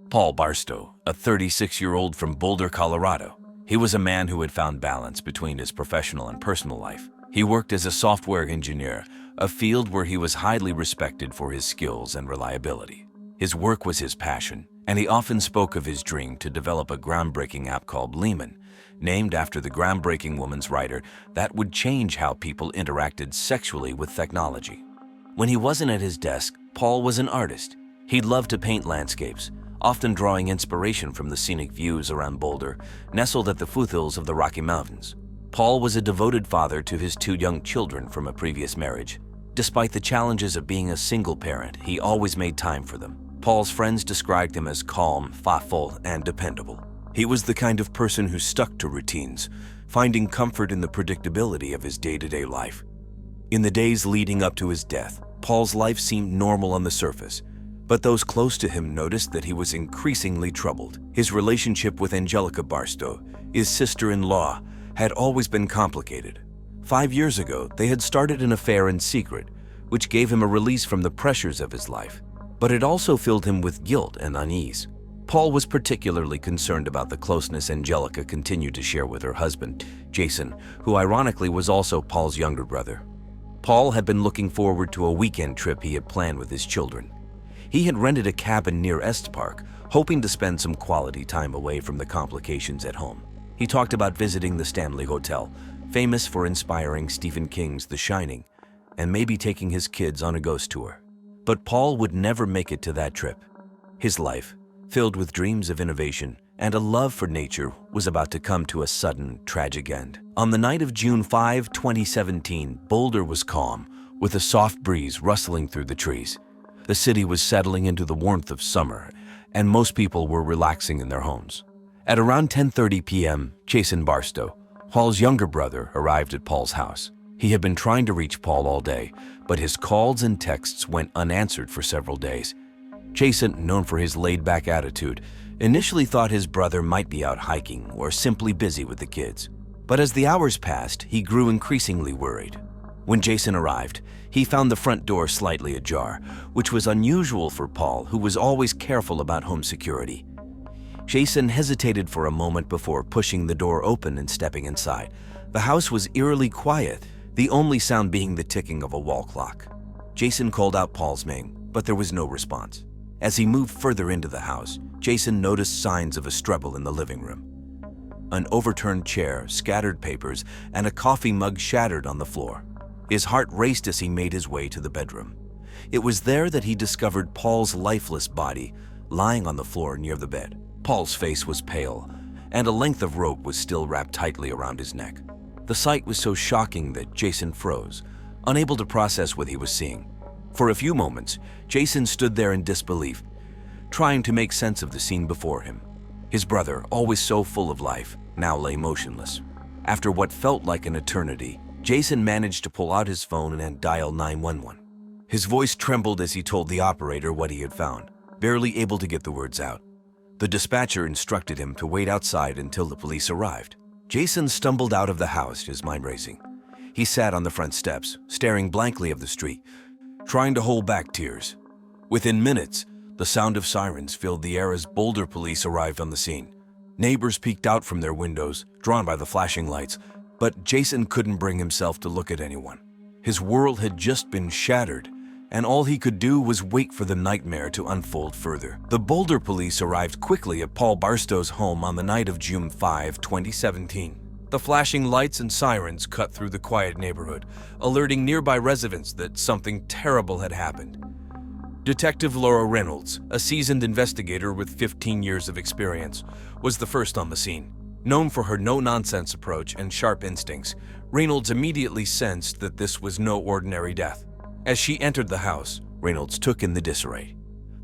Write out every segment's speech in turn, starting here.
Paul Barstow, a 36-year-old from Boulder, Colorado. He was a man who had found balance between his professional and personal life. He worked as a software engineer, a field where he was highly respected for his skills and reliability. His work was his passion, and he often spoke of his dream to develop a groundbreaking app called Lehman, named after the groundbreaking woman's writer that would change how people interacted sexually with technology. When he wasn't at his desk, Paul was an artist. He loved to paint landscapes, often drawing inspiration from the scenic views around Boulder, nestled at the foothills of the Rocky Mountains. Paul was a devoted father to his 2 young children from a previous marriage. Despite the challenges of being a single parent, he always made time for them. Paul's friends described him as calm, thoughtful, and dependable. He was the kind of person who stuck to routines, finding comfort in the predictability of his day-to-day life. In the days leading up to his death, Paul's life seemed normal on the surface, but those close to him noticed that he was increasingly troubled. His relationship with Angelica Barstow, his sister-in-law, had always been complicated. 5 years ago, they had started an affair in secret, which gave him a release from the pressures of his life, but it also filled him with guilt and unease. Paul was particularly concerned about the closeness Angelica continued to share with her husband, Jason, who ironically was also Paul's younger brother. Paul had been looking forward to a weekend trip he had planned with his children. He had rented a cabin near Est Park, hoping to spend some quality time away from the complications at home. He talked about visiting the Stanley Hotel, famous for inspiring Stephen King's The Shining, and maybe taking his kids on a ghost tour. But Paul would never make it to that trip. His life, filled with dreams of innovation and a love for nature, was about to come to a sudden, tragic end. On the night of June 5, 2017, Boulder was calm, with a soft breeze rustling through the trees. The city was settling into the warmth of summer, and most people were relaxing in their homes. At around 10:30 p.m., Jason Barstow, Paul's younger brother, arrived at Paul's house. He had been trying to reach Paul all day, but his calls and texts went unanswered for several days. Jason, known for his laid-back attitude, initially thought his brother might be out hiking or simply busy with the kids. But as the hours passed, he grew increasingly worried. When Jason arrived, he found the front door slightly ajar, which was unusual for Paul, who was always careful about home security. Jason hesitated for a moment before pushing the door open and stepping inside. The house was eerily quiet, the only sound being the ticking of a wall clock. Jason called out Paul's name, but there was no response. As he moved further into the house, Jason noticed signs of a struggle in the living room. An overturned chair, scattered papers, and a coffee mug shattered on the floor. His heart raced as he made his way to the bedroom. It was there that he discovered Paul's lifeless body lying on the floor near the bed. Paul's face was pale, and a length of rope was still wrapped tightly around his neck. The sight was so shocking that Jason froze, unable to process what he was seeing. For a few moments, Jason stood there in disbelief, trying to make sense of the scene before him. His brother, always so full of life, now lay motionless. After what felt like an eternity, Jason managed to pull out his phone and dial 911. His voice trembled as he told the operator what he had found, barely able to get the words out. The dispatcher instructed him to wait outside until the police arrived. Jason stumbled out of the house, his mind racing. He sat on the front steps, staring blankly at the street, trying to hold back tears. Within minutes, the sound of sirens filled the air as Boulder police arrived on the scene. Neighbors peeked out from their windows, drawn by the flashing lights, but Jason couldn't bring himself to look at anyone. His world had just been shattered, and all he could do was wait for the nightmare to unfold further. The Boulder police arrived quickly at Paul Barstow's home on the night of June 5, 2017. The flashing lights and sirens cut through the quiet neighborhood, alerting nearby residents that something terrible had happened. Detective Laura Reynolds, a seasoned investigator with 15 years of experience, was the first on the scene. Known for her no-nonsense approach and sharp instincts, Reynolds immediately sensed that this was no ordinary death. As she entered the house, Reynolds took in the disarray.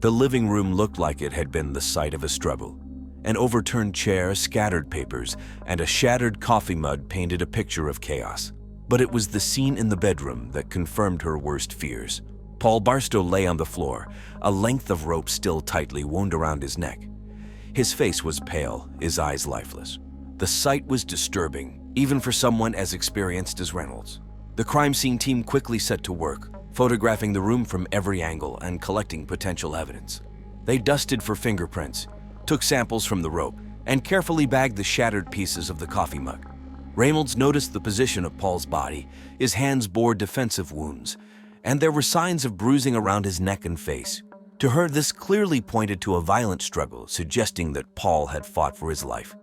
The living room looked like it had been the site of a struggle. An overturned chair, scattered papers, and a shattered coffee mug painted a picture of chaos. But it was the scene in the bedroom that confirmed her worst fears. Paul Barstow lay on the floor, a length of rope still tightly wound around his neck. His face was pale, his eyes lifeless. The sight was disturbing, even for someone as experienced as Reynolds. The crime scene team quickly set to work, photographing the room from every angle and collecting potential evidence. They dusted for fingerprints, took samples from the rope, and carefully bagged the shattered pieces of the coffee mug. Reynolds noticed the position of Paul's body. His hands bore defensive wounds, and there were signs of bruising around his neck and face. To her, this clearly pointed to a violent struggle, suggesting that Paul had fought for his life.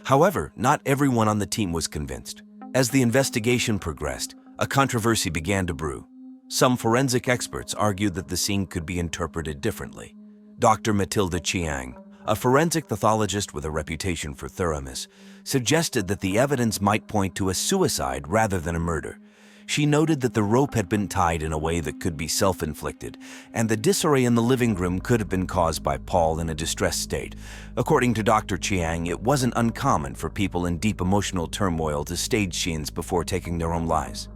However, not everyone on the team was convinced. As the investigation progressed, a controversy began to brew. Some forensic experts argued that the scene could be interpreted differently. Dr. Matilda Chiang, a forensic pathologist with a reputation for thoroughness, suggested that the evidence might point to a suicide rather than a murder. She noted that the rope had been tied in a way that could be self-inflicted, and the disarray in the living room could have been caused by Paul in a distressed state. According to Dr. Chiang, it wasn't uncommon for people in deep emotional turmoil to stage scenes before taking their own lives.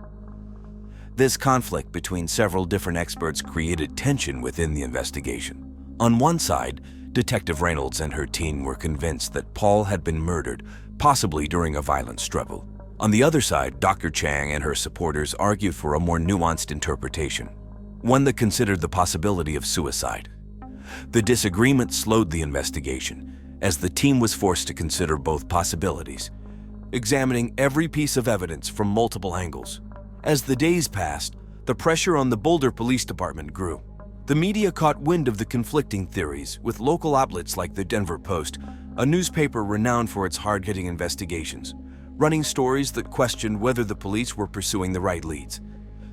This conflict between several different experts created tension within the investigation. On one side, Detective Reynolds and her team were convinced that Paul had been murdered, possibly during a violent struggle. On the other side, Dr. Chiang and her supporters argued for a more nuanced interpretation, one that considered the possibility of suicide. The disagreement slowed the investigation, as the team was forced to consider both possibilities, examining every piece of evidence from multiple angles. As the days passed, the pressure on the Boulder Police Department grew. The media caught wind of the conflicting theories, with local outlets like the Denver Post, a newspaper renowned for its hard-hitting investigations, running stories that questioned whether the police were pursuing the right leads.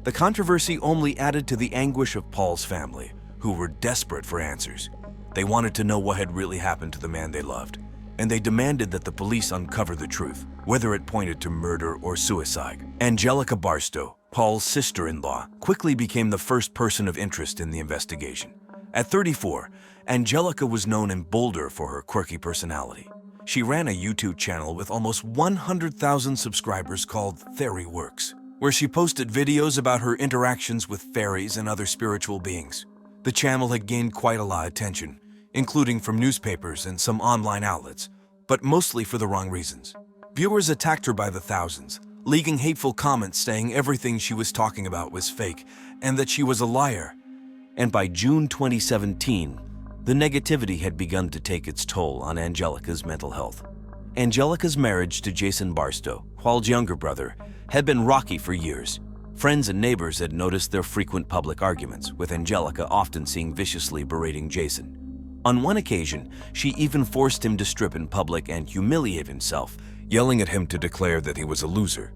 The controversy only added to the anguish of Paul's family, who were desperate for answers. They wanted to know what had really happened to the man they loved, and they demanded that the police uncover the truth, whether it pointed to murder or suicide. Angelica Barstow, Paul's sister-in-law, quickly became the first person of interest in the investigation. At 34, Angelica was known in Boulder for her quirky personality. She ran a YouTube channel with almost 100,000 subscribers called Fairy Works, where she posted videos about her interactions with fairies and other spiritual beings. The channel had gained quite a lot of attention, including from newspapers and some online outlets, but mostly for the wrong reasons. Viewers attacked her by the thousands, leaking hateful comments saying everything she was talking about was fake and that she was a liar. And by June 2017, the negativity had begun to take its toll on Angelica's mental health. Angelica's marriage to Jason Barstow, Paul's younger brother, had been rocky for years. Friends and neighbors had noticed their frequent public arguments, with Angelica often seen viciously berating Jason. On one occasion, she even forced him to strip in public and humiliate himself, yelling at him to declare that he was a loser.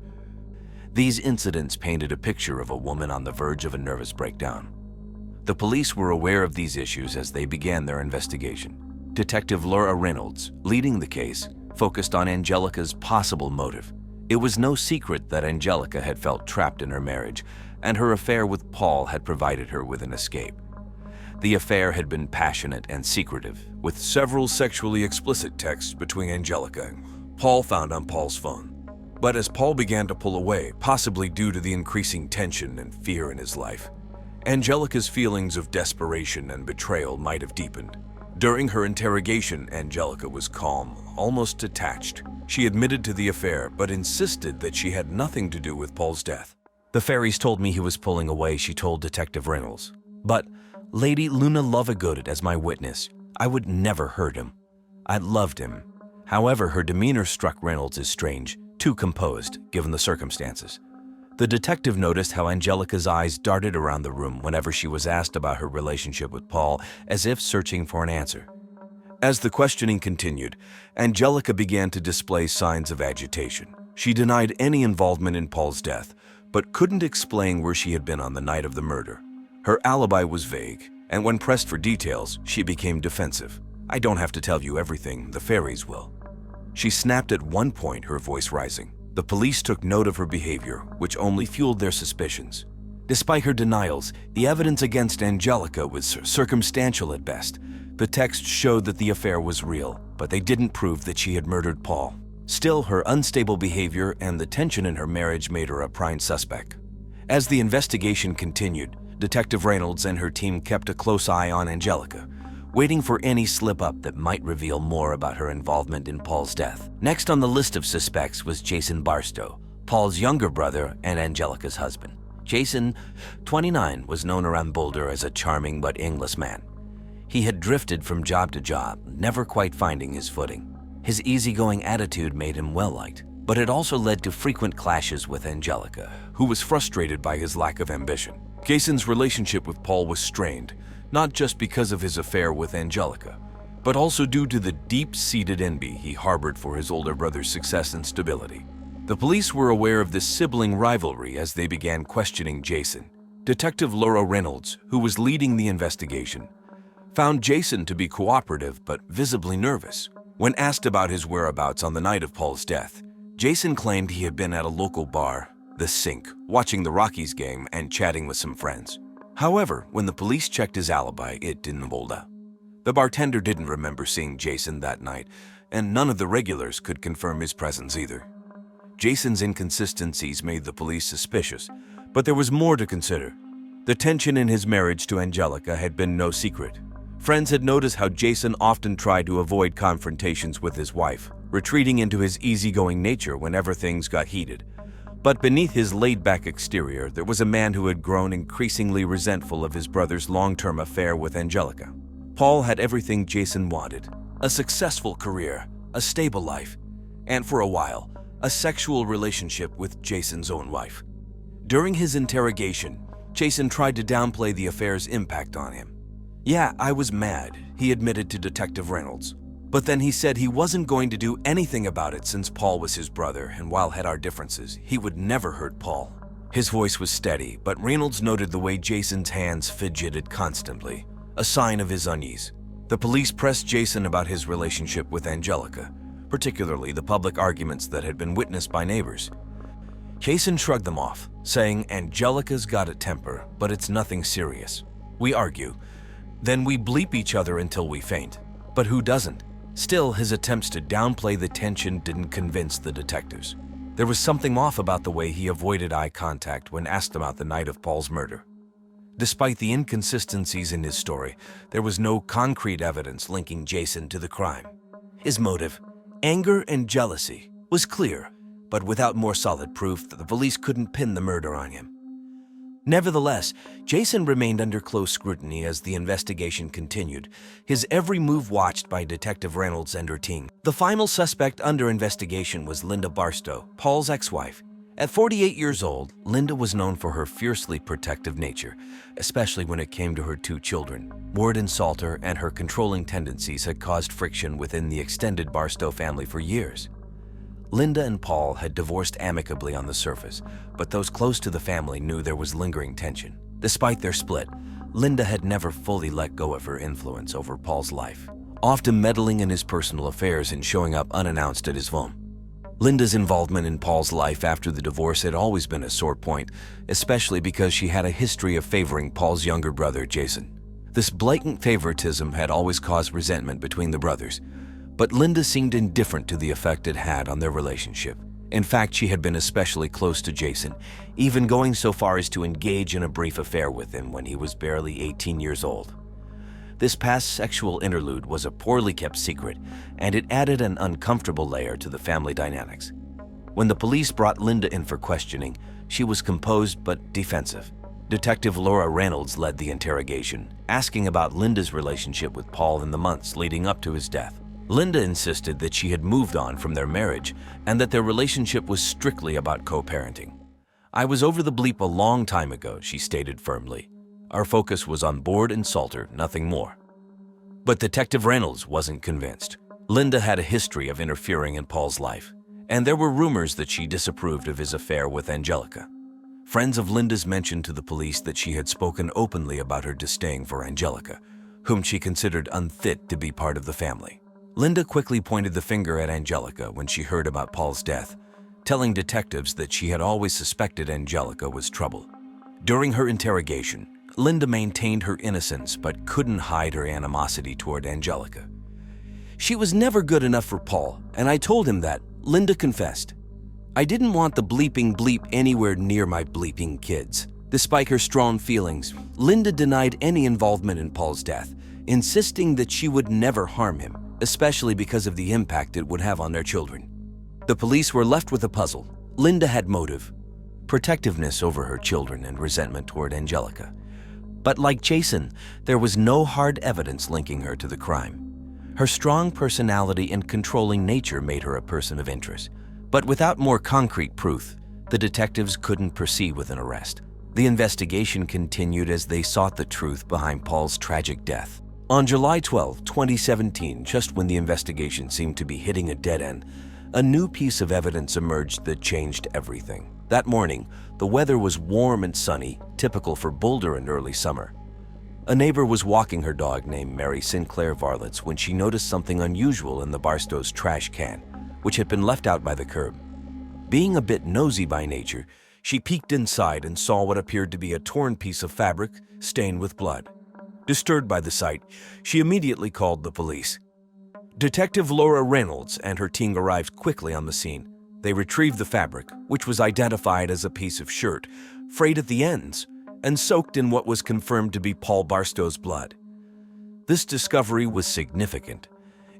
These incidents painted a picture of a woman on the verge of a nervous breakdown. The police were aware of these issues as they began their investigation. Detective Laura Reynolds, leading the case, focused on Angelica's possible motive. It was no secret that Angelica had felt trapped in her marriage, and her affair with Paul had provided her with an escape. The affair had been passionate and secretive, with several sexually explicit texts between Angelica and Paul found on Paul's phone. But as Paul began to pull away, possibly due to the increasing tension and fear in his life, Angelica's feelings of desperation and betrayal might have deepened. During her interrogation, Angelica was calm, almost detached. She admitted to the affair, but insisted that she had nothing to do with Paul's death. "The fairies told me he was pulling away," she told Detective Reynolds. "But Lady Luna Lovegood as my witness, I would never hurt him. I loved him." However, her demeanor struck Reynolds as strange, too composed, given the circumstances. The detective noticed how Angelica's eyes darted around the room whenever she was asked about her relationship with Paul, as if searching for an answer. As the questioning continued, Angelica began to display signs of agitation. She denied any involvement in Paul's death, but couldn't explain where she had been on the night of the murder. Her alibi was vague, and when pressed for details, she became defensive. "I don't have to tell you everything, the fairies will." She snapped at one point, her voice rising. The police took note of her behavior, which only fueled their suspicions. Despite her denials, the evidence against Angelica was circumstantial at best. The text showed that the affair was real, but they didn't prove that she had murdered Paul. Still, her unstable behavior and the tension in her marriage made her a prime suspect. As the investigation continued, Detective Reynolds and her team kept a close eye on Angelica, waiting for any slip-up that might reveal more about her involvement in Paul's death. Next on the list of suspects was Jason Barstow, Paul's younger brother and Angelica's husband. Jason, 29, was known around Boulder as a charming but aimless man. He had drifted from job to job, never quite finding his footing. His easygoing attitude made him well-liked, but it also led to frequent clashes with Angelica, who was frustrated by his lack of ambition. Jason's relationship with Paul was strained, not just because of his affair with Angelica, but also due to the deep-seated envy he harbored for his older brother's success and stability. The police were aware of this sibling rivalry as they began questioning Jason. Detective Laura Reynolds, who was leading the investigation, found Jason to be cooperative but visibly nervous. When asked about his whereabouts on the night of Paul's death, Jason claimed he had been at a local bar, The Sink, watching the Rockies game and chatting with some friends. However, when the police checked his alibi, it didn't hold up. The bartender didn't remember seeing Jason that night, and none of the regulars could confirm his presence either. Jason's inconsistencies made the police suspicious, but there was more to consider. The tension in his marriage to Angelica had been no secret. Friends had noticed how Jason often tried to avoid confrontations with his wife, retreating into his easygoing nature whenever things got heated. But beneath his laid-back exterior, there was a man who had grown increasingly resentful of his brother's long-term affair with Angelica. Paul had everything Jason wanted: a successful career, a stable life, and for a while, a sexual relationship with Jason's own wife. During his interrogation, Jason tried to downplay the affair's impact on him. "Yeah, I was mad," he admitted to Detective Reynolds. But then he said he wasn't going to do anything about it since Paul was his brother, and while had our differences, he would never hurt Paul. His voice was steady, but Reynolds noted the way Jason's hands fidgeted constantly, a sign of his unease. The police pressed Jason about his relationship with Angelica, particularly the public arguments that had been witnessed by neighbors. Jason shrugged them off, saying, "Angelica's got a temper, but it's nothing serious. We argue. Then we bleep each other until we faint. But who doesn't?" Still, his attempts to downplay the tension didn't convince the detectives. There was something off about the way he avoided eye contact when asked about the night of Paul's murder. Despite the inconsistencies in his story, there was no concrete evidence linking Jason to the crime. His motive, anger and jealousy, was clear, but without more solid proof that the police couldn't pin the murder on him. Nevertheless, Jason remained under close scrutiny as the investigation continued, his every move watched by Detective Reynolds and her team. The final suspect under investigation was Linda Barstow, Paul's ex-wife. At 48 years old, Linda was known for her fiercely protective nature, especially when it came to her two children. Ward and Salter and her controlling tendencies had caused friction within the extended Barstow family for years. Linda and Paul had divorced amicably on the surface, but those close to the family knew there was lingering tension. Despite their split, Linda had never fully let go of her influence over Paul's life, often meddling in his personal affairs and showing up unannounced at his home. Linda's involvement in Paul's life after the divorce had always been a sore point, especially because she had a history of favoring Paul's younger brother, Jason. This blatant favoritism had always caused resentment between the brothers, but Linda seemed indifferent to the effect it had on their relationship. In fact, she had been especially close to Jason, even going so far as to engage in a brief affair with him when he was barely 18 years old. This past sexual interlude was a poorly kept secret, and it added an uncomfortable layer to the family dynamics. When the police brought Linda in for questioning, she was composed but defensive. Detective Laura Reynolds led the interrogation, asking about Linda's relationship with Paul in the months leading up to his death. Linda insisted that she had moved on from their marriage and that their relationship was strictly about co-parenting. "I was over the bleep a long time ago," she stated firmly. "Our focus was on Ward and Salter, nothing more." But Detective Reynolds wasn't convinced. Linda had a history of interfering in Paul's life, and there were rumors that she disapproved of his affair with Angelica. Friends of Linda's mentioned to the police that she had spoken openly about her disdain for Angelica, whom she considered unfit to be part of the family. Linda quickly pointed the finger at Angelica when she heard about Paul's death, telling detectives that she had always suspected Angelica was trouble. During her interrogation, Linda maintained her innocence but couldn't hide her animosity toward Angelica. "She was never good enough for Paul, and I told him that," Linda confessed. "I didn't want the bleeping bleep anywhere near my bleeping kids." Despite her strong feelings, Linda denied any involvement in Paul's death, insisting that she would never harm him, especially because of the impact it would have on their children. The police were left with a puzzle. Linda had motive, protectiveness over her children and resentment toward Angelica. But like Jason, there was no hard evidence linking her to the crime. Her strong personality and controlling nature made her a person of interest. But without more concrete proof, the detectives couldn't proceed with an arrest. The investigation continued as they sought the truth behind Paul's tragic death. On July 12, 2017, just when the investigation seemed to be hitting a dead end, a new piece of evidence emerged that changed everything. That morning, the weather was warm and sunny, typical for Boulder in early summer. A neighbor was walking her dog named Mary Sinclair Varlets when she noticed something unusual in the Barstow's trash can, which had been left out by the curb. Being a bit nosy by nature, she peeked inside and saw what appeared to be a torn piece of fabric stained with blood. Disturbed by the sight, she immediately called the police. Detective Laura Reynolds and her team arrived quickly on the scene. They retrieved the fabric, which was identified as a piece of shirt, frayed at the ends, and soaked in what was confirmed to be Paul Barstow's blood. This discovery was significant.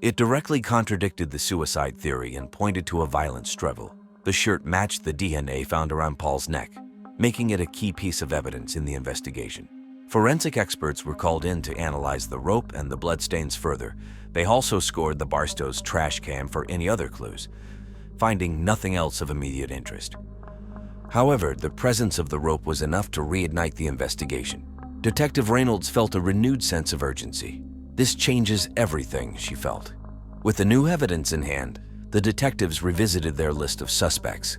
It directly contradicted the suicide theory and pointed to a violent struggle. The shirt matched the DNA found around Paul's neck, making it a key piece of evidence in the investigation. Forensic experts were called in to analyze the rope and the bloodstains further. They also scored the Barstow's trash can for any other clues, finding nothing else of immediate interest. However, the presence of the rope was enough to reignite the investigation. Detective Reynolds felt a renewed sense of urgency. This changes everything, she felt. With the new evidence in hand, the detectives revisited their list of suspects.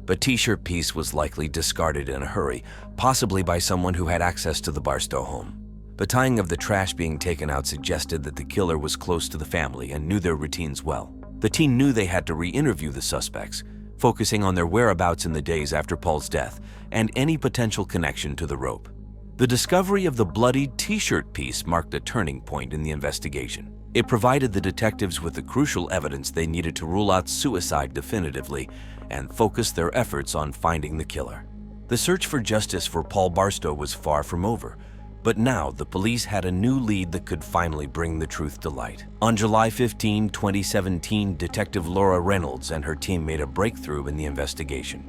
The t-shirt piece was likely discarded in a hurry, possibly by someone who had access to the Barstow home. The timing of the trash being taken out suggested that the killer was close to the family and knew their routines well. The team knew they had to re-interview the suspects, focusing on their whereabouts in the days after Paul's death and any potential connection to the rope. The discovery of the bloodied t-shirt piece marked a turning point in the investigation. It provided the detectives with the crucial evidence they needed to rule out suicide definitively and focus their efforts on finding the killer. The search for justice for Paul Barstow was far from over, but now the police had a new lead that could finally bring the truth to light. On July 15, 2017, Detective Laura Reynolds and her team made a breakthrough in the investigation.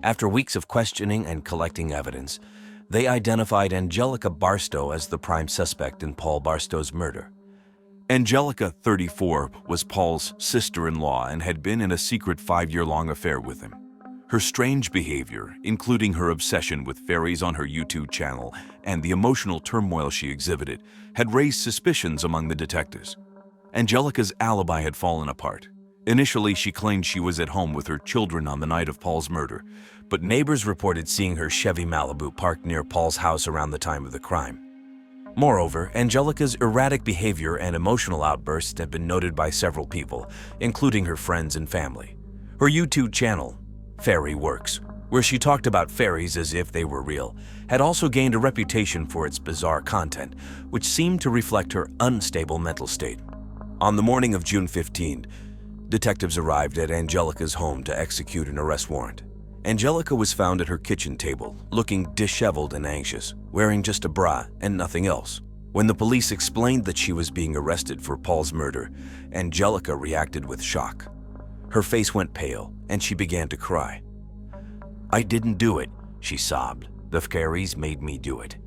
After weeks of questioning and collecting evidence, they identified Angelica Barstow as the prime suspect in Paul Barstow's murder. Angelica, 34, was Paul's sister-in-law and had been in a secret 5-year-long affair with him. Her strange behavior, including her obsession with fairies on her YouTube channel and the emotional turmoil she exhibited, had raised suspicions among the detectives. Angelica's alibi had fallen apart. Initially, she claimed she was at home with her children on the night of Paul's murder, but neighbors reported seeing her Chevy Malibu parked near Paul's house around the time of the crime. Moreover, Angelica's erratic behavior and emotional outbursts had been noted by several people, including her friends and family. Her YouTube channel, Fairy Works, where she talked about fairies as if they were real, had also gained a reputation for its bizarre content, which seemed to reflect her unstable mental state. On the morning of June 15, detectives arrived at Angelica's home to execute an arrest warrant. Angelica was found at her kitchen table, looking disheveled and anxious, wearing just a bra and nothing else. When the police explained that she was being arrested for Paul's murder, Angelica reacted with shock. Her face went pale, and she began to cry. "I didn't do it," she sobbed. "The fairies made me do it."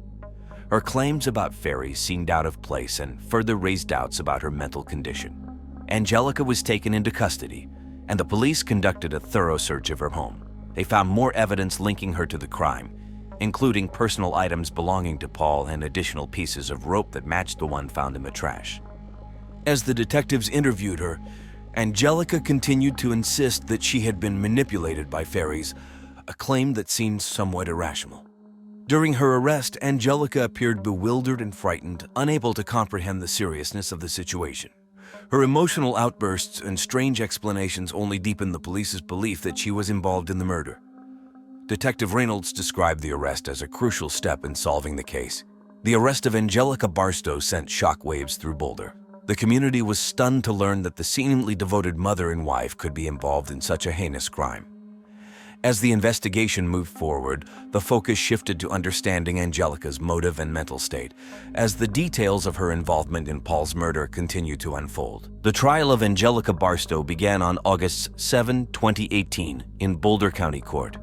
Her claims about fairies seemed out of place and further raised doubts about her mental condition. Angelica was taken into custody, and the police conducted a thorough search of her home. They found more evidence linking her to the crime, including personal items belonging to Paul and additional pieces of rope that matched the one found in the trash. As the detectives interviewed her, Angelica continued to insist that she had been manipulated by fairies, a claim that seemed somewhat irrational. During her arrest, Angelica appeared bewildered and frightened, unable to comprehend the seriousness of the situation. Her emotional outbursts and strange explanations only deepened the police's belief that she was involved in the murder. Detective Reynolds described the arrest as a crucial step in solving the case. The arrest of Angelica Barstow sent shockwaves through Boulder. The community was stunned to learn that the seemingly devoted mother and wife could be involved in such a heinous crime. As the investigation moved forward, the focus shifted to understanding Angelica's motive and mental state, as the details of her involvement in Paul's murder continued to unfold. The trial of Angelica Barstow began on August 7, 2018, in Boulder County Court.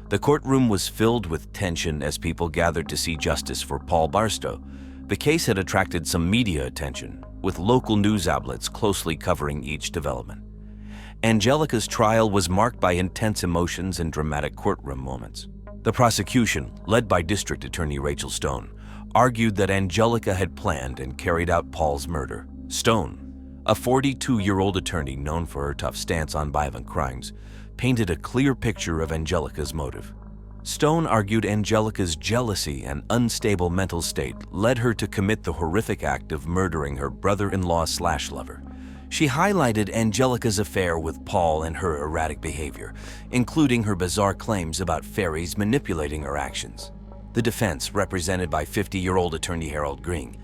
The courtroom was filled with tension as people gathered to see justice for Paul Barstow. The case had attracted some media attention, with local news outlets closely covering each development. Angelica's trial was marked by intense emotions and dramatic courtroom moments. The prosecution, led by District Attorney Rachel Stone, argued that Angelica had planned and carried out Paul's murder. Stone, a 42-year-old attorney known for her tough stance on violent crimes, painted a clear picture of Angelica's motive. Stone argued Angelica's jealousy and unstable mental state led her to commit the horrific act of murdering her brother-in-law/lover. She highlighted Angelica's affair with Paul and her erratic behavior, including her bizarre claims about fairies manipulating her actions. The defense, represented by 50-year-old attorney Harold Green,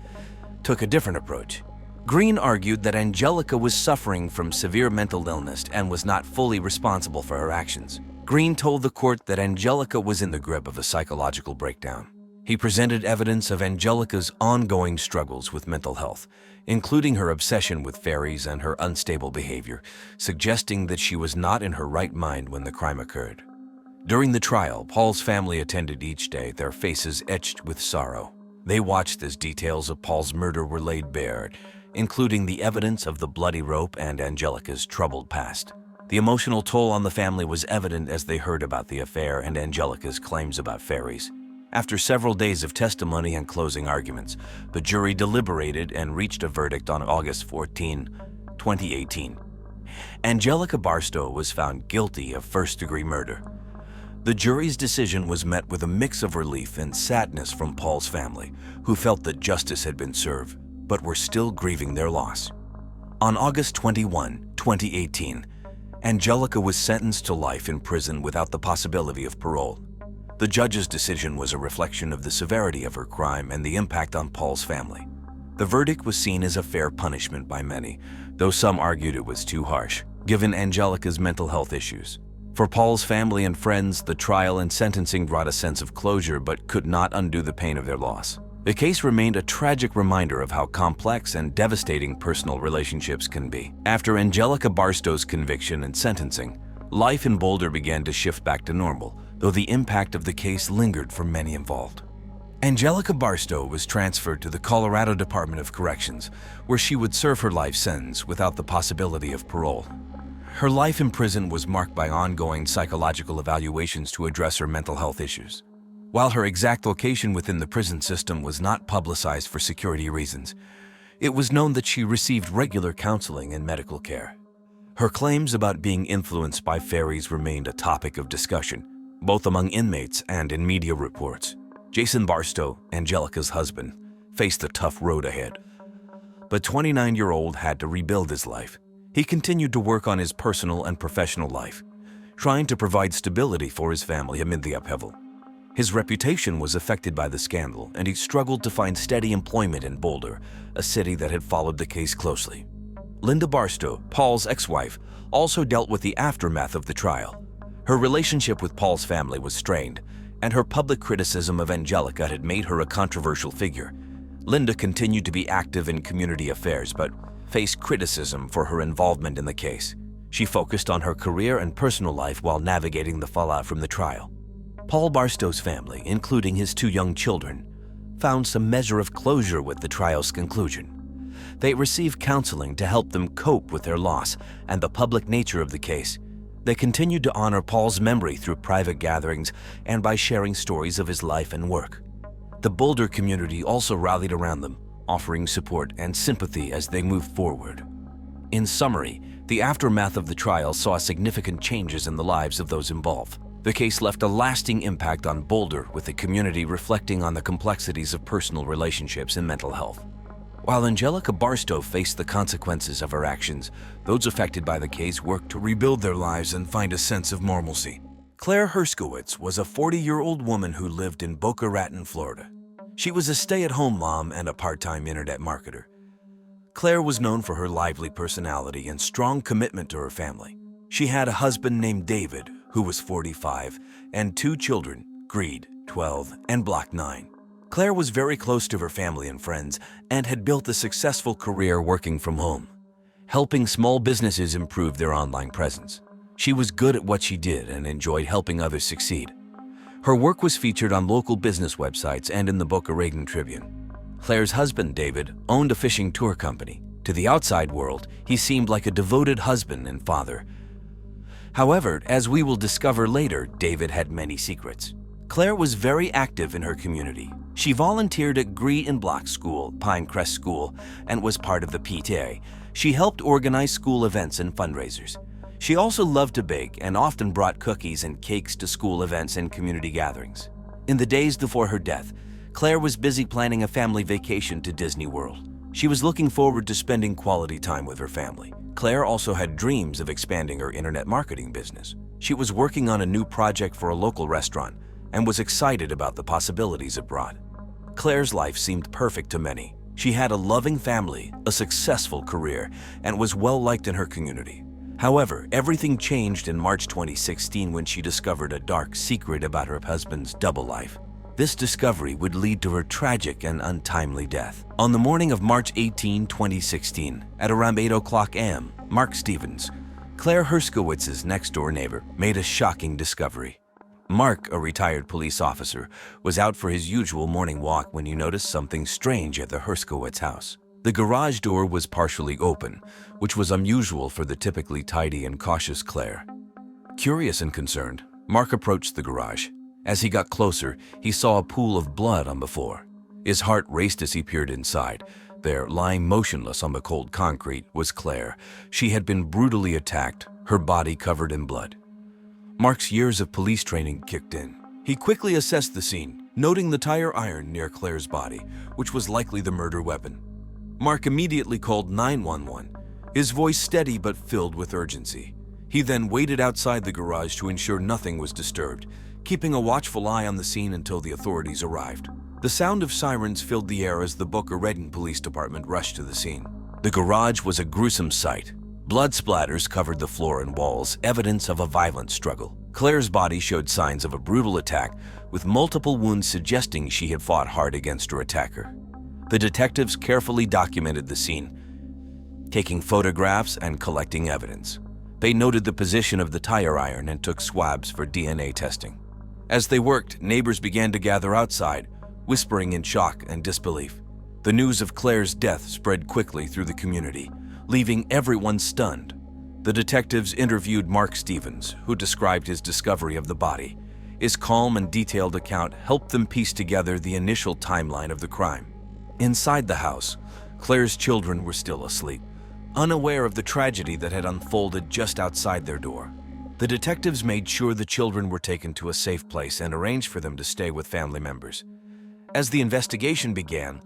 took a different approach. Green argued that Angelica was suffering from severe mental illness and was not fully responsible for her actions. Green told the court that Angelica was in the grip of a psychological breakdown. He presented evidence of Angelica's ongoing struggles with mental health, including her obsession with fairies and her unstable behavior, suggesting that she was not in her right mind when the crime occurred. During the trial, Paul's family attended each day, their faces etched with sorrow. They watched as details of Paul's murder were laid bare, including the evidence of the bloody rope and Angelica's troubled past. The emotional toll on the family was evident as they heard about the affair and Angelica's claims about fairies. After several days of testimony and closing arguments, the jury deliberated and reached a verdict on August 14, 2018. Angelica Barstow was found guilty of first-degree murder. The jury's decision was met with a mix of relief and sadness from Paul's family, who felt that justice had been served, but were still grieving their loss. On August 21, 2018, Angelica was sentenced to life in prison without the possibility of parole. The judge's decision was a reflection of the severity of her crime and the impact on Paul's family. The verdict was seen as a fair punishment by many, though some argued it was too harsh, given Angelica's mental health issues. For Paul's family and friends, the trial and sentencing brought a sense of closure but could not undo the pain of their loss. The case remained a tragic reminder of how complex and devastating personal relationships can be. After Angelica Barstow's conviction and sentencing, life in Boulder began to shift back to normal, though the impact of the case lingered for many involved. Angelica Barstow was transferred to the Colorado Department of Corrections, where she would serve her life sentence without the possibility of parole. Her life in prison was marked by ongoing psychological evaluations to address her mental health issues. While her exact location within the prison system was not publicized for security reasons, it was known that she received regular counseling and medical care. Her claims about being influenced by fairies remained a topic of discussion, both among inmates and in media reports. Jason Barstow, Angelica's husband, faced a tough road ahead. But 29-year-old had to rebuild his life. He continued to work on his personal and professional life, trying to provide stability for his family amid the upheaval. His reputation was affected by the scandal, and he struggled to find steady employment in Boulder, a city that had followed the case closely. Linda Barstow, Paul's ex-wife, also dealt with the aftermath of the trial. Her relationship with Paul's family was strained, and her public criticism of Angelica had made her a controversial figure. Linda continued to be active in community affairs, but faced criticism for her involvement in the case. She focused on her career and personal life while navigating the fallout from the trial. Paul Barstow's family, including his 2 young children, found some measure of closure with the trial's conclusion. They received counseling to help them cope with their loss and the public nature of the case. They continued to honor Paul's memory through private gatherings and by sharing stories of his life and work. The Boulder community also rallied around them, offering support and sympathy as they moved forward. In summary, the aftermath of the trial saw significant changes in the lives of those involved. The case left a lasting impact on Boulder, with the community reflecting on the complexities of personal relationships and mental health. While Angelica Barstow faced the consequences of her actions, those affected by the case worked to rebuild their lives and find a sense of normalcy. Claire Herskowitz was a 40-year-old woman who lived in Boca Raton, Florida. She was a stay-at-home mom and a part-time internet marketer. Claire was known for her lively personality and strong commitment to her family. She had a husband named David, who was 45, and 2 children, Greed, 12, and Block 9. Claire was very close to her family and friends and had built a successful career working from home, helping small businesses improve their online presence. She was good at what she did and enjoyed helping others succeed. Her work was featured on local business websites and in the Boca Raton Tribune. Claire's husband, David, owned a fishing tour company. To the outside world, he seemed like a devoted husband and father. However, as we will discover later, David had many secrets. Claire was very active in her community. She volunteered at Green and Block School, Pinecrest School, and was part of the PTA. She helped organize school events and fundraisers. She also loved to bake and often brought cookies and cakes to school events and community gatherings. In the days before her death, Claire was busy planning a family vacation to Disney World. She was looking forward to spending quality time with her family. Claire also had dreams of expanding her internet marketing business. She was working on a new project for a local restaurant and was excited about the possibilities it brought. Claire's life seemed perfect to many. She had a loving family, a successful career, and was well-liked in her community. However, everything changed in March 2016 when she discovered a dark secret about her husband's double life. This discovery would lead to her tragic and untimely death. On the morning of March 18, 2016, at around 8:00 a.m., Mark Stevens, Claire Herskowitz's next-door neighbor, made a shocking discovery. Mark, a retired police officer, was out for his usual morning walk when he noticed something strange at the Herskowitz house. The garage door was partially open, which was unusual for the typically tidy and cautious Claire. Curious and concerned, Mark approached the garage. As he got closer, he saw a pool of blood on the floor. His heart raced as he peered inside. There, lying motionless on the cold concrete, was Claire. She had been brutally attacked, her body covered in blood. Mark's years of police training kicked in. He quickly assessed the scene, noting the tire iron near Claire's body, which was likely the murder weapon. Mark immediately called 911, his voice steady but filled with urgency. He then waited outside the garage to ensure nothing was disturbed, keeping a watchful eye on the scene until the authorities arrived. The sound of sirens filled the air as the Boca Raton Police Department rushed to the scene. The garage was a gruesome sight. Blood splatters covered the floor and walls, evidence of a violent struggle. Claire's body showed signs of a brutal attack, with multiple wounds suggesting she had fought hard against her attacker. The detectives carefully documented the scene, taking photographs and collecting evidence. They noted the position of the tire iron and took swabs for DNA testing. As they worked, neighbors began to gather outside, whispering in shock and disbelief. The news of Claire's death spread quickly through the community, leaving everyone stunned. The detectives interviewed Mark Stevens, who described his discovery of the body. His calm and detailed account helped them piece together the initial timeline of the crime. Inside the house, Claire's children were still asleep, unaware of the tragedy that had unfolded just outside their door. The detectives made sure the children were taken to a safe place and arranged for them to stay with family members. As the investigation began,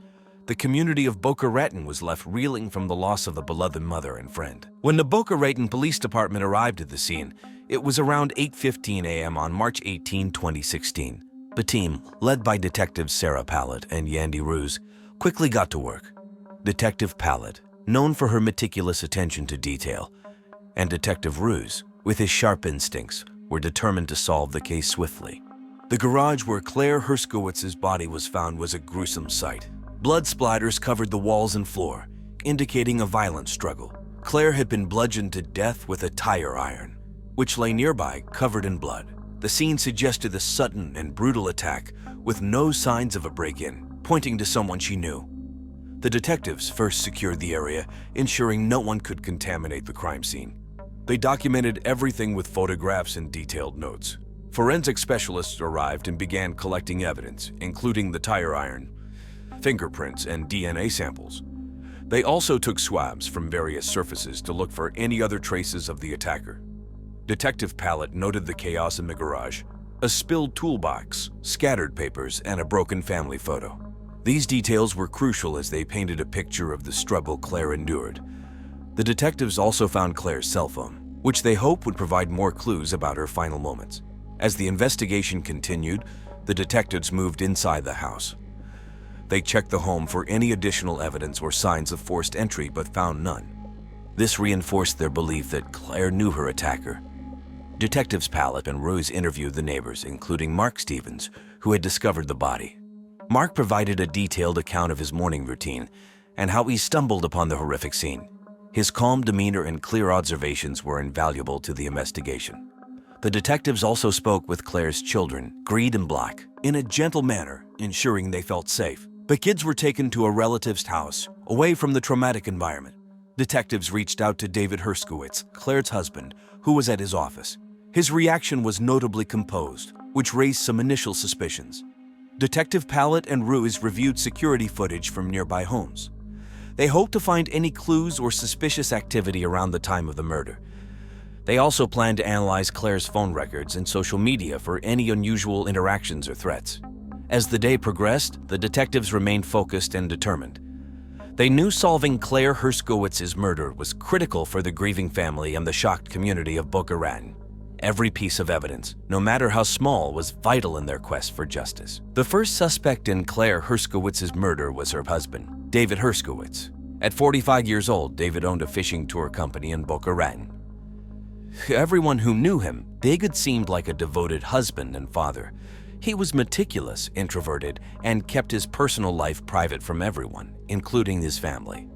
the community of Boca Raton was left reeling from the loss of a beloved mother and friend. When the Boca Raton Police Department arrived at the scene, it was around 8:15 a.m. on March 18, 2016. The team, led by Detectives Sarah Pallett and Yandy Ruse, quickly got to work. Detective Pallett, known for her meticulous attention to detail, and Detective Ruse, with his sharp instincts, were determined to solve the case swiftly. The garage where Claire Herskowitz's body was found was a gruesome sight. Blood splatters covered the walls and floor, indicating a violent struggle. Claire had been bludgeoned to death with a tire iron, which lay nearby, covered in blood. The scene suggested a sudden and brutal attack with no signs of a break-in, pointing to someone she knew. The detectives first secured the area, ensuring no one could contaminate the crime scene. They documented everything with photographs and detailed notes. Forensic specialists arrived and began collecting evidence, including the tire iron, fingerprints, and DNA samples. They also took swabs from various surfaces to look for any other traces of the attacker. Detective Pallett noted the chaos in the garage, a spilled toolbox, scattered papers, and a broken family photo. These details were crucial as they painted a picture of the struggle Claire endured. The detectives also found Claire's cell phone, which they hoped would provide more clues about her final moments. As the investigation continued, the detectives moved inside the house. They checked the home for any additional evidence or signs of forced entry but found none. This reinforced their belief that Claire knew her attacker. Detectives Pallett and Ruse interviewed the neighbors, including Mark Stevens, who had discovered the body. Mark provided a detailed account of his morning routine and how he stumbled upon the horrific scene. His calm demeanor and clear observations were invaluable to the investigation. The detectives also spoke with Claire's children, Greed and Black, in a gentle manner, ensuring they felt safe. The kids were taken to a relative's house, away from the traumatic environment. Detectives reached out to David Herskowitz, Claire's husband, who was at his office. His reaction was notably composed, which raised some initial suspicions. Detective Pallett and Ruiz reviewed security footage from nearby homes. They hoped to find any clues or suspicious activity around the time of the murder. They also planned to analyze Claire's phone records and social media for any unusual interactions or threats. As the day progressed, the detectives remained focused and determined. They knew solving Claire Herskowitz's murder was critical for the grieving family and the shocked community of Boca Raton. Every piece of evidence, no matter how small, was vital in their quest for justice. The first suspect in Claire Herskowitz's murder was her husband, David Herskowitz. At 45 years old, David owned a fishing tour company in Boca Raton. Everyone who knew him, David seemed like a devoted husband and father. He was meticulous, introverted, and kept his personal life private from everyone, including his family.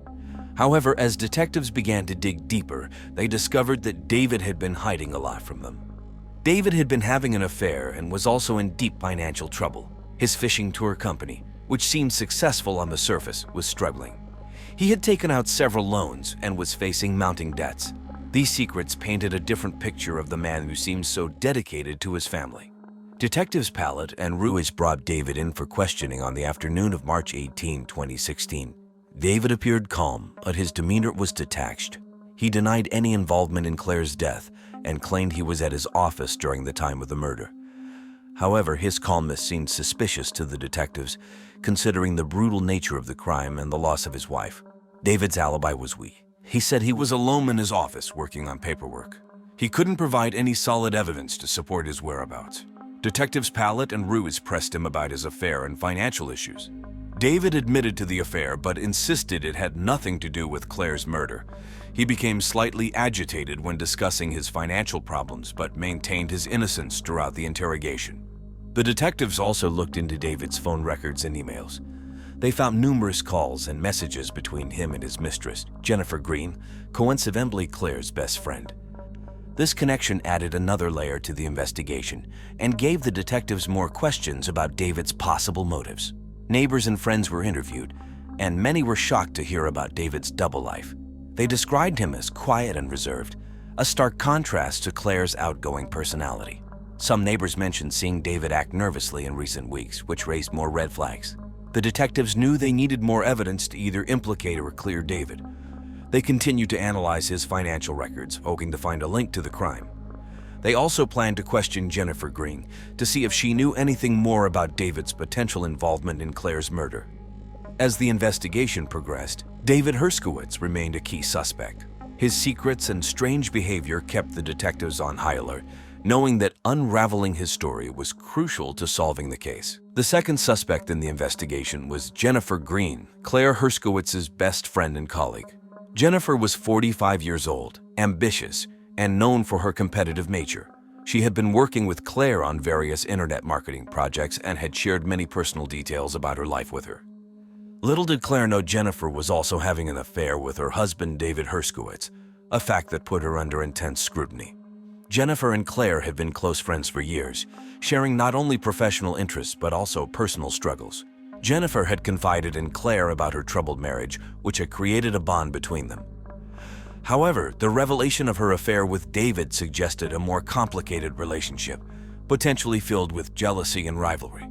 However, as detectives began to dig deeper, they discovered that David had been hiding a lot from them. David had been having an affair and was also in deep financial trouble. His fishing tour company, which seemed successful on the surface, was struggling. He had taken out several loans and was facing mounting debts. These secrets painted a different picture of the man who seemed so dedicated to his family. Detectives Pallett and Ruiz brought David in for questioning on the afternoon of March 18, 2016. David appeared calm, but his demeanor was detached. He denied any involvement in Claire's death and claimed he was at his office during the time of the murder. However, his calmness seemed suspicious to the detectives, considering the brutal nature of the crime and the loss of his wife. David's alibi was weak. He said he was alone in his office working on paperwork. He couldn't provide any solid evidence to support his whereabouts. Detectives Pallett and Ruiz pressed him about his affair and financial issues. David admitted to the affair but insisted it had nothing to do with Claire's murder. He became slightly agitated when discussing his financial problems but maintained his innocence throughout the interrogation. The detectives also looked into David's phone records and emails. They found numerous calls and messages between him and his mistress, Jennifer Green, coincidentally Claire's best friend. This connection added another layer to the investigation and gave the detectives more questions about David's possible motives. Neighbors and friends were interviewed, and many were shocked to hear about David's double life. They described him as quiet and reserved, a stark contrast to Claire's outgoing personality. Some neighbors mentioned seeing David act nervously in recent weeks, which raised more red flags. The detectives knew they needed more evidence to either implicate or clear David. They continued to analyze his financial records, hoping to find a link to the crime. They also planned to question Jennifer Green to see if she knew anything more about David's potential involvement in Claire's murder. As the investigation progressed, David Herskowitz remained a key suspect. His secrets and strange behavior kept the detectives on high alert, knowing that unraveling his story was crucial to solving the case. The second suspect in the investigation was Jennifer Green, Claire Herskowitz's best friend and colleague. Jennifer was 45 years old, ambitious, and known for her competitive nature. She had been working with Claire on various internet marketing projects and had shared many personal details about her life with her. Little did Claire know Jennifer was also having an affair with her husband David Herskowitz, a fact that put her under intense scrutiny. Jennifer and Claire had been close friends for years, sharing not only professional interests but also personal struggles. Jennifer had confided in Claire about her troubled marriage, which had created a bond between them. However, the revelation of her affair with David suggested a more complicated relationship, potentially filled with jealousy and rivalry.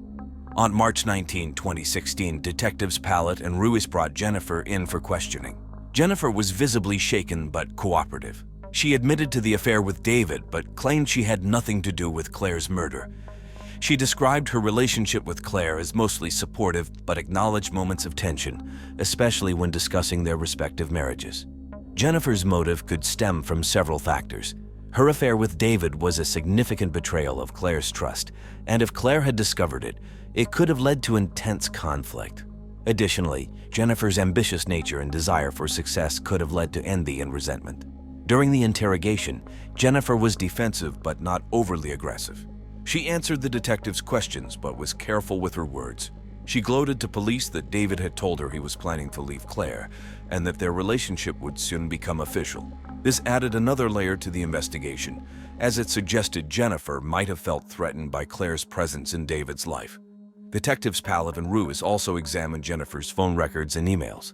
On March 19, 2016, detectives Pallett and Ruiz brought Jennifer in for questioning. Jennifer was visibly shaken but cooperative. She admitted to the affair with David but claimed she had nothing to do with Claire's murder. She described her relationship with Claire as mostly supportive but acknowledged moments of tension, especially when discussing their respective marriages. Jennifer's motive could stem from several factors. Her affair with David was a significant betrayal of Claire's trust, and if Claire had discovered it, it could have led to intense conflict. Additionally, Jennifer's ambitious nature and desire for success could have led to envy and resentment. During the interrogation, Jennifer was defensive but not overly aggressive. She answered the detectives' questions but was careful with her words. She gloated to police that David had told her he was planning to leave Claire and that their relationship would soon become official. This added another layer to the investigation, as it suggested Jennifer might have felt threatened by Claire's presence in David's life. Detectives Pallet and Ruiz also examined Jennifer's phone records and emails.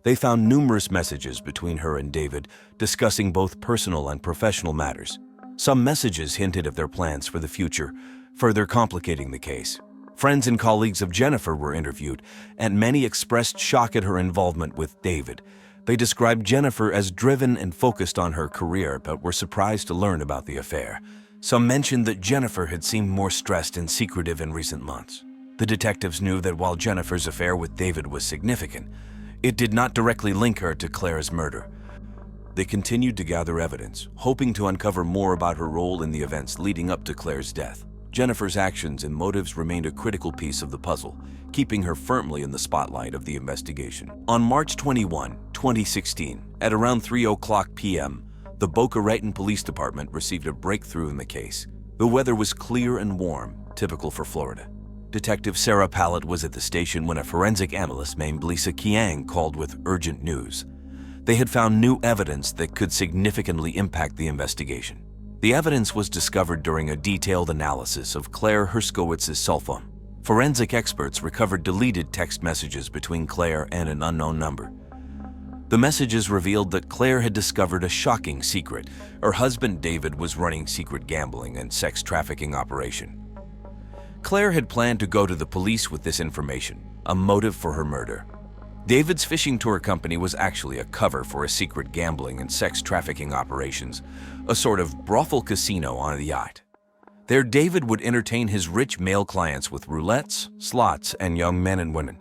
They found numerous messages between her and David discussing both personal and professional matters. Some messages hinted at their plans for the future, further complicating the case. Friends and colleagues of Jennifer were interviewed, and many expressed shock at her involvement with David. They described Jennifer as driven and focused on her career, but were surprised to learn about the affair. Some mentioned that Jennifer had seemed more stressed and secretive in recent months. The detectives knew that while Jennifer's affair with David was significant, it did not directly link her to Claire's murder. They continued to gather evidence, hoping to uncover more about her role in the events leading up to Claire's death. Jennifer's actions and motives remained a critical piece of the puzzle, keeping her firmly in the spotlight of the investigation. On March 21, 2016, at around 3:00 p.m., the Boca Raton Police Department received a breakthrough in the case. The weather was clear and warm, typical for Florida. Detective Sarah Pallet was at the station when a forensic analyst named Lisa Kiang called with urgent news. They had found new evidence that could significantly impact the investigation. The evidence was discovered during a detailed analysis of Claire Herskowitz's cell phone. Forensic experts recovered deleted text messages between Claire and an unknown number. The messages revealed that Claire had discovered a shocking secret. Her husband David was running secret gambling and sex trafficking operation. Claire had planned to go to the police with this information, a motive for her murder. David's fishing tour company was actually a cover for a secret gambling and sex trafficking operations, a sort of brothel casino on a yacht. There, David would entertain his rich male clients with roulettes, slots, and young men and women,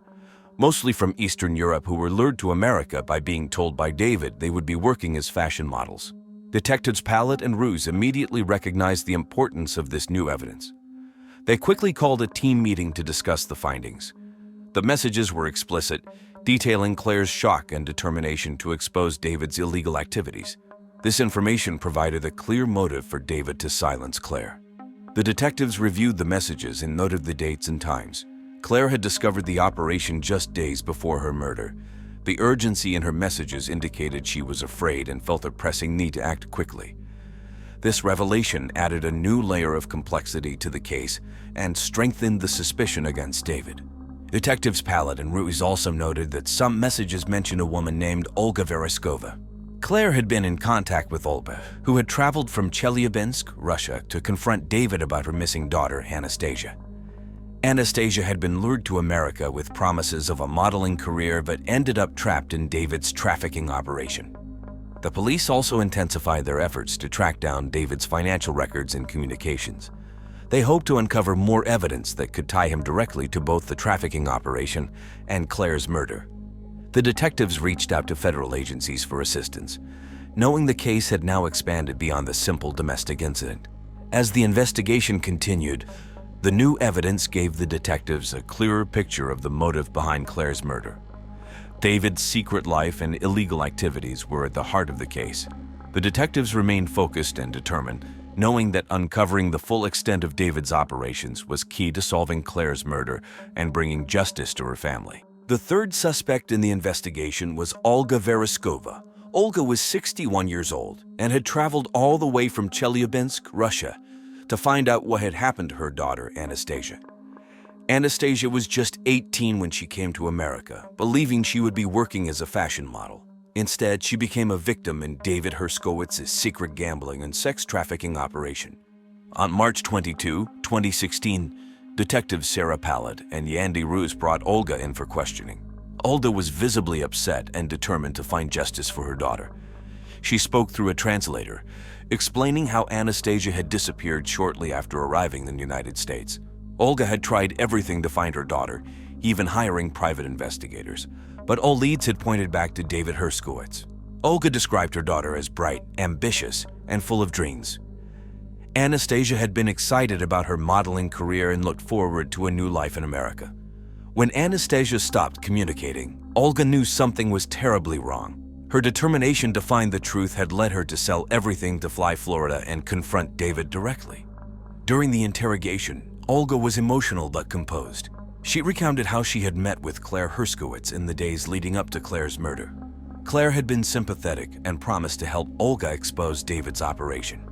mostly from Eastern Europe, who were lured to America by being told by David they would be working as fashion models. Detectives Pallet and Ruiz immediately recognized the importance of this new evidence. They quickly called a team meeting to discuss the findings. The messages were explicit, detailing Claire's shock and determination to expose David's illegal activities. This information provided a clear motive for David to silence Claire. The detectives reviewed the messages and noted the dates and times. Claire had discovered the operation just days before her murder. The urgency in her messages indicated she was afraid and felt a pressing need to act quickly. This revelation added a new layer of complexity to the case and strengthened the suspicion against David. Detectives Pallet and Ruiz also noted that some messages mentioned a woman named Olga Vereskova. Claire had been in contact with Olga, who had traveled from Chelyabinsk, Russia, to confront David about her missing daughter, Anastasia. Anastasia had been lured to America with promises of a modeling career but ended up trapped in David's trafficking operation. The police also intensified their efforts to track down David's financial records and communications. They hoped to uncover more evidence that could tie him directly to both the trafficking operation and Claire's murder. The detectives reached out to federal agencies for assistance, knowing the case had now expanded beyond the simple domestic incident. As the investigation continued, the new evidence gave the detectives a clearer picture of the motive behind Claire's murder. David's secret life and illegal activities were at the heart of the case. The detectives remained focused and determined, knowing that uncovering the full extent of David's operations was key to solving Claire's murder and bringing justice to her family. The third suspect in the investigation was Olga Vereskova. Olga was 61 years old and had traveled all the way from Chelyabinsk, Russia, to find out what had happened to her daughter, Anastasia. Anastasia was just 18 when she came to America, believing she would be working as a fashion model. Instead, she became a victim in David Herskowitz's secret gambling and sex trafficking operation. On March 22, 2016, Detectives Sarah Pallet and Yandy Ruiz brought Olga in for questioning. Olga was visibly upset and determined to find justice for her daughter. She spoke through a translator, explaining how Anastasia had disappeared shortly after arriving in the United States. Olga had tried everything to find her daughter, even hiring private investigators, but all leads had pointed back to David Herskowitz. Olga described her daughter as bright, ambitious, and full of dreams. Anastasia had been excited about her modeling career and looked forward to a new life in America. When Anastasia stopped communicating, Olga knew something was terribly wrong. Her determination to find the truth had led her to sell everything to fly Florida and confront David directly. During the interrogation, Olga was emotional but composed. She recounted how she had met with Claire Herskowitz in the days leading up to Claire's murder. Claire had been sympathetic and promised to help Olga expose David's operation.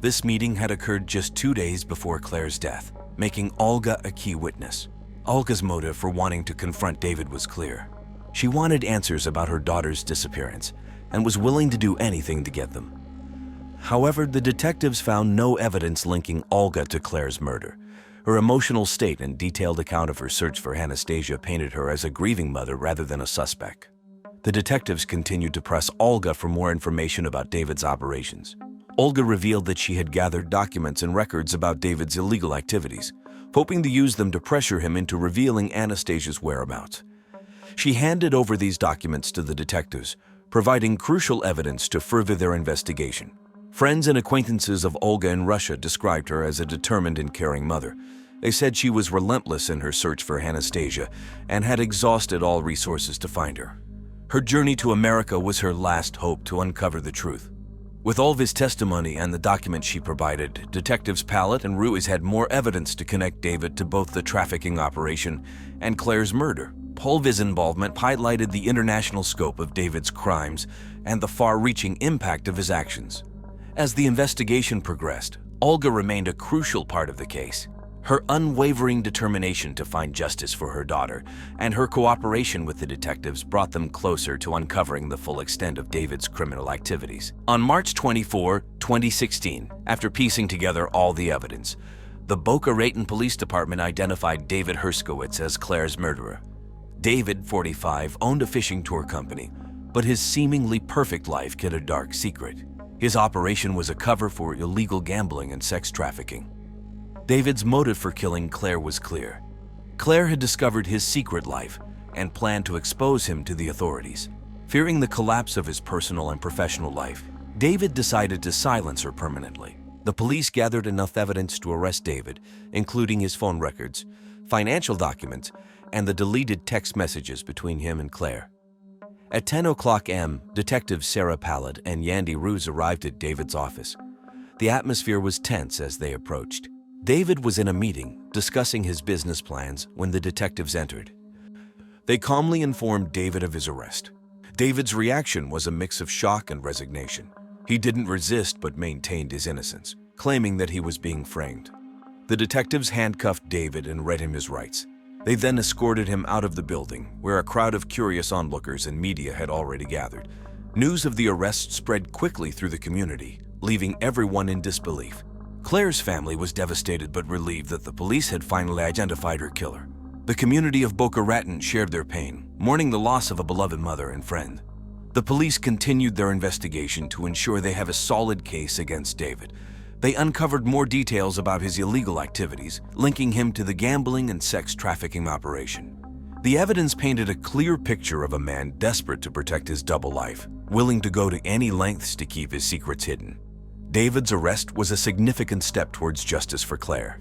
This meeting had occurred just 2 days before Claire's death, making Olga a key witness. Olga's motive for wanting to confront David was clear. She wanted answers about her daughter's disappearance and was willing to do anything to get them. However, the detectives found no evidence linking Olga to Claire's murder. Her emotional state and detailed account of her search for Anastasia painted her as a grieving mother rather than a suspect. The detectives continued to press Olga for more information about David's operations. Olga revealed that she had gathered documents and records about David's illegal activities, hoping to use them to pressure him into revealing Anastasia's whereabouts. She handed over these documents to the detectives, providing crucial evidence to further their investigation. Friends and acquaintances of Olga in Russia described her as a determined and caring mother. They said she was relentless in her search for Anastasia and had exhausted all resources to find her. Her journey to America was her last hope to uncover the truth. With all of his testimony and the documents she provided, Detectives Pallet and Ruiz had more evidence to connect David to both the trafficking operation and Claire's murder. Polvi's involvement highlighted the international scope of David's crimes and the far-reaching impact of his actions. As the investigation progressed, Olga remained a crucial part of the case. Her unwavering determination to find justice for her daughter and her cooperation with the detectives brought them closer to uncovering the full extent of David's criminal activities. On March 24, 2016, after piecing together all the evidence, the Boca Raton Police Department identified David Herskowitz as Claire's murderer. David, 45, owned a fishing tour company, but his seemingly perfect life hid a dark secret. His operation was a cover for illegal gambling and sex trafficking. David's motive for killing Claire was clear. Claire had discovered his secret life and planned to expose him to the authorities. Fearing the collapse of his personal and professional life, David decided to silence her permanently. The police gathered enough evidence to arrest David, including his phone records, financial documents, and the deleted text messages between him and Claire. At 10:00 a.m., Detectives Sarah Pallet and Yandy Ruiz arrived at David's office. The atmosphere was tense as they approached. David was in a meeting discussing his business plans when the detectives entered. They calmly informed David of his arrest. David's reaction was a mix of shock and resignation. He didn't resist but maintained his innocence, claiming that he was being framed. The detectives handcuffed David and read him his rights. They then escorted him out of the building, where a crowd of curious onlookers and media had already gathered. News of the arrest spread quickly through the community, leaving everyone in disbelief. Claire's family was devastated but relieved that the police had finally identified her killer. The community of Boca Raton shared their pain, mourning the loss of a beloved mother and friend. The police continued their investigation to ensure they have a solid case against David. They uncovered more details about his illegal activities, linking him to the gambling and sex trafficking operation. The evidence painted a clear picture of a man desperate to protect his double life, willing to go to any lengths to keep his secrets hidden. David's arrest was a significant step towards justice for Claire.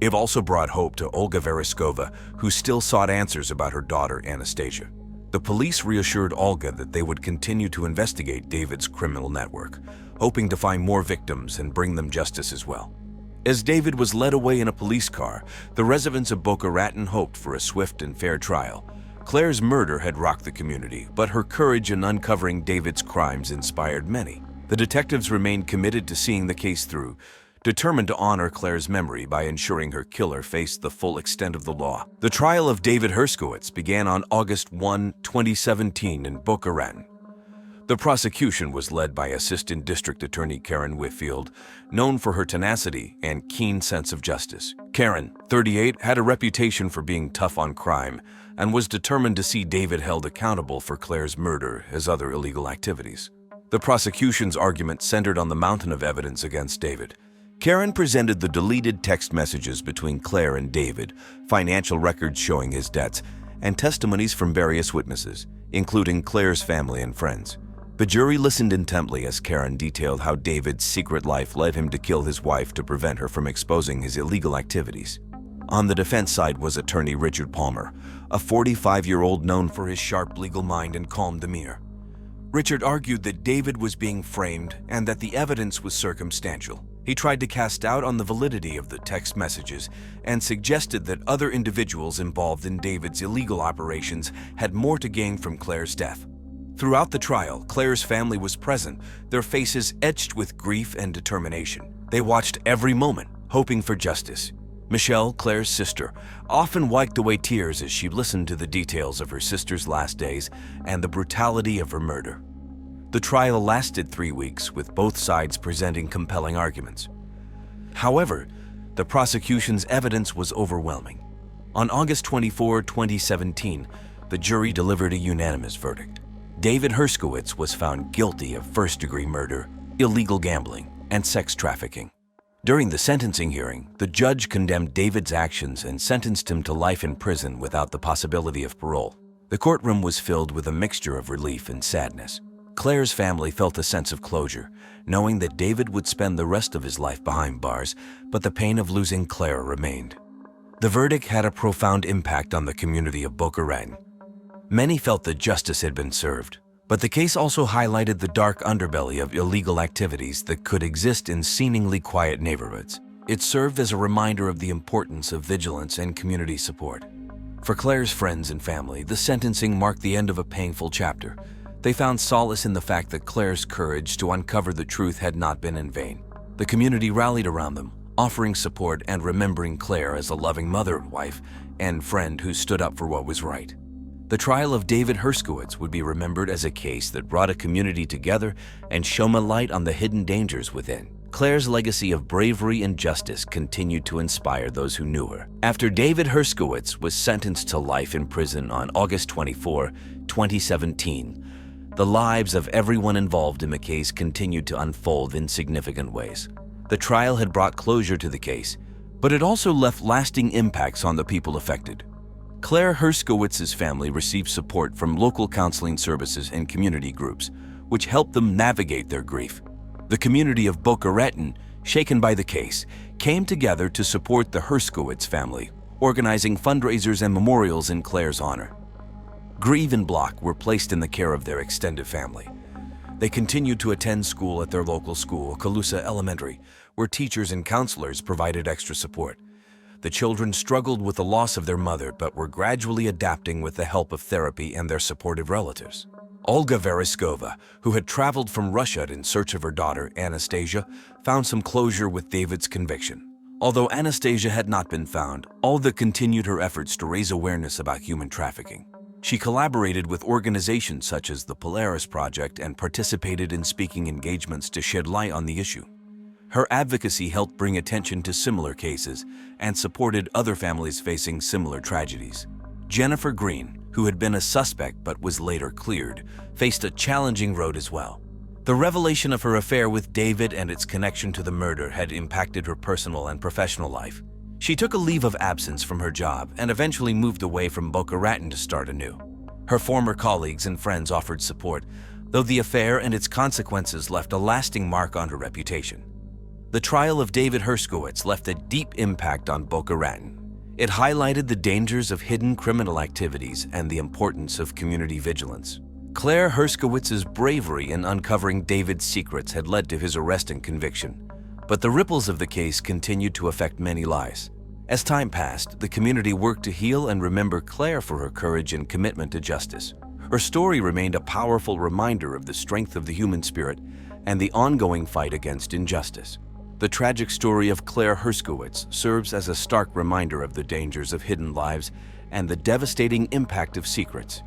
It also brought hope to Olga Vereskova, who still sought answers about her daughter, Anastasia. The police reassured Olga that they would continue to investigate David's criminal network, hoping to find more victims and bring them justice as well. As David was led away in a police car, the residents of Boca Raton hoped for a swift and fair trial. Claire's murder had rocked the community, but her courage in uncovering David's crimes inspired many. The detectives remained committed to seeing the case through, determined to honor Claire's memory by ensuring her killer faced the full extent of the law. The trial of David Herskowitz began on August 1, 2017 in Boca Raton. The prosecution was led by Assistant District Attorney Karen Whitfield, known for her tenacity and keen sense of justice. Karen, 38, had a reputation for being tough on crime and was determined to see David held accountable for Claire's murder as other illegal activities. The prosecution's argument centered on the mountain of evidence against David. Karen presented the deleted text messages between Claire and David, financial records showing his debts, and testimonies from various witnesses, including Claire's family and friends. The jury listened intently as Karen detailed how David's secret life led him to kill his wife to prevent her from exposing his illegal activities. On the defense side was attorney Richard Palmer, a 45-year-old known for his sharp legal mind and calm demeanor. Richard argued that David was being framed and that the evidence was circumstantial. He tried to cast doubt on the validity of the text messages and suggested that other individuals involved in David's illegal operations had more to gain from Claire's death. Throughout the trial, Claire's family was present, their faces etched with grief and determination. They watched every moment, hoping for justice. Michelle, Claire's sister, often wiped away tears as she listened to the details of her sister's last days and the brutality of her murder. The trial lasted 3 weeks, with both sides presenting compelling arguments. However, the prosecution's evidence was overwhelming. On August 24, 2017, the jury delivered a unanimous verdict. David Herskowitz was found guilty of first-degree murder, illegal gambling, and sex trafficking. During the sentencing hearing, the judge condemned David's actions and sentenced him to life in prison without the possibility of parole. The courtroom was filled with a mixture of relief and sadness. Claire's family felt a sense of closure, knowing that David would spend the rest of his life behind bars, but the pain of losing Claire remained. The verdict had a profound impact on the community of Boca Raton. Many felt that justice had been served, but the case also highlighted the dark underbelly of illegal activities that could exist in seemingly quiet neighborhoods. It served as a reminder of the importance of vigilance and community support. For Claire's friends and family, the sentencing marked the end of a painful chapter. They found solace in the fact that Claire's courage to uncover the truth had not been in vain. The community rallied around them, offering support and remembering Claire as a loving mother, wife, and friend who stood up for what was right. The trial of David Herskowitz would be remembered as a case that brought a community together and shone a light on the hidden dangers within. Claire's legacy of bravery and justice continued to inspire those who knew her. After David Herskowitz was sentenced to life in prison on August 24, 2017, the lives of everyone involved in the case continued to unfold in significant ways. The trial had brought closure to the case, but it also left lasting impacts on the people affected. Claire Herskowitz's family received support from local counseling services and community groups, which helped them navigate their grief. The community of Boca Raton, shaken by the case, came together to support the Herskowitz family, organizing fundraisers and memorials in Claire's honor. Grieve and Block were placed in the care of their extended family. They continued to attend school at their local school, Calusa Elementary, where teachers and counselors provided extra support. The children struggled with the loss of their mother, but were gradually adapting with the help of therapy and their supportive relatives. Olga Vereskova, who had traveled from Russia in search of her daughter, Anastasia, found some closure with David's conviction. Although Anastasia had not been found, Olga continued her efforts to raise awareness about human trafficking. She collaborated with organizations such as the Polaris Project and participated in speaking engagements to shed light on the issue. Her advocacy helped bring attention to similar cases and supported other families facing similar tragedies. Jennifer Green, who had been a suspect but was later cleared, faced a challenging road as well. The revelation of her affair with David and its connection to the murder had impacted her personal and professional life. She took a leave of absence from her job and eventually moved away from Boca Raton to start anew. Her former colleagues and friends offered support, though the affair and its consequences left a lasting mark on her reputation. The trial of David Herskowitz left a deep impact on Boca Raton. It highlighted the dangers of hidden criminal activities and the importance of community vigilance. Claire Herskowitz's bravery in uncovering David's secrets had led to his arrest and conviction, but the ripples of the case continued to affect many lives. As time passed, the community worked to heal and remember Claire for her courage and commitment to justice. Her story remained a powerful reminder of the strength of the human spirit and the ongoing fight against injustice. The tragic story of Claire Herskowitz serves as a stark reminder of the dangers of hidden lives and the devastating impact of secrets.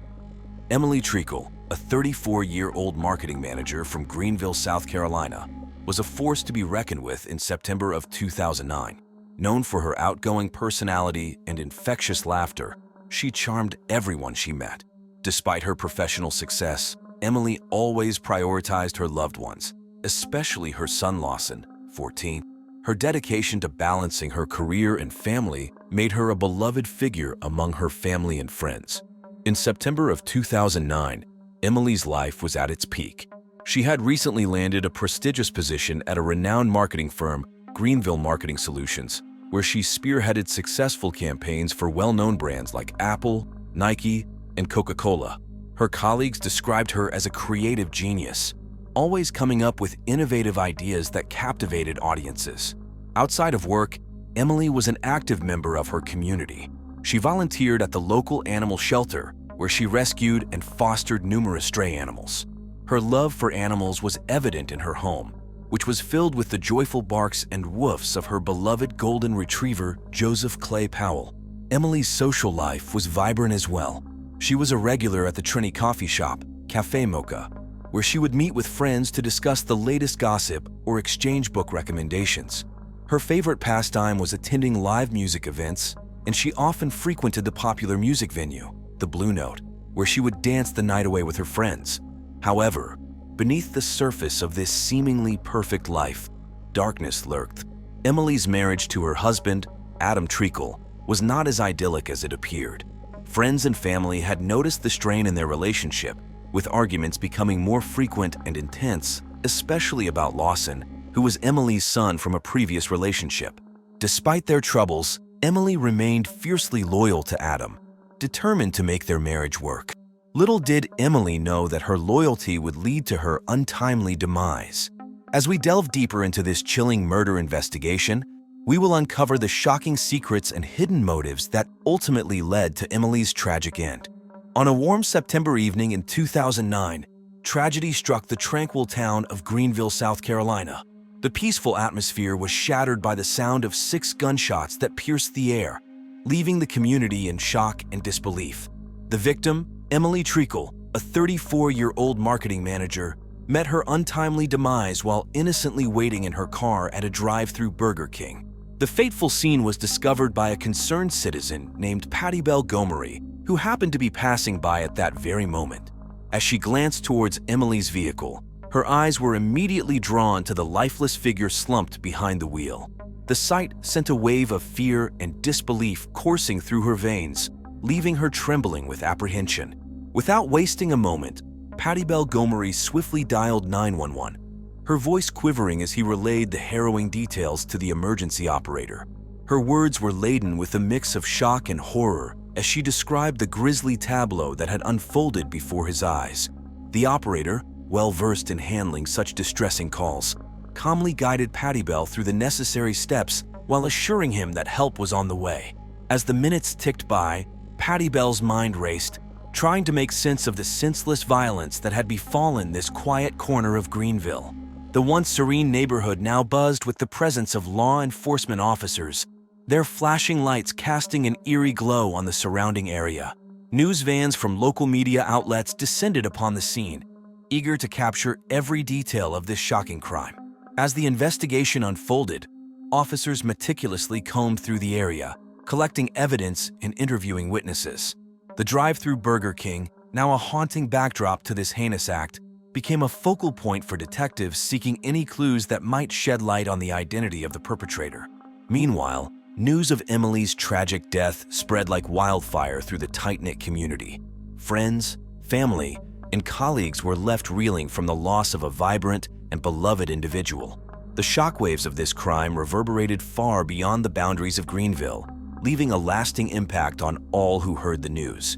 Emily Treacle, a 34-year-old marketing manager from Greenville, South Carolina, was a force to be reckoned with in September of 2009. Known for her outgoing personality and infectious laughter, she charmed everyone she met. Despite her professional success, Emily always prioritized her loved ones, especially her son Lawson, 14. Her dedication to balancing her career and family made her a beloved figure among her family and friends. In September of 2009, Emily's life was at its peak. She had recently landed a prestigious position at a renowned marketing firm, Greenville Marketing Solutions, where she spearheaded successful campaigns for well-known brands like Apple, Nike, and Coca-Cola. Her colleagues described her as a creative genius, always coming up with innovative ideas that captivated audiences. Outside of work, Emily was an active member of her community. She volunteered at the local animal shelter, where she rescued and fostered numerous stray animals. Her love for animals was evident in her home, which was filled with the joyful barks and woofs of her beloved golden retriever, Joseph Clay Powell. Emily's social life was vibrant as well. She was a regular at the Trinity coffee shop, Cafe Mocha, where she would meet with friends to discuss the latest gossip or exchange book recommendations. Her favorite pastime was attending live music events, and she often frequented the popular music venue, the Blue Note, where she would dance the night away with her friends. However, beneath the surface of this seemingly perfect life, darkness lurked. Emily's marriage to her husband, Adam Treacle, was not as idyllic as it appeared. Friends and family had noticed the strain in their relationship, with arguments becoming more frequent and intense, especially about Lawson, who was Emily's son from a previous relationship. Despite their troubles, Emily remained fiercely loyal to Adam, determined to make their marriage work. Little did Emily know that her loyalty would lead to her untimely demise. As we delve deeper into this chilling murder investigation, we will uncover the shocking secrets and hidden motives that ultimately led to Emily's tragic end. On a warm September evening in 2009, tragedy struck the tranquil town of Greenville, South Carolina. The peaceful atmosphere was shattered by the sound of 6 gunshots that pierced the air, leaving the community in shock and disbelief. The victim, Emily Treacle, a 34-year-old marketing manager, met her untimely demise while innocently waiting in her car at a drive-thru Burger King. The fateful scene was discovered by a concerned citizen named Patty Bell Gomery, who happened to be passing by at that very moment. As she glanced towards Emily's vehicle, her eyes were immediately drawn to the lifeless figure slumped behind the wheel. The sight sent a wave of fear and disbelief coursing through her veins, leaving her trembling with apprehension. Without wasting a moment, Patty Bell Gomery swiftly dialed 911, her voice quivering as he relayed the harrowing details to the emergency operator. Her words were laden with a mix of shock and horror as she described the grisly tableau that had unfolded before his eyes. The operator, well versed in handling such distressing calls, calmly guided Patty Bell through the necessary steps while assuring him that help was on the way. As the minutes ticked by, Patty Bell's mind raced, trying to make sense of the senseless violence that had befallen this quiet corner of Greenville. The once serene neighborhood now buzzed with the presence of law enforcement officers, their flashing lights casting an eerie glow on the surrounding area. News vans from local media outlets descended upon the scene, eager to capture every detail of this shocking crime. As the investigation unfolded, officers meticulously combed through the area, collecting evidence and interviewing witnesses. The drive-thru Burger King, now a haunting backdrop to this heinous act, became a focal point for detectives seeking any clues that might shed light on the identity of the perpetrator. Meanwhile, news of Emily's tragic death spread like wildfire through the tight-knit community. Friends, family, and colleagues were left reeling from the loss of a vibrant and beloved individual. The shockwaves of this crime reverberated far beyond the boundaries of Greenville, leaving a lasting impact on all who heard the news.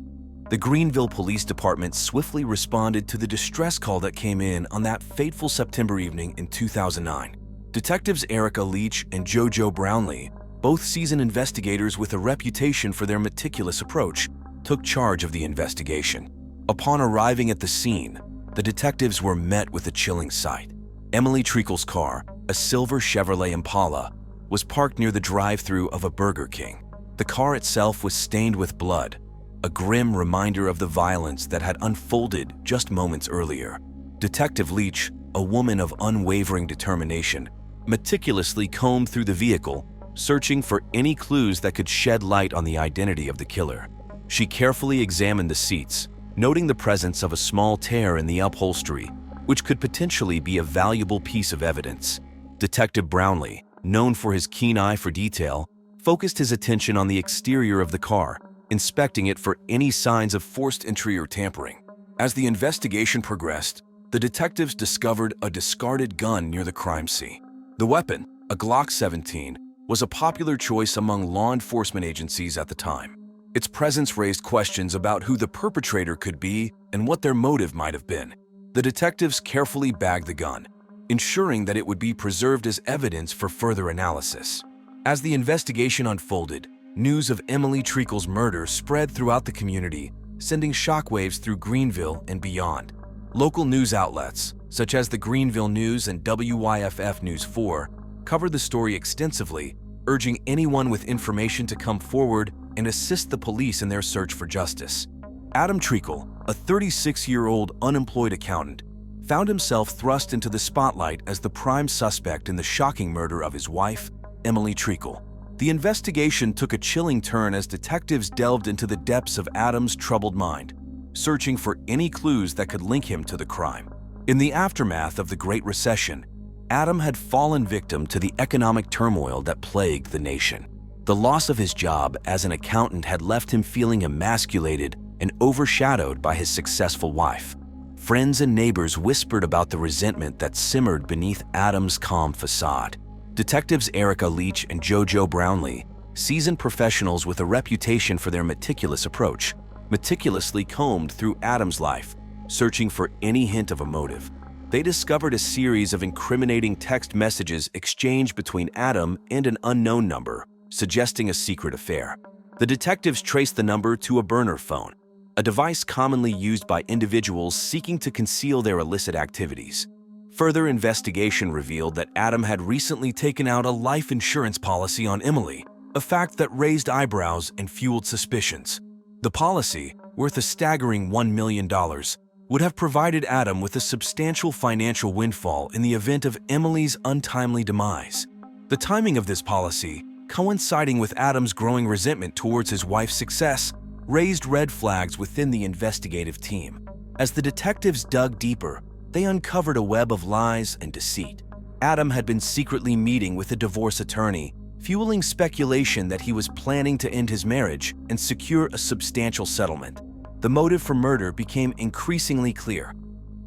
The Greenville Police Department swiftly responded to the distress call that came in on that fateful September evening in 2009. Detectives Erica Leach and JoJo Brownlee, both seasoned investigators with a reputation for their meticulous approach, took charge of the investigation. Upon arriving at the scene, the detectives were met with a chilling sight. Emily Treacle's car, a silver Chevrolet Impala, was parked near the drive-thru of a Burger King. The car itself was stained with blood, a grim reminder of the violence that had unfolded just moments earlier. Detective Leach, a woman of unwavering determination, meticulously combed through the vehicle, searching for any clues that could shed light on the identity of the killer. She carefully examined the seats, noting the presence of a small tear in the upholstery, which could potentially be a valuable piece of evidence. Detective Brownlee, known for his keen eye for detail, focused his attention on the exterior of the car, inspecting it for any signs of forced entry or tampering. As the investigation progressed, the detectives discovered a discarded gun near the crime scene. The weapon, a Glock 17, was a popular choice among law enforcement agencies at the time. Its presence raised questions about who the perpetrator could be and what their motive might have been. The detectives carefully bagged the gun, ensuring that it would be preserved as evidence for further analysis. As the investigation unfolded, news of Emily Treacle's murder spread throughout the community, sending shockwaves through Greenville and beyond. Local news outlets, such as the Greenville News and WYFF News 4, covered the story extensively, urging anyone with information to come forward and assist the police in their search for justice. Adam Treacle, a 36-year-old unemployed accountant, found himself thrust into the spotlight as the prime suspect in the shocking murder of his wife, Emily Treacle. The investigation took a chilling turn as detectives delved into the depths of Adam's troubled mind, searching for any clues that could link him to the crime. In the aftermath of the Great Recession, Adam had fallen victim to the economic turmoil that plagued the nation. The loss of his job as an accountant had left him feeling emasculated and overshadowed by his successful wife. Friends and neighbors whispered about the resentment that simmered beneath Adam's calm facade. Detectives Erica Leach and JoJo Brownlee, seasoned professionals with a reputation for their meticulous approach, meticulously combed through Adam's life, searching for any hint of a motive. They discovered a series of incriminating text messages exchanged between Adam and an unknown number, suggesting a secret affair. The detectives traced the number to a burner phone, a device commonly used by individuals seeking to conceal their illicit activities. Further investigation revealed that Adam had recently taken out a life insurance policy on Emily, a fact that raised eyebrows and fueled suspicions. The policy, worth a staggering $1 million, would have provided Adam with a substantial financial windfall in the event of Emily's untimely demise. The timing of this policy, coinciding with Adam's growing resentment towards his wife's success, raised red flags within the investigative team. As the detectives dug deeper, they uncovered a web of lies and deceit. Adam had been secretly meeting with a divorce attorney, fueling speculation that he was planning to end his marriage and secure a substantial settlement. The motive for murder became increasingly clear.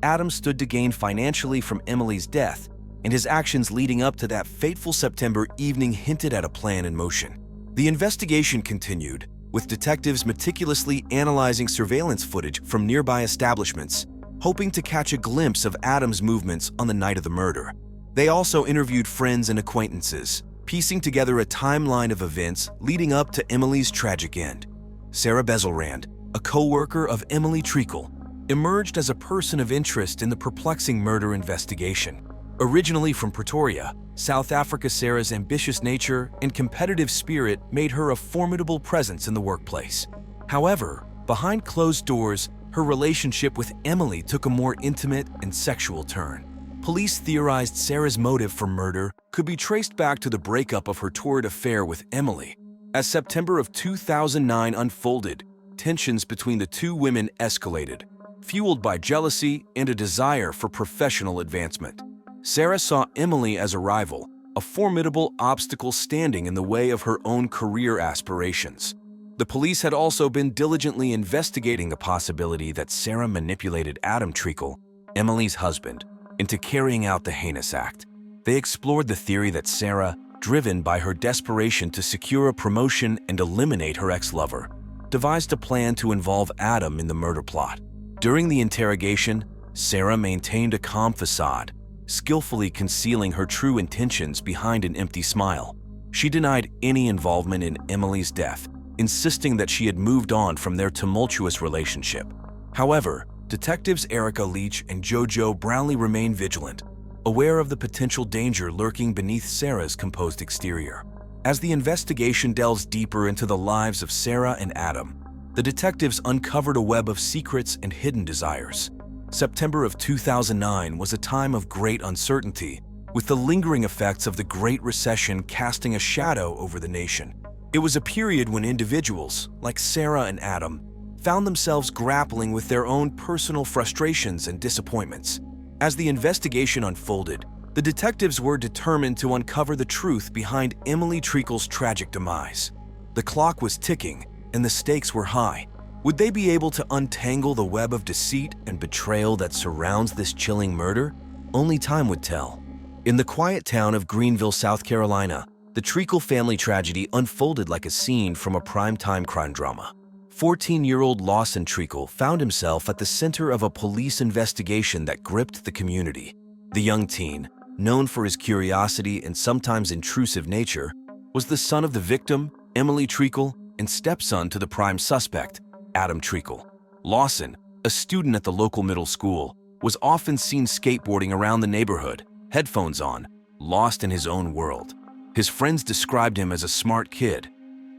Adam stood to gain financially from Emily's death, and his actions leading up to that fateful September evening hinted at a plan in motion. The investigation continued, with detectives meticulously analyzing surveillance footage from nearby establishments, hoping to catch a glimpse of Adam's movements on the night of the murder. They also interviewed friends and acquaintances, piecing together a timeline of events leading up to Emily's tragic end. Sarah Bezelrand, a co-worker of Emily Treacle, emerged as a person of interest in the perplexing murder investigation. Originally from Pretoria, South Africa, Sarah's ambitious nature and competitive spirit made her a formidable presence in the workplace. However, behind closed doors, her relationship with Emily took a more intimate and sexual turn. Police theorized Sarah's motive for murder could be traced back to the breakup of her torrid affair with Emily. As September of 2009 unfolded, tensions between the two women escalated, fueled by jealousy and a desire for professional advancement. Sarah saw Emily as a rival, a formidable obstacle standing in the way of her own career aspirations. The police had also been diligently investigating the possibility that Sarah manipulated Adam Treacle, Emily's husband, into carrying out the heinous act. They explored the theory that Sarah, driven by her desperation to secure a promotion and eliminate her ex-lover, devised a plan to involve Adam in the murder plot. During the interrogation, Sarah maintained a calm facade, skillfully concealing her true intentions behind an empty smile. She denied any involvement in Emily's death, insisting that she had moved on from their tumultuous relationship. However, detectives Erica Leach and JoJo Brownlee remained vigilant, aware of the potential danger lurking beneath Sarah's composed exterior. As the investigation delves deeper into the lives of Sarah and Adam, the detectives uncovered a web of secrets and hidden desires. September of 2009 was a time of great uncertainty, with the lingering effects of the Great Recession casting a shadow over the nation. It was a period when individuals, like Sarah and Adam, found themselves grappling with their own personal frustrations and disappointments. As the investigation unfolded, the detectives were determined to uncover the truth behind Emily Treacle's tragic demise. The clock was ticking, and the stakes were high. Would they be able to untangle the web of deceit and betrayal that surrounds this chilling murder? Only time would tell. In the quiet town of Greenville, South Carolina, the Treacle family tragedy unfolded like a scene from a primetime crime drama. 14-year-old Lawson Treacle found himself at the center of a police investigation that gripped the community. The young teen, known for his curiosity and sometimes intrusive nature, was the son of the victim, Emily Treacle, and stepson to the prime suspect, Adam Treacle. Lawson, a student at the local middle school, was often seen skateboarding around the neighborhood, headphones on, lost in his own world. His friends described him as a smart kid,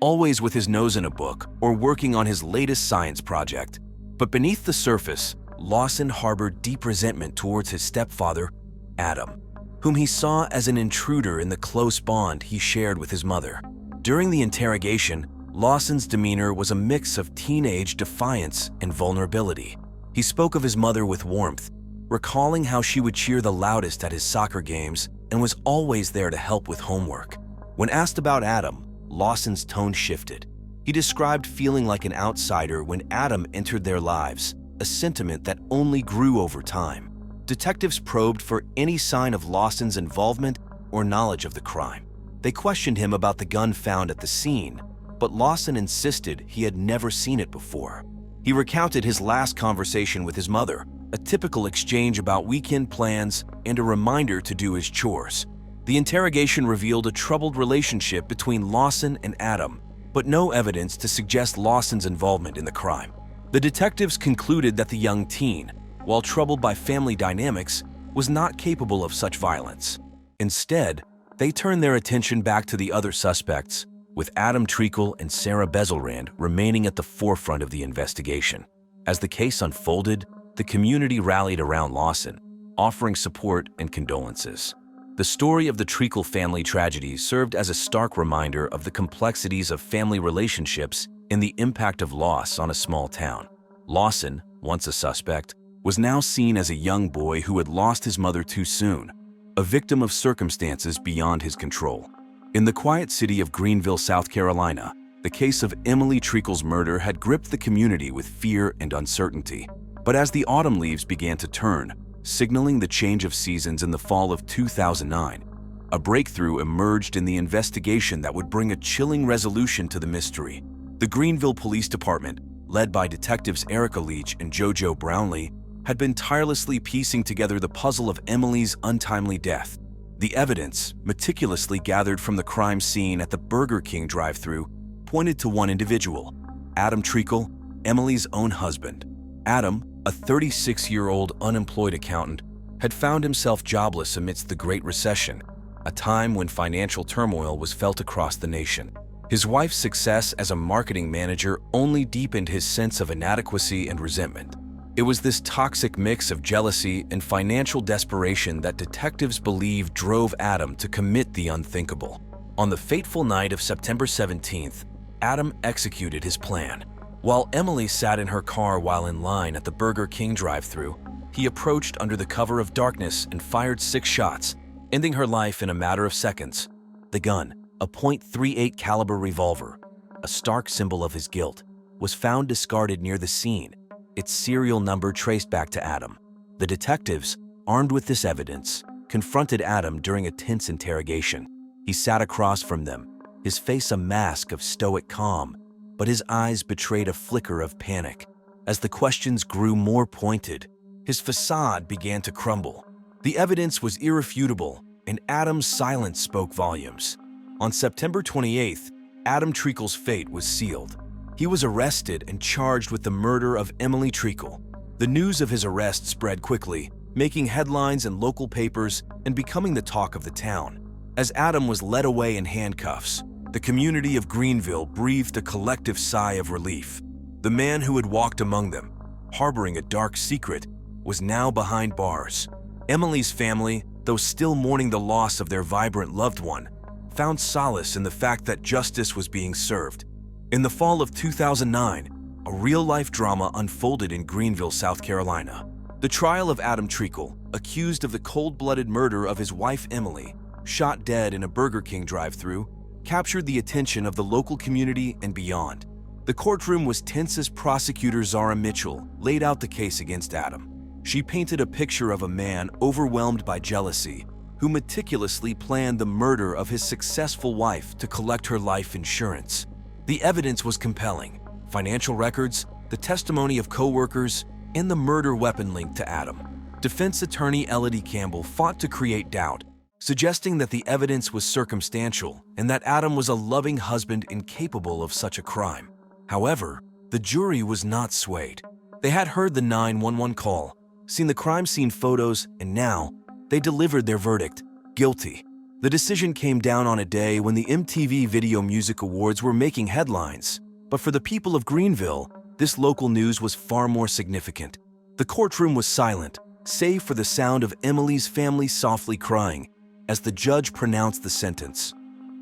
always with his nose in a book or working on his latest science project. But beneath the surface, Lawson harbored deep resentment towards his stepfather, Adam, whom he saw as an intruder in the close bond he shared with his mother. During the interrogation, Lawson's demeanor was a mix of teenage defiance and vulnerability. He spoke of his mother with warmth, recalling how she would cheer the loudest at his soccer games and was always there to help with homework. When asked about Adam, Lawson's tone shifted. He described feeling like an outsider when Adam entered their lives, a sentiment that only grew over time. Detectives probed for any sign of Lawson's involvement or knowledge of the crime. They questioned him about the gun found at the scene, but Lawson insisted he had never seen it before. He recounted his last conversation with his mother, a typical exchange about weekend plans and a reminder to do his chores. The interrogation revealed a troubled relationship between Lawson and Adam, but no evidence to suggest Lawson's involvement in the crime. The detectives concluded that the young teen, while troubled by family dynamics, was not capable of such violence. Instead, they turned their attention back to the other suspects, with Adam Treacle and Sarah Bezelrand remaining at the forefront of the investigation. As the case unfolded, the community rallied around Lawson, offering support and condolences. The story of the Treacle family tragedy served as a stark reminder of the complexities of family relationships and the impact of loss on a small town. Lawson, once a suspect, was now seen as a young boy who had lost his mother too soon, a victim of circumstances beyond his control. In the quiet city of Greenville, South Carolina, the case of Emily Treacle's murder had gripped the community with fear and uncertainty. But as the autumn leaves began to turn, signaling the change of seasons in the fall of 2009, a breakthrough emerged in the investigation that would bring a chilling resolution to the mystery. The Greenville Police Department, led by detectives Erica Leach and JoJo Brownlee, had been tirelessly piecing together the puzzle of Emily's untimely death. The evidence, meticulously gathered from the crime scene at the Burger King drive-thru, pointed to one individual, Adam Treacle, Emily's own husband. Adam, a 36-year-old unemployed accountant, had found himself jobless amidst the Great Recession, a time when financial turmoil was felt across the nation. His wife's success as a marketing manager only deepened his sense of inadequacy and resentment. It was this toxic mix of jealousy and financial desperation that detectives believe drove Adam to commit the unthinkable. On the fateful night of September 17th, Adam executed his plan. While Emily sat in her car while in line at the Burger King drive-thru, he approached under the cover of darkness and fired 6 shots, ending her life in a matter of seconds. The gun, a .38 caliber revolver, a stark symbol of his guilt, was found discarded near the scene, its serial number traced back to Adam. The detectives, armed with this evidence, confronted Adam during a tense interrogation. He sat across from them, his face a mask of stoic calm, but his eyes betrayed a flicker of panic. As the questions grew more pointed, his facade began to crumble. The evidence was irrefutable, and Adam's silence spoke volumes. On September 28th, Adam Treacle's fate was sealed. He was arrested and charged with the murder of Emily Treacle. The news of his arrest spread quickly, making headlines in local papers and becoming the talk of the town. As Adam was led away in handcuffs, the community of Greenville breathed a collective sigh of relief. The man who had walked among them, harboring a dark secret, was now behind bars. Emily's family, though still mourning the loss of their vibrant loved one, found solace in the fact that justice was being served. In the fall of 2009, a real-life drama unfolded in Greenville, South Carolina. The trial of Adam Treacle, accused of the cold-blooded murder of his wife Emily, shot dead in a Burger King drive-thru, captured the attention of the local community and beyond. The courtroom was tense as prosecutor Zara Mitchell laid out the case against Adam. She painted a picture of a man overwhelmed by jealousy, who meticulously planned the murder of his successful wife to collect her life insurance. The evidence was compelling. financial records, the testimony of co-workers, and the murder weapon linked to Adam. Defense attorney Elodie Campbell fought to create doubt, suggesting that the evidence was circumstantial and that Adam was a loving husband incapable of such a crime. However, the jury was not swayed. They had heard the 911 call, seen the crime scene photos, and now they delivered their verdict: guilty. The decision came down on a day when the MTV Video Music Awards were making headlines. But for the people of Greenville, this local news was far more significant. The courtroom was silent, save for the sound of Emily's family softly crying as the judge pronounced the sentence.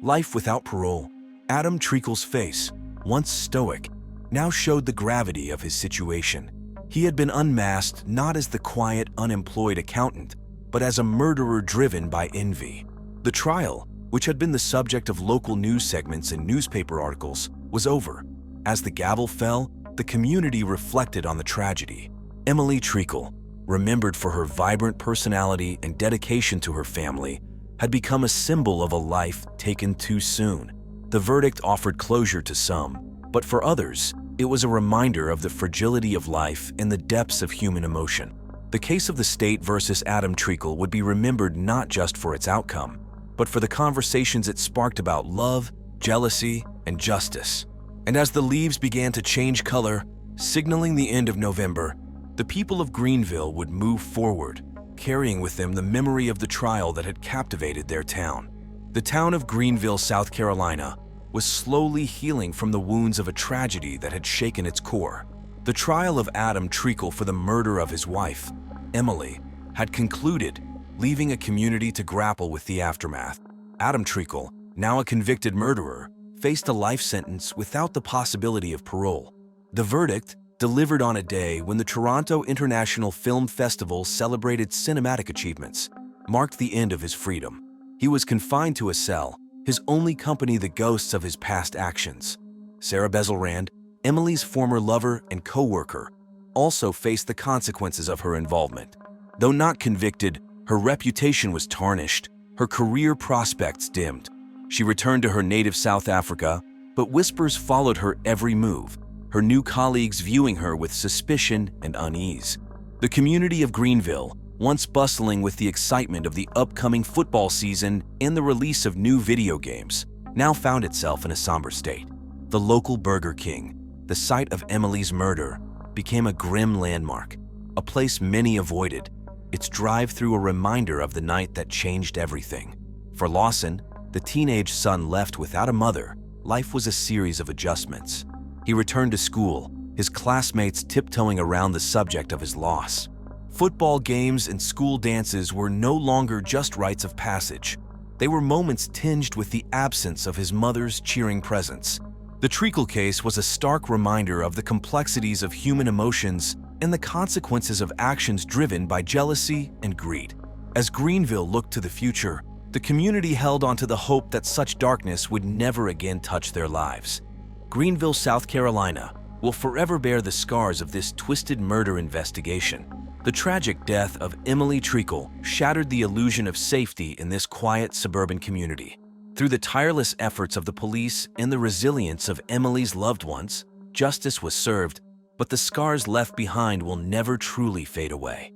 Life without parole. Adam Treacle's face, once stoic, now showed the gravity of his situation. He had been unmasked not as the quiet, unemployed accountant, but as a murderer driven by envy. The trial, which had been the subject of local news segments and newspaper articles, was over. As the gavel fell, the community reflected on the tragedy. Emily Treacle, remembered for her vibrant personality and dedication to her family, had become a symbol of a life taken too soon. The verdict offered closure to some, but for others, it was a reminder of the fragility of life and the depths of human emotion. The case of the state versus Adam Treacle would be remembered not just for its outcome, but for the conversations it sparked about love, jealousy, and justice. And as the leaves began to change color, signaling the end of November, the people of Greenville would move forward, carrying with them the memory of the trial that had captivated their town. The town of Greenville, South Carolina, was slowly healing from the wounds of a tragedy that had shaken its core. The trial of Adam Treacle for the murder of his wife, Emily, had concluded, leaving a community to grapple with the aftermath. Adam Treacle, now a convicted murderer, faced a life sentence without the possibility of parole. The verdict, delivered on a day when the Toronto International Film Festival celebrated cinematic achievements, marked the end of his freedom. He was confined to a cell, his only company the ghosts of his past actions. Sarah Bezelrand, Emily's former lover and co-worker, also faced the consequences of her involvement. Though not convicted, her reputation was tarnished, her career prospects dimmed. She returned to her native South Africa, but whispers followed her every move, her new colleagues viewing her with suspicion and unease. The community of Greenville, once bustling with the excitement of the upcoming football season and the release of new video games, now found itself in a somber state. The local Burger King, the site of Emily's murder, became a grim landmark, a place many avoided, its drive-thru a reminder of the night that changed everything. For Lawson, the teenage son left without a mother, life was a series of adjustments. He returned to school, his classmates tiptoeing around the subject of his loss. Football games and school dances were no longer just rites of passage. They were moments tinged with the absence of his mother's cheering presence. The Treacle case was a stark reminder of the complexities of human emotions and the consequences of actions driven by jealousy and greed. As Greenville looked to the future, the community held onto the hope that such darkness would never again touch their lives. Greenville, South Carolina, will forever bear the scars of this twisted murder investigation. The tragic death of Emily Treacle shattered the illusion of safety in this quiet suburban community. Through the tireless efforts of the police and the resilience of Emily's loved ones, justice was served, but the scars left behind will never truly fade away.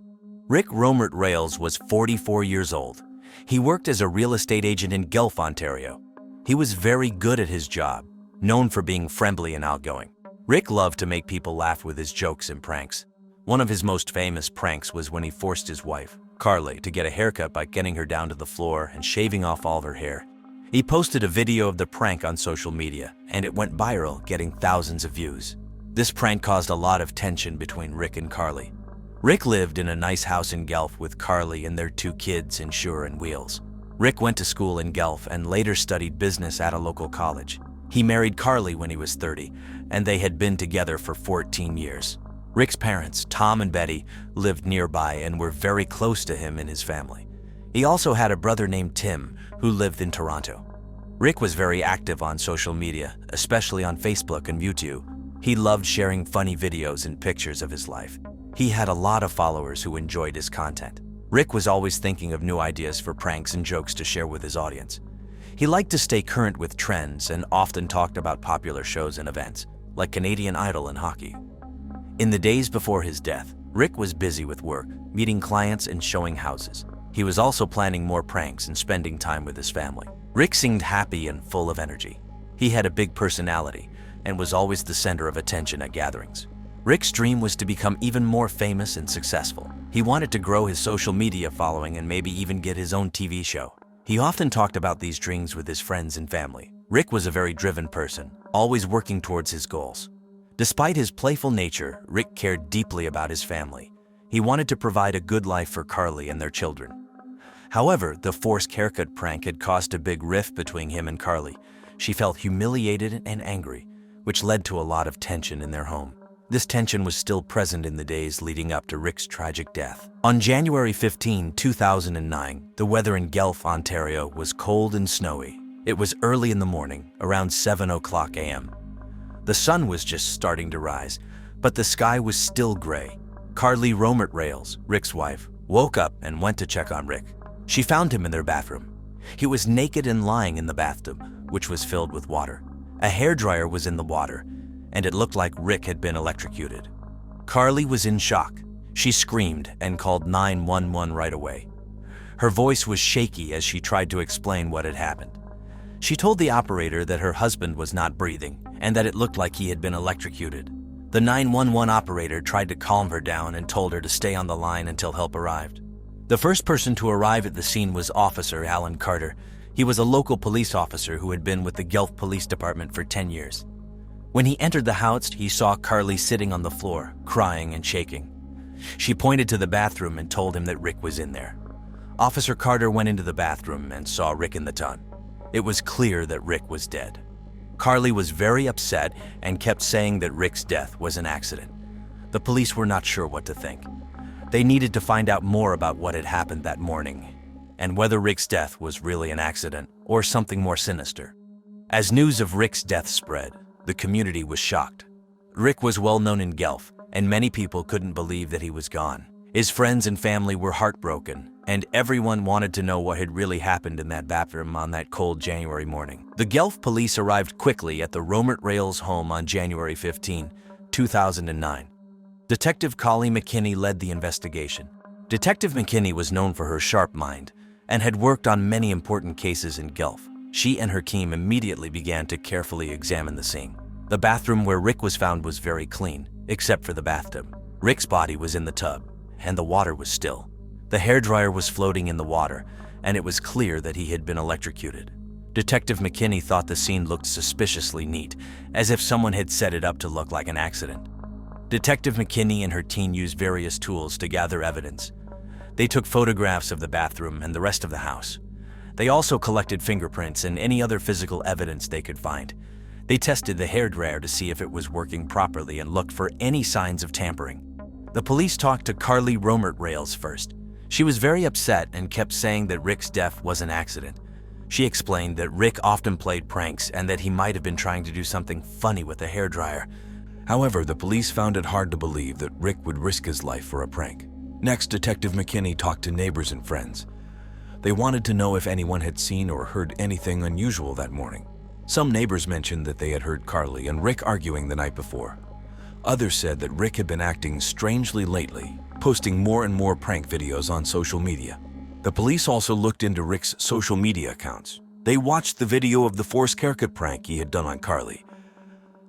Rick Romert Rales was 44 years old. He worked as a real estate agent in Guelph, Ontario. He was very good at his job, known for being friendly and outgoing. Rick loved to make people laugh with his jokes and pranks. One of his most famous pranks was when he forced his wife, Carly, to get a haircut by getting her down to the floor and shaving off all of her hair. He posted a video of the prank on social media, and it went viral, getting thousands of views. This prank caused a lot of tension between Rick and Carly. Rick lived in a nice house in Guelph with Carly and their 2 kids in Shure and Wheels. Rick went to school in Guelph and later studied business at a local college. He married Carly when he was 30, and they had been together for 14 years. Rick's parents, Tom and Betty, lived nearby and were very close to him and his family. He also had a brother named Tim, who lived in Toronto. Rick was very active on social media, especially on Facebook and YouTube. He loved sharing funny videos and pictures of his life. He had a lot of followers who enjoyed his content. Rick was always thinking of new ideas for pranks and jokes to share with his audience. He liked to stay current with trends and often talked about popular shows and events. like Canadian Idol and hockey. In the days before his death, Rick was busy with work, meeting clients and showing houses. He was also planning more pranks and spending time with his family. Rick seemed happy and full of energy. He had a big personality and was always the center of attention at gatherings. Rick's dream was to become even more famous and successful. He wanted to grow his social media following and maybe even get his own TV show. He often talked about these dreams with his friends and family. Rick was a very driven person, always working towards his goals. Despite his playful nature, Rick cared deeply about his family. He wanted to provide a good life for Carly and their children. However, the forced haircut prank had caused a big rift between him and Carly. She felt humiliated and angry, which led to a lot of tension in their home. This tension was still present in the days leading up to Rick's tragic death. On January 15, 2009, the weather in Guelph, Ontario was cold and snowy. It was early in the morning, around 7:00 a.m. The sun was just starting to rise, but the sky was still gray. Carly Rayles, Rick's wife, woke up and went to check on Rick. She found him in their bathroom. He was naked and lying in the bathtub, which was filled with water. A hairdryer was in the water, and it looked like Rick had been electrocuted. Carly was in shock. She screamed and called 911 right away. Her voice was shaky as she tried to explain what had happened. She told the operator that her husband was not breathing and that it looked like he had been electrocuted. The 911 operator tried to calm her down and told her to stay on the line until help arrived. The first person to arrive at the scene was Officer Alan Carter. He was a local police officer who had been with the Guelph Police Department for 10 years. When he entered the house, he saw Carly sitting on the floor, crying and shaking. She pointed to the bathroom and told him that Rick was in there. Officer Carter went into the bathroom and saw Rick in the tub. It was clear that Rick was dead. Carly was very upset and kept saying that Rick's death was an accident. The police were not sure what to think. They needed to find out more about what had happened that morning and whether Rick's death was really an accident or something more sinister. As news of Rick's death spread, the community was shocked. Rick was well known in Guelph, and many people couldn't believe that he was gone. His friends and family were heartbroken, and everyone wanted to know what had really happened in that bathroom on that cold January morning. The Guelph police arrived quickly at the Rayles home on January 15, 2009. Detective Collie McKinney led the investigation. Detective McKinney was known for her sharp mind and had worked on many important cases in Guelph. She and her team immediately began to carefully examine the scene. The bathroom where Rick was found was very clean, except for the bathtub. Rick's body was in the tub, and the water was still. The hairdryer was floating in the water, and it was clear that he had been electrocuted. Detective McKinney thought the scene looked suspiciously neat, as if someone had set it up to look like an accident. Detective McKinney and her team used various tools to gather evidence. They took photographs of the bathroom and the rest of the house. They also collected fingerprints and any other physical evidence they could find. They tested the hairdryer to see if it was working properly and looked for any signs of tampering. The police talked to Carly Rayles first. She was very upset and kept saying that Rick's death was an accident. She explained that Rick often played pranks and that he might have been trying to do something funny with the hairdryer. However, the police found it hard to believe that Rick would risk his life for a prank. Next, Detective McKinney talked to neighbors and friends. They wanted to know if anyone had seen or heard anything unusual that morning. Some neighbors mentioned that they had heard Carly and Rick arguing the night before. Others said that Rick had been acting strangely lately, posting more and more prank videos on social media. The police also looked into Rick's social media accounts. They watched the video of the forced haircut prank he had done on Carly.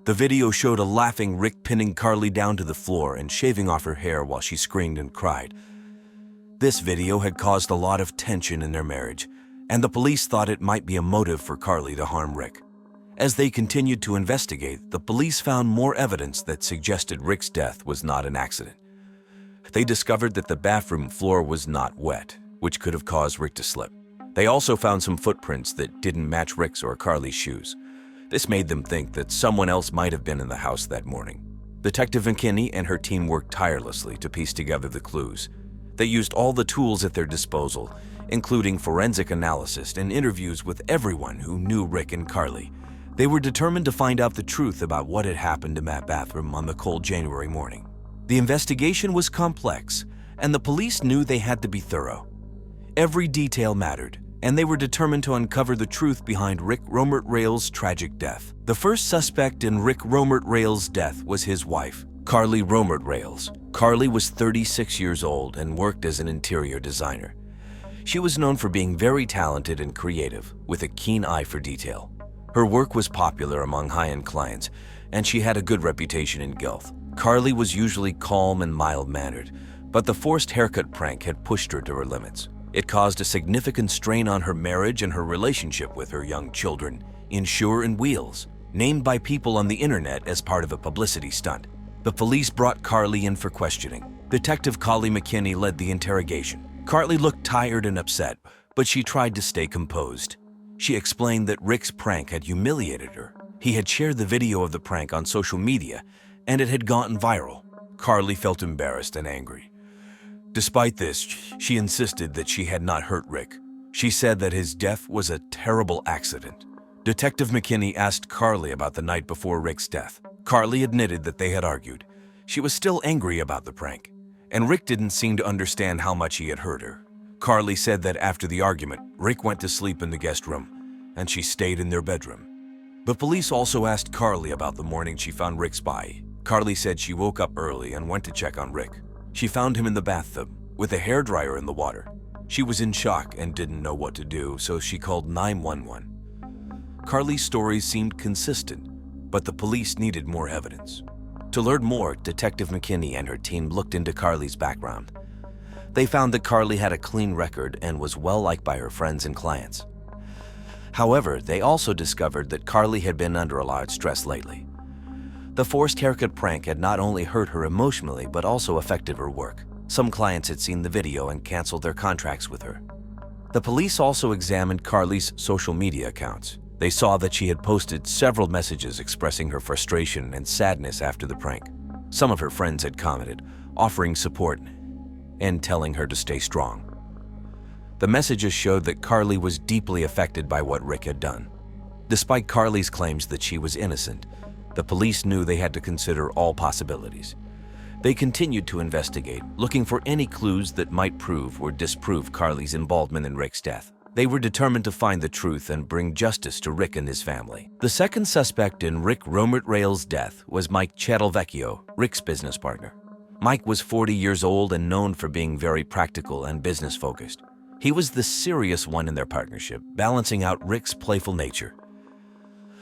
The video showed a laughing Rick pinning Carly down to the floor and shaving off her hair while she screamed and cried. This video had caused a lot of tension in their marriage, and the police thought it might be a motive for Carly to harm Rick. As they continued to investigate, the police found more evidence that suggested Rick's death was not an accident. They discovered that the bathroom floor was not wet, which could have caused Rick to slip. They also found some footprints that didn't match Rick's or Carly's shoes. This made them think that someone else might have been in the house that morning. Detective McKinney and her team worked tirelessly to piece together the clues. They used all the tools at their disposal, including forensic analysis and interviews with everyone who knew Rick and Carly. They were determined to find out the truth about what had happened in that bathroom on the cold January morning. The investigation was complex, and the police knew they had to be thorough. Every detail mattered, and they were determined to uncover the truth behind Rick Romert's tragic death. The first suspect in Rick Romert's death was his wife, Carly Romert. Carly was 36 years old and worked as an interior designer. She was known for being very talented and creative, with a keen eye for detail. Her work was popular among high-end clients, and she had a good reputation in Guelph. Carly was usually calm and mild-mannered, but the forced haircut prank had pushed her to her limits. It caused a significant strain on her marriage and her relationship with her young children, Insure and Wheels, named by people on the internet as part of a publicity stunt. The police brought Carly in for questioning. Detective Collie McKinney led the interrogation. Carly looked tired and upset, but she tried to stay composed. She explained that Rick's prank had humiliated her. He had shared the video of the prank on social media, and it had gone viral. Carly felt embarrassed and angry. Despite this, she insisted that she had not hurt Rick. She said that his death was a terrible accident. Detective McKinney asked Carly about the night before Rick's death. Carly admitted that they had argued. She was still angry about the prank, and Rick didn't seem to understand how much he had hurt her. Carly said that after the argument, Rick went to sleep in the guest room, and she stayed in their bedroom. The police also asked Carly about the morning she found Rick's body. Carly said she woke up early and went to check on Rick. She found him in the bathtub, with a hairdryer in the water. She was in shock and didn't know what to do, so she called 911. Carly's stories seemed consistent, but the police needed more evidence. To learn more, Detective McKinney and her team looked into Carly's background. They found that Carly had a clean record and was well-liked by her friends and clients. However, they also discovered that Carly had been under a lot of stress lately. The forced haircut prank had not only hurt her emotionally, but also affected her work. Some clients had seen the video and canceled their contracts with her. The police also examined Carly's social media accounts. They saw that she had posted several messages expressing her frustration and sadness after the prank. Some of her friends had commented, offering support and telling her to stay strong. The messages showed that Carly was deeply affected by what Rick had done. Despite Carly's claims that she was innocent, the police knew they had to consider all possibilities. They continued to investigate, looking for any clues that might prove or disprove Carly's involvement in Rick's death. They were determined to find the truth and bring justice to Rick and his family. The second suspect in Rick Romert's death was Mike Chattelvecchio, Rick's business partner. Mike was 40 years old and known for being very practical and business-focused. He was the serious one in their partnership, balancing out Rick's playful nature.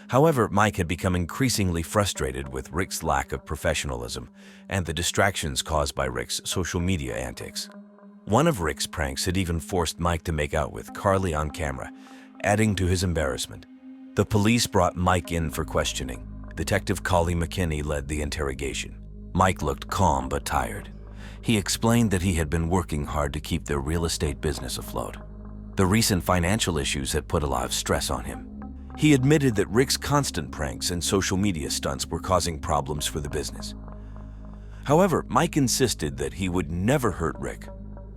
However, Mike had become increasingly frustrated with Rick's lack of professionalism and the distractions caused by Rick's social media antics. One of Rick's pranks had even forced Mike to make out with Carly on camera, adding to his embarrassment. The police brought Mike in for questioning. Detective Collie McKinney led the interrogation. Mike looked calm but tired. He explained that he had been working hard to keep their real estate business afloat. The recent financial issues had put a lot of stress on him. He admitted that Rick's constant pranks and social media stunts were causing problems for the business. However, Mike insisted that he would never hurt Rick.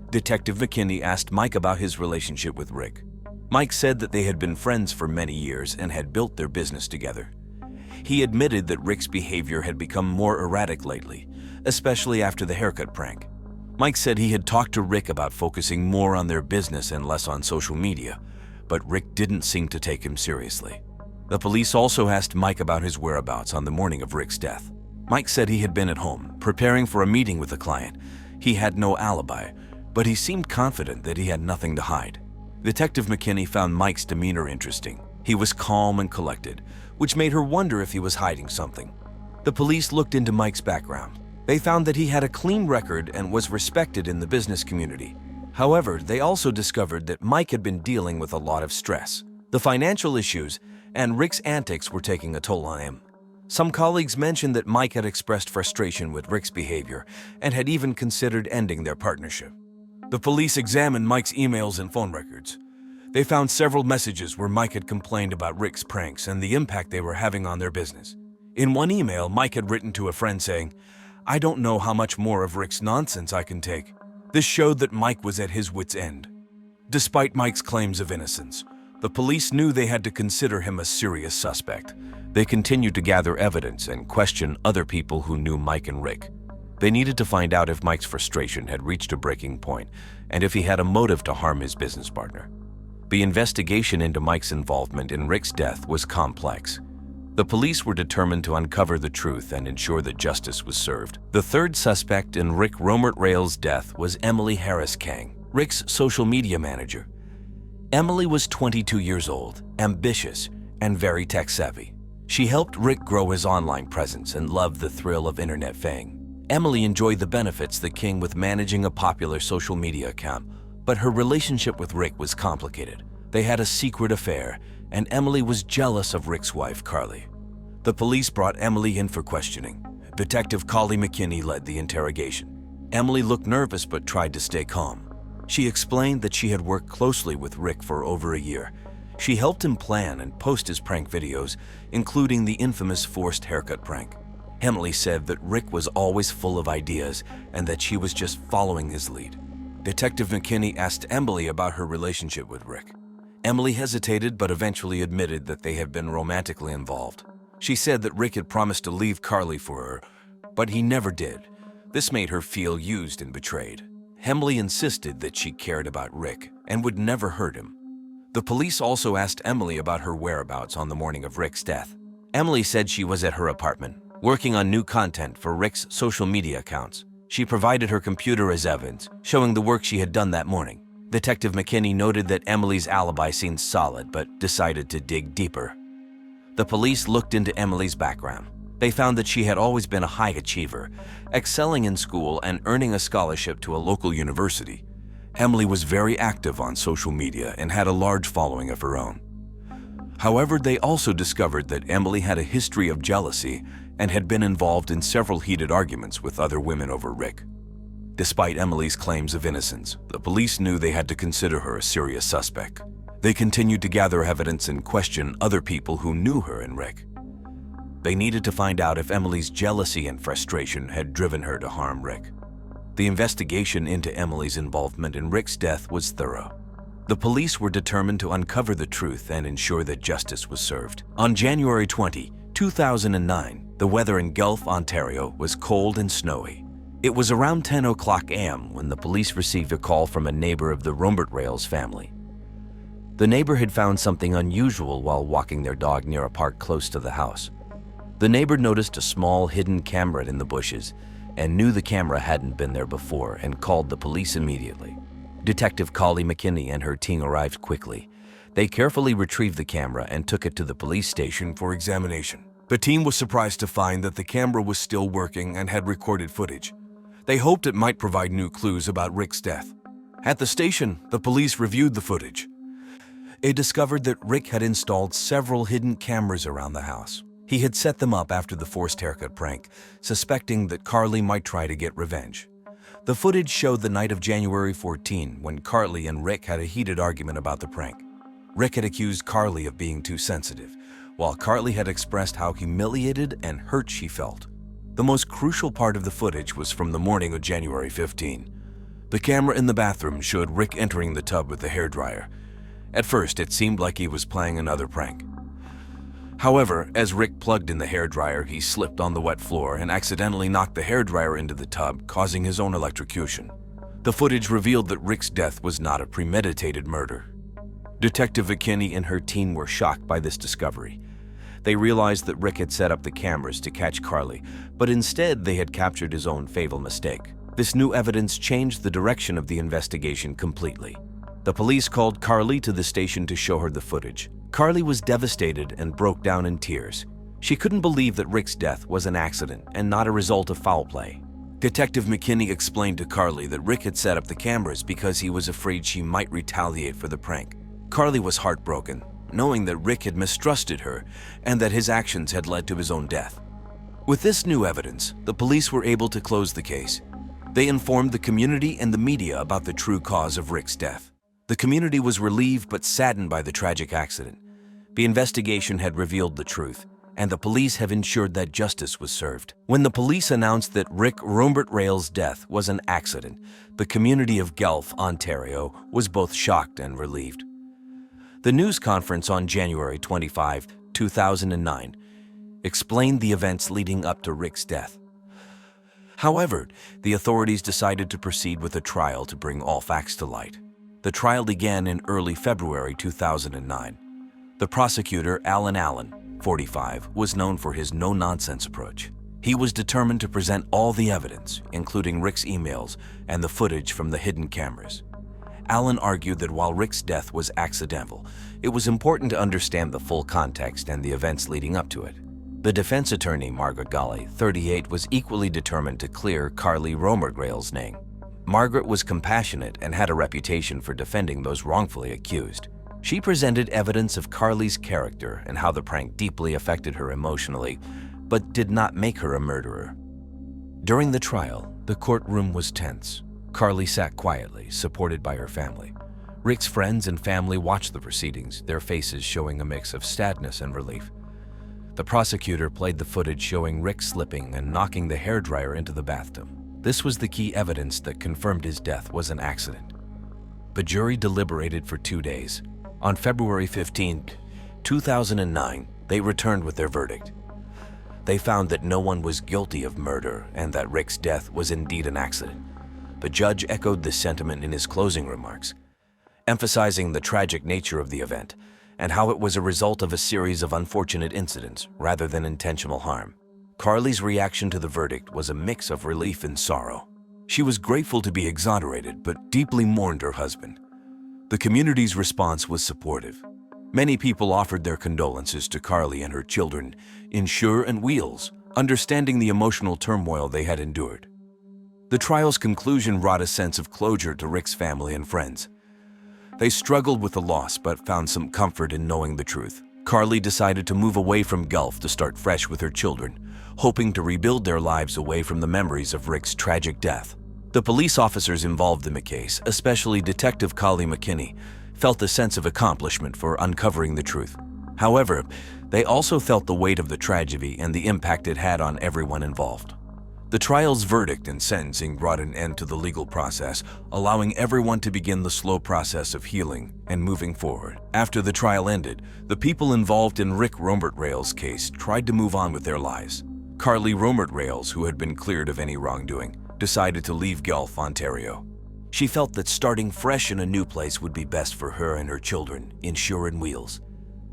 Detective McKinney asked Mike about his relationship with Rick. Mike said that they had been friends for many years and had built their business together. He admitted that Rick's behavior had become more erratic lately, especially after the haircut prank. Mike said he had talked to Rick about focusing more on their business and less on social media, but Rick didn't seem to take him seriously. The police also asked Mike about his whereabouts on the morning of Rick's death. Mike said he had been at home, preparing for a meeting with a client. He had no alibi, but he seemed confident that he had nothing to hide. Detective McKinney found Mike's demeanor interesting. He was calm and collected, which made her wonder if he was hiding something. The police looked into Mike's background. They found that he had a clean record and was respected in the business community. However, they also discovered that Mike had been dealing with a lot of stress. The financial issues and Rick's antics were taking a toll on him. Some colleagues mentioned that Mike had expressed frustration with Rick's behavior and had even considered ending their partnership. The police examined Mike's emails and phone records. They found several messages where Mike had complained about Rick's pranks and the impact they were having on their business. In one email, Mike had written to a friend saying, "I don't know how much more of Rick's nonsense I can take." This showed that Mike was at his wit's end. Despite Mike's claims of innocence, the police knew they had to consider him a serious suspect. They continued to gather evidence and question other people who knew Mike and Rick. They needed to find out if Mike's frustration had reached a breaking point and if he had a motive to harm his business partner. The investigation into Mike's involvement in Rick's death was complex. The police were determined to uncover the truth and ensure that justice was served. The third suspect in Rick Romert's death was Emily Harris Kang, Rick's social media manager. Emily was 22 years old, ambitious, and very tech-savvy. She helped Rick grow his online presence and loved the thrill of internet fame. Emily enjoyed the benefits that came with managing a popular social media account, but her relationship with Rick was complicated. They had a secret affair, and Emily was jealous of Rick's wife, Carly. The police brought Emily in for questioning. Detective Carly McKinney led the interrogation. Emily looked nervous but tried to stay calm. She explained that she had worked closely with Rick for over a year. She helped him plan and post his prank videos, including the infamous forced haircut prank. Emily said that Rick was always full of ideas and that she was just following his lead. Detective McKinney asked Emily about her relationship with Rick. Emily hesitated but eventually admitted that they had been romantically involved. She said that Rick had promised to leave Carly for her, but he never did. This made her feel used and betrayed. Emily insisted that she cared about Rick and would never hurt him. The police also asked Emily about her whereabouts on the morning of Rick's death. Emily said she was at her apartment, working on new content for Rick's social media accounts. She provided her computer as evidence, showing the work she had done that morning. Detective McKinney noted that Emily's alibi seemed solid, but decided to dig deeper. The police looked into Emily's background. They found that she had always been a high achiever, excelling in school and earning a scholarship to a local university. Emily was very active on social media and had a large following of her own. However, they also discovered that Emily had a history of jealousy and had been involved in several heated arguments with other women over Rick. Despite Emily's claims of innocence, the police knew they had to consider her a serious suspect. They continued to gather evidence and question other people who knew her and Rick. They needed to find out if Emily's jealousy and frustration had driven her to harm Rick. The investigation into Emily's involvement in Rick's death was thorough. The police were determined to uncover the truth and ensure that justice was served. On January 20, 2009, the weather in Guelph, Ontario was cold and snowy. It was around 10 o'clock a.m. when the police received a call from a neighbor of the Romert's family. The neighbor had found something unusual while walking their dog near a park close to the house. The neighbor noticed a small hidden camera in the bushes and knew the camera hadn't been there before and called the police immediately. Detective Carly McKinney and her team arrived quickly. They carefully retrieved the camera and took it to the police station for examination. The team was surprised to find that the camera was still working and had recorded footage. They hoped it might provide new clues about Rick's death. At the station, the police reviewed the footage. They discovered that Rick had installed several hidden cameras around the house. He had set them up after the forced haircut prank, suspecting that Carly might try to get revenge. The footage showed the night of January 14 when Carly and Rick had a heated argument about the prank. Rick had accused Carly of being too sensitive, while Carly had expressed how humiliated and hurt she felt. The most crucial part of the footage was from the morning of January 15. The camera in the bathroom showed Rick entering the tub with the hairdryer. At first, it seemed like he was playing another prank. However, as Rick plugged in the hairdryer, he slipped on the wet floor and accidentally knocked the hairdryer into the tub, causing his own electrocution. The footage revealed that Rick's death was not a premeditated murder. Detective McKinney and her team were shocked by this discovery. They realized that Rick had set up the cameras to catch Carly, but instead they had captured his own fatal mistake. This new evidence changed the direction of the investigation completely. The police called Carly to the station to show her the footage. Carly was devastated and broke down in tears. She couldn't believe that Rick's death was an accident and not a result of foul play. Detective McKinney explained to Carly that Rick had set up the cameras because he was afraid she might retaliate for the prank. Carly was heartbroken, knowing that Rick had mistrusted her and that his actions had led to his own death. With this new evidence, the police were able to close the case. They informed the community and the media about the true cause of Rick's death. The community was relieved but saddened by the tragic accident. The investigation had revealed the truth, and the police have ensured that justice was served. When the police announced that Rick Romert's death was an accident, the community of Guelph, Ontario, was both shocked and relieved. The news conference on January 25, 2009, explained the events leading up to Rick's death. However, the authorities decided to proceed with a trial to bring all facts to light. The trial began in early February 2009. The prosecutor, Alan Allen, 45, was known for his no-nonsense approach. He was determined to present all the evidence, including Rick's emails and the footage from the hidden cameras. Allen argued that while Rick's death was accidental, it was important to understand the full context and the events leading up to it. The defense attorney, Margaret Golly, 38, was equally determined to clear Carly Romergrail's name. Margaret was compassionate and had a reputation for defending those wrongfully accused. She presented evidence of Carly's character and how the prank deeply affected her emotionally, but did not make her a murderer. During the trial, the courtroom was tense. Carly sat quietly, supported by her family. Rick's friends and family watched the proceedings, their faces showing a mix of sadness and relief. The prosecutor played the footage showing Rick slipping and knocking the hairdryer into the bathtub. This was the key evidence that confirmed his death was an accident. The jury deliberated for 2 days. On February 15, 2009, they returned with their verdict. They found that no one was guilty of murder and that Rick's death was indeed an accident. The judge echoed this sentiment in his closing remarks, emphasizing the tragic nature of the event and how it was a result of a series of unfortunate incidents rather than intentional harm. Carly's reaction to the verdict was a mix of relief and sorrow. She was grateful to be exonerated, but deeply mourned her husband. The community's response was supportive. Many people offered their condolences to Carly and her children, Insure and Wheels, understanding the emotional turmoil they had endured. The trial's conclusion brought a sense of closure to Rick's family and friends. They struggled with the loss but found some comfort in knowing the truth. Carly decided to move away from Gulf to start fresh with her children, hoping to rebuild their lives away from the memories of Rick's tragic death. The police officers involved in the case, especially Detective Collie McKinney, felt a sense of accomplishment for uncovering the truth. However, they also felt the weight of the tragedy and the impact it had on everyone involved. The trial's verdict and sentencing brought an end to the legal process, allowing everyone to begin the slow process of healing and moving forward. After the trial ended, the people involved in Rick Romergrail's case tried to move on with their lives. Carly Romergrail, who had been cleared of any wrongdoing, decided to leave Guelph, Ontario. She felt that starting fresh in a new place would be best for her and her children, Insure and Wheels.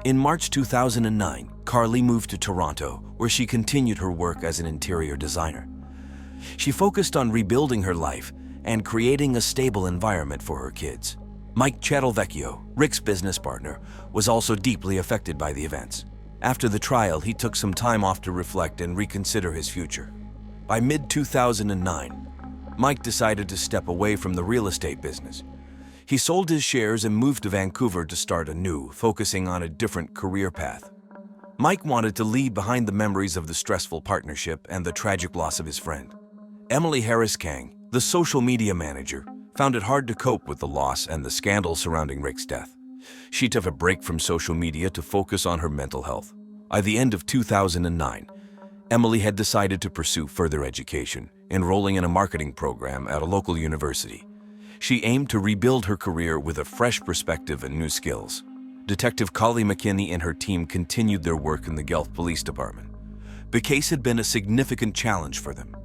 In March 2009, Carly moved to Toronto, where she continued her work as an interior designer. She focused on rebuilding her life and creating a stable environment for her kids. Mike Chetelvecchio, Rick's business partner, was also deeply affected by the events. After the trial, he took some time off to reflect and reconsider his future. By mid-2009, Mike decided to step away from the real estate business. He sold his shares and moved to Vancouver to start anew, focusing on a different career path. Mike wanted to leave behind the memories of the stressful partnership and the tragic loss of his friend. Emily Harris-Kang, the social media manager, found it hard to cope with the loss and the scandal surrounding Rick's death. She took a break from social media to focus on her mental health. By the end of 2009, Emily had decided to pursue further education, enrolling in a marketing program at a local university. She aimed to rebuild her career with a fresh perspective and new skills. Detective Collie McKinney and her team continued their work in the Guelph Police Department. The case had been a significant challenge for them,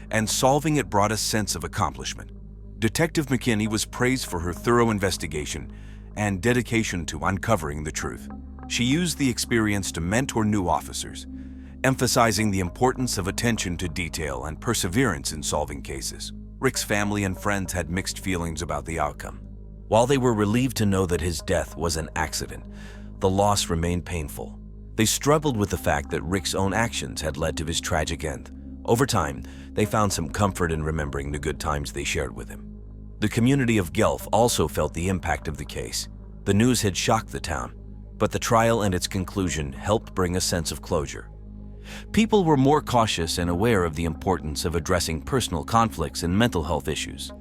and solving it brought a sense of accomplishment. Detective McKinney was praised for her thorough investigation and dedication to uncovering the truth. She used the experience to mentor new officers, emphasizing the importance of attention to detail and perseverance in solving cases. Rick's family and friends had mixed feelings about the outcome. While they were relieved to know that his death was an accident, the loss remained painful. They struggled with the fact that Rick's own actions had led to his tragic end. Over time, they found some comfort in remembering the good times they shared with him. The community of Guelph also felt the impact of the case. The news had shocked the town, but the trial and its conclusion helped bring a sense of closure. People were more cautious and aware of the importance of addressing personal conflicts and mental health issues.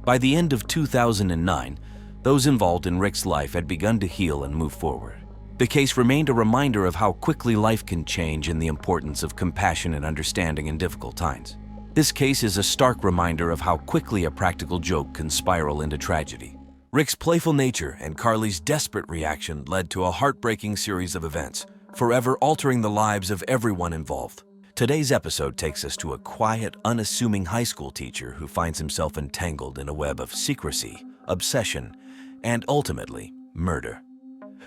By the end of 2009, those involved in Rick's life had begun to heal and move forward. The case remained a reminder of how quickly life can change and the importance of compassion and understanding in difficult times. This case is a stark reminder of how quickly a practical joke can spiral into tragedy. Rick's playful nature and Carly's desperate reaction led to a heartbreaking series of events, forever altering the lives of everyone involved. Today's episode takes us to a quiet, unassuming high school teacher who finds himself entangled in a web of secrecy, obsession, and ultimately, murder.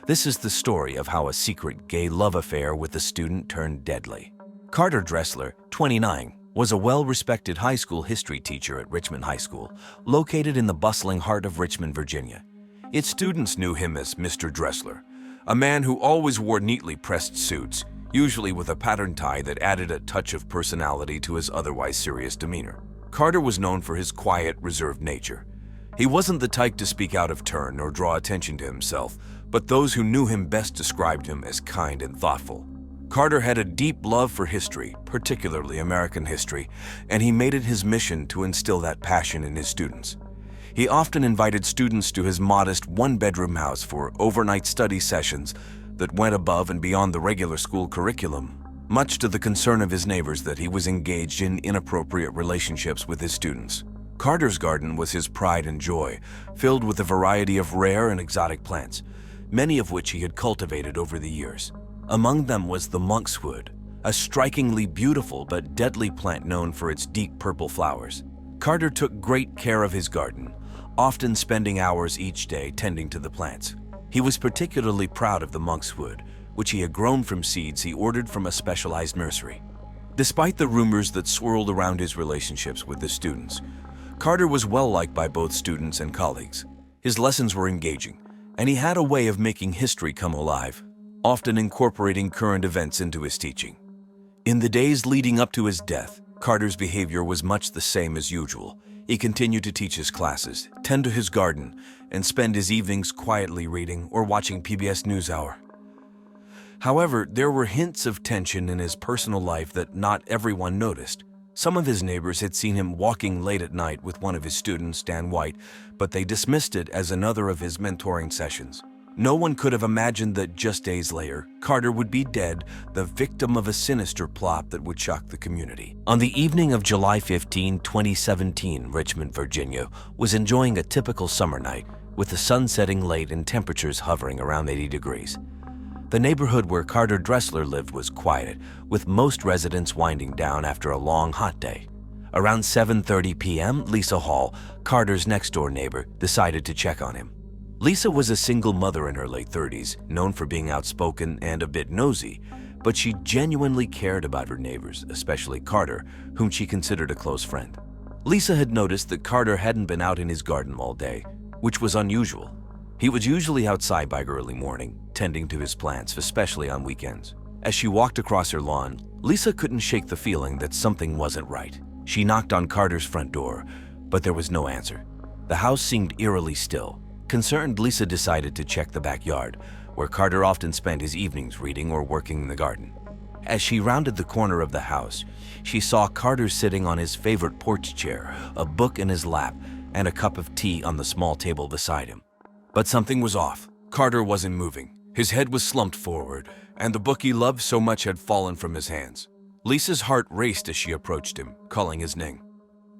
This is the story of how a secret gay love affair with a student turned deadly. Carter Dressler, 29, was a well-respected high school history teacher at Richmond High School, located in the bustling heart of Richmond, Virginia. Its students knew him as Mr. Dressler, a man who always wore neatly pressed suits, usually with a patterned tie that added a touch of personality to his otherwise serious demeanor. Carter was known for his quiet, reserved nature. He wasn't the type to speak out of turn or draw attention to himself, but those who knew him best described him as kind and thoughtful. Carter had a deep love for history, particularly American history, and he made it his mission to instill that passion in his students. He often invited students to his modest one-bedroom house for overnight study sessions that went above and beyond the regular school curriculum, much to the concern of his neighbors that he was engaged in inappropriate relationships with his students. Carter's garden was his pride and joy, filled with a variety of rare and exotic plants, many of which he had cultivated over the years. Among them was the monkswood, a strikingly beautiful but deadly plant known for its deep purple flowers. Carter took great care of his garden, often spending hours each day tending to the plants. He was particularly proud of the monkswood, which he had grown from seeds he ordered from a specialized nursery. Despite the rumors that swirled around his relationships with the students, Carter was well-liked by both students and colleagues. His lessons were engaging, and he had a way of making history come alive, often incorporating current events into his teaching. In the days leading up to his death, Carter's behavior was much the same as usual. He continued to teach his classes, tend to his garden, and spend his evenings quietly reading or watching PBS NewsHour. However, there were hints of tension in his personal life that not everyone noticed. Some of his neighbors had seen him walking late at night with one of his students, Dan White, but they dismissed it as another of his mentoring sessions. No one could have imagined that just days later, Carter would be dead, the victim of a sinister plot that would shock the community. On the evening of July 15, 2017, Richmond, Virginia was enjoying a typical summer night, with the sun setting late and temperatures hovering around 80 degrees. The neighborhood where Carter Dressler lived was quiet, with most residents winding down after a long, hot day. Around 7:30 p.m., Lisa Hall, Carter's next-door neighbor, decided to check on him. Lisa was a single mother in her late 30s, known for being outspoken and a bit nosy, but she genuinely cared about her neighbors, especially Carter, whom she considered a close friend. Lisa had noticed that Carter hadn't been out in his garden all day, which was unusual. He was usually outside by early morning, tending to his plants, especially on weekends. As she walked across her lawn, Lisa couldn't shake the feeling that something wasn't right. She knocked on Carter's front door, but there was no answer. The house seemed eerily still. Concerned, Lisa decided to check the backyard, where Carter often spent his evenings reading or working in the garden. As she rounded the corner of the house, she saw Carter sitting on his favorite porch chair, a book in his lap, and a cup of tea on the small table beside him. But something was off. Carter wasn't moving. His head was slumped forward, and the book he loved so much had fallen from his hands. Lisa's heart raced as she approached him, calling his name.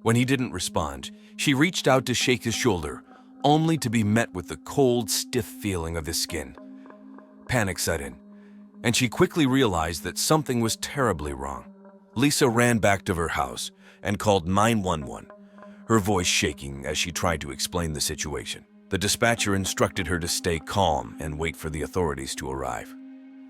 When he didn't respond, she reached out to shake his shoulder, only to be met with the cold, stiff feeling of his skin. Panic set in, and she quickly realized that something was terribly wrong. Lisa ran back to her house and called 911, her voice shaking as she tried to explain the situation. The dispatcher instructed her to stay calm and wait for the authorities to arrive.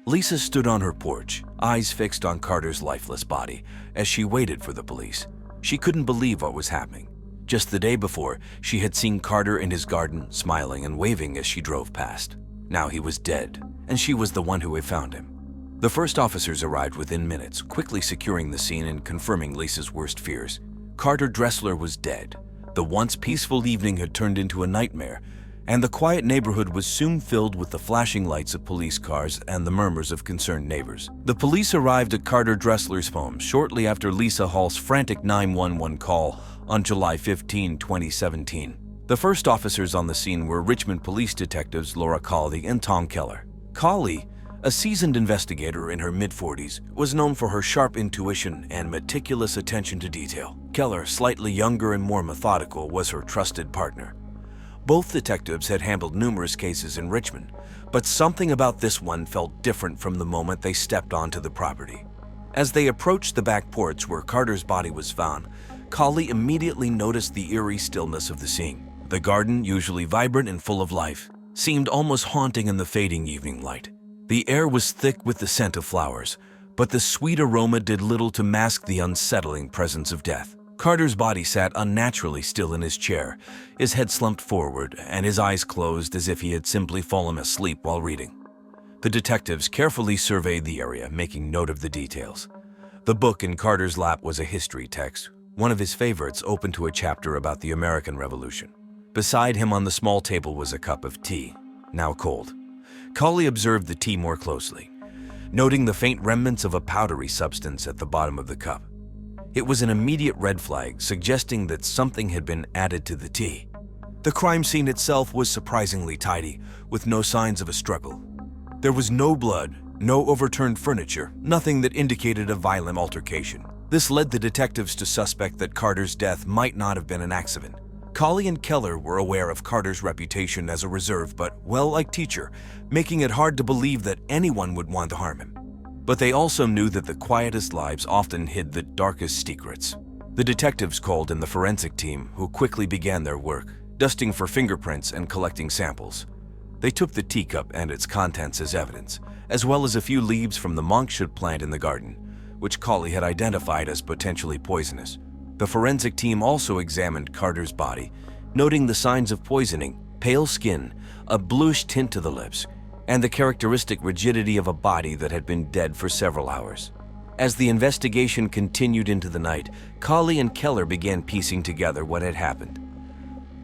Lisa stood on her porch, eyes fixed on Carter's lifeless body, as she waited for the police. She couldn't believe what was happening. Just the day before, she had seen Carter in his garden, smiling and waving as she drove past. Now he was dead, and she was the one who had found him. The first officers arrived within minutes, quickly securing the scene and confirming Lisa's worst fears. Carter Dressler was dead. The once peaceful evening had turned into a nightmare, and the quiet neighborhood was soon filled with the flashing lights of police cars and the murmurs of concerned neighbors. The police arrived at Carter Dressler's home shortly after Lisa Hall's frantic 911 call on July 15, 2017. The first officers on the scene were Richmond police detectives Laura Colley and Tom Keller. Colley, a seasoned investigator in her mid-40s, was known for her sharp intuition and meticulous attention to detail. Keller, slightly younger and more methodical, was her trusted partner. Both detectives had handled numerous cases in Richmond, but something about this one felt different from the moment they stepped onto the property. As they approached the back porch where Carter's body was found, Colley immediately noticed the eerie stillness of the scene. The garden, usually vibrant and full of life, seemed almost haunting in the fading evening light. The air was thick with the scent of flowers, but the sweet aroma did little to mask the unsettling presence of death. Carter's body sat unnaturally still in his chair, his head slumped forward and his eyes closed as if he had simply fallen asleep while reading. The detectives carefully surveyed the area, making note of the details. The book in Carter's lap was a history text, one of his favorites, open to a chapter about the American Revolution. Beside him on the small table was a cup of tea, now cold. Colley observed the tea more closely, noting the faint remnants of a powdery substance at the bottom of the cup. It was an immediate red flag, suggesting that something had been added to the tea. The crime scene itself was surprisingly tidy, with no signs of a struggle. There was no blood, no overturned furniture, nothing that indicated a violent altercation. This led the detectives to suspect that Carter's death might not have been an accident. Colley and Keller were aware of Carter's reputation as a reserved but well-liked teacher, making it hard to believe that anyone would want to harm him. But they also knew that the quietest lives often hid the darkest secrets. The detectives called in the forensic team, who quickly began their work, dusting for fingerprints and collecting samples. They took the teacup and its contents as evidence, as well as a few leaves from the monkshood plant in the garden, which Colley had identified as potentially poisonous. The forensic team also examined Carter's body, noting the signs of poisoning: pale skin, a bluish tint to the lips, and the characteristic rigidity of a body that had been dead for several hours. As the investigation continued into the night, Colley and Keller began piecing together what had happened.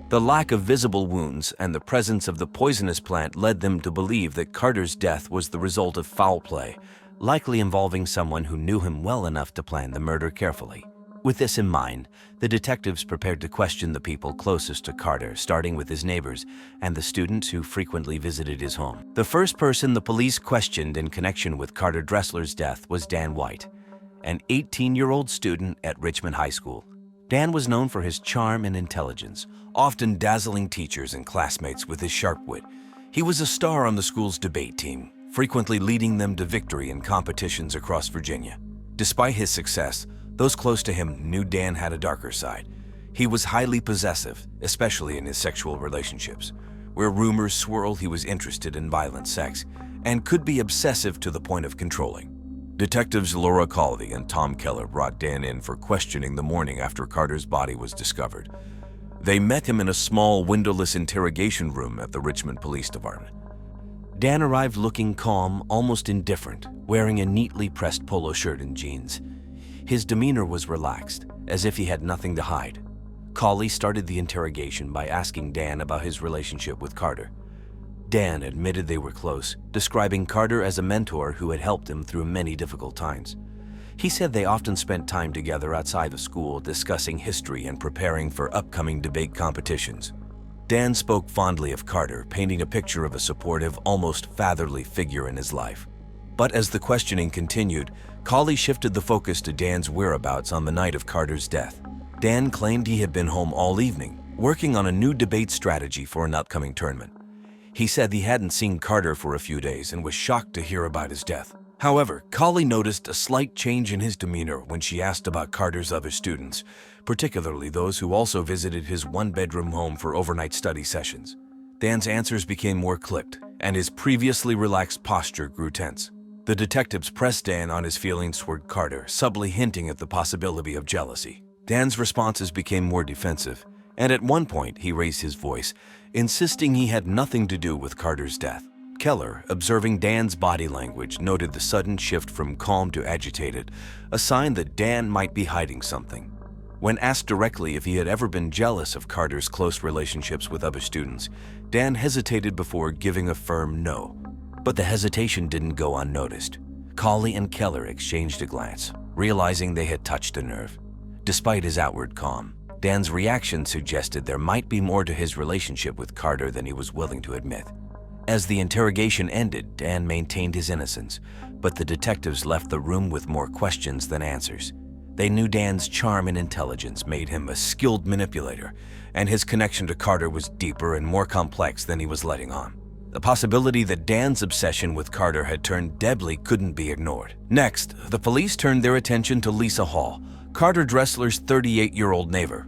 The lack of visible wounds and the presence of the poisonous plant led them to believe that Carter's death was the result of foul play, likely involving someone who knew him well enough to plan the murder carefully. With this in mind, the detectives prepared to question the people closest to Carter, starting with his neighbors and the students who frequently visited his home. The first person the police questioned in connection with Carter Dressler's death was Dan White, an 18-year-old student at Richmond High School. Dan was known for his charm and intelligence, often dazzling teachers and classmates with his sharp wit. He was a star on the school's debate team, frequently leading them to victory in competitions across Virginia. Despite his success, those close to him knew Dan had a darker side. He was highly possessive, especially in his sexual relationships, where rumors swirled he was interested in violent sex and could be obsessive to the point of controlling. Detectives Laura Colvey and Tom Keller brought Dan in for questioning the morning after Carter's body was discovered. They met him in a small, windowless interrogation room at the Richmond Police Department. Dan arrived looking calm, almost indifferent, wearing a neatly pressed polo shirt and jeans. His demeanor was relaxed, as if he had nothing to hide. Colley started the interrogation by asking Dan about his relationship with Carter. Dan admitted they were close, describing Carter as a mentor who had helped him through many difficult times. He said they often spent time together outside of school discussing history and preparing for upcoming debate competitions. Dan spoke fondly of Carter, painting a picture of a supportive, almost fatherly figure in his life. But as the questioning continued, Colley shifted the focus to Dan's whereabouts on the night of Carter's death. Dan claimed he had been home all evening, working on a new debate strategy for an upcoming tournament. He said he hadn't seen Carter for a few days and was shocked to hear about his death. However, Colley noticed a slight change in his demeanor when she asked about Carter's other students, particularly those who also visited his one-bedroom home for overnight study sessions. Dan's answers became more clipped, and his previously relaxed posture grew tense. The detectives pressed Dan on his feelings toward Carter, subtly hinting at the possibility of jealousy. Dan's responses became more defensive, and at one point he raised his voice, insisting he had nothing to do with Carter's death. Keller, observing Dan's body language, noted the sudden shift from calm to agitated, a sign that Dan might be hiding something. When asked directly if he had ever been jealous of Carter's close relationships with other students, Dan hesitated before giving a firm no. But the hesitation didn't go unnoticed. Colley and Keller exchanged a glance, realizing they had touched a nerve. Despite his outward calm, Dan's reaction suggested there might be more to his relationship with Carter than he was willing to admit. As the interrogation ended, Dan maintained his innocence, but the detectives left the room with more questions than answers. They knew Dan's charm and intelligence made him a skilled manipulator, and his connection to Carter was deeper and more complex than he was letting on. The possibility that Dan's obsession with Carter had turned deadly couldn't be ignored. Next, the police turned their attention to Lisa Hall, Carter Dressler's 38-year-old neighbor.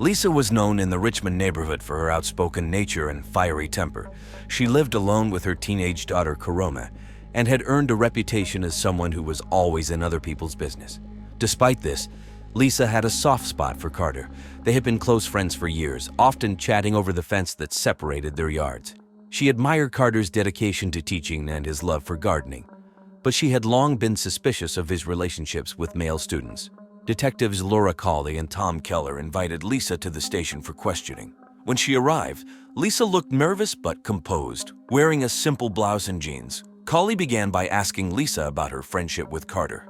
Lisa was known in the Richmond neighborhood for her outspoken nature and fiery temper. She lived alone with her teenage daughter, Karoma, and had earned a reputation as someone who was always in other people's business. Despite this, Lisa had a soft spot for Carter. They had been close friends for years, often chatting over the fence that separated their yards. She admired Carter's dedication to teaching and his love for gardening, but she had long been suspicious of his relationships with male students. Detectives Laura Cawley and Tom Keller invited Lisa to the station for questioning. When she arrived, Lisa looked nervous but composed, wearing a simple blouse and jeans. Cawley began by asking Lisa about her friendship with Carter.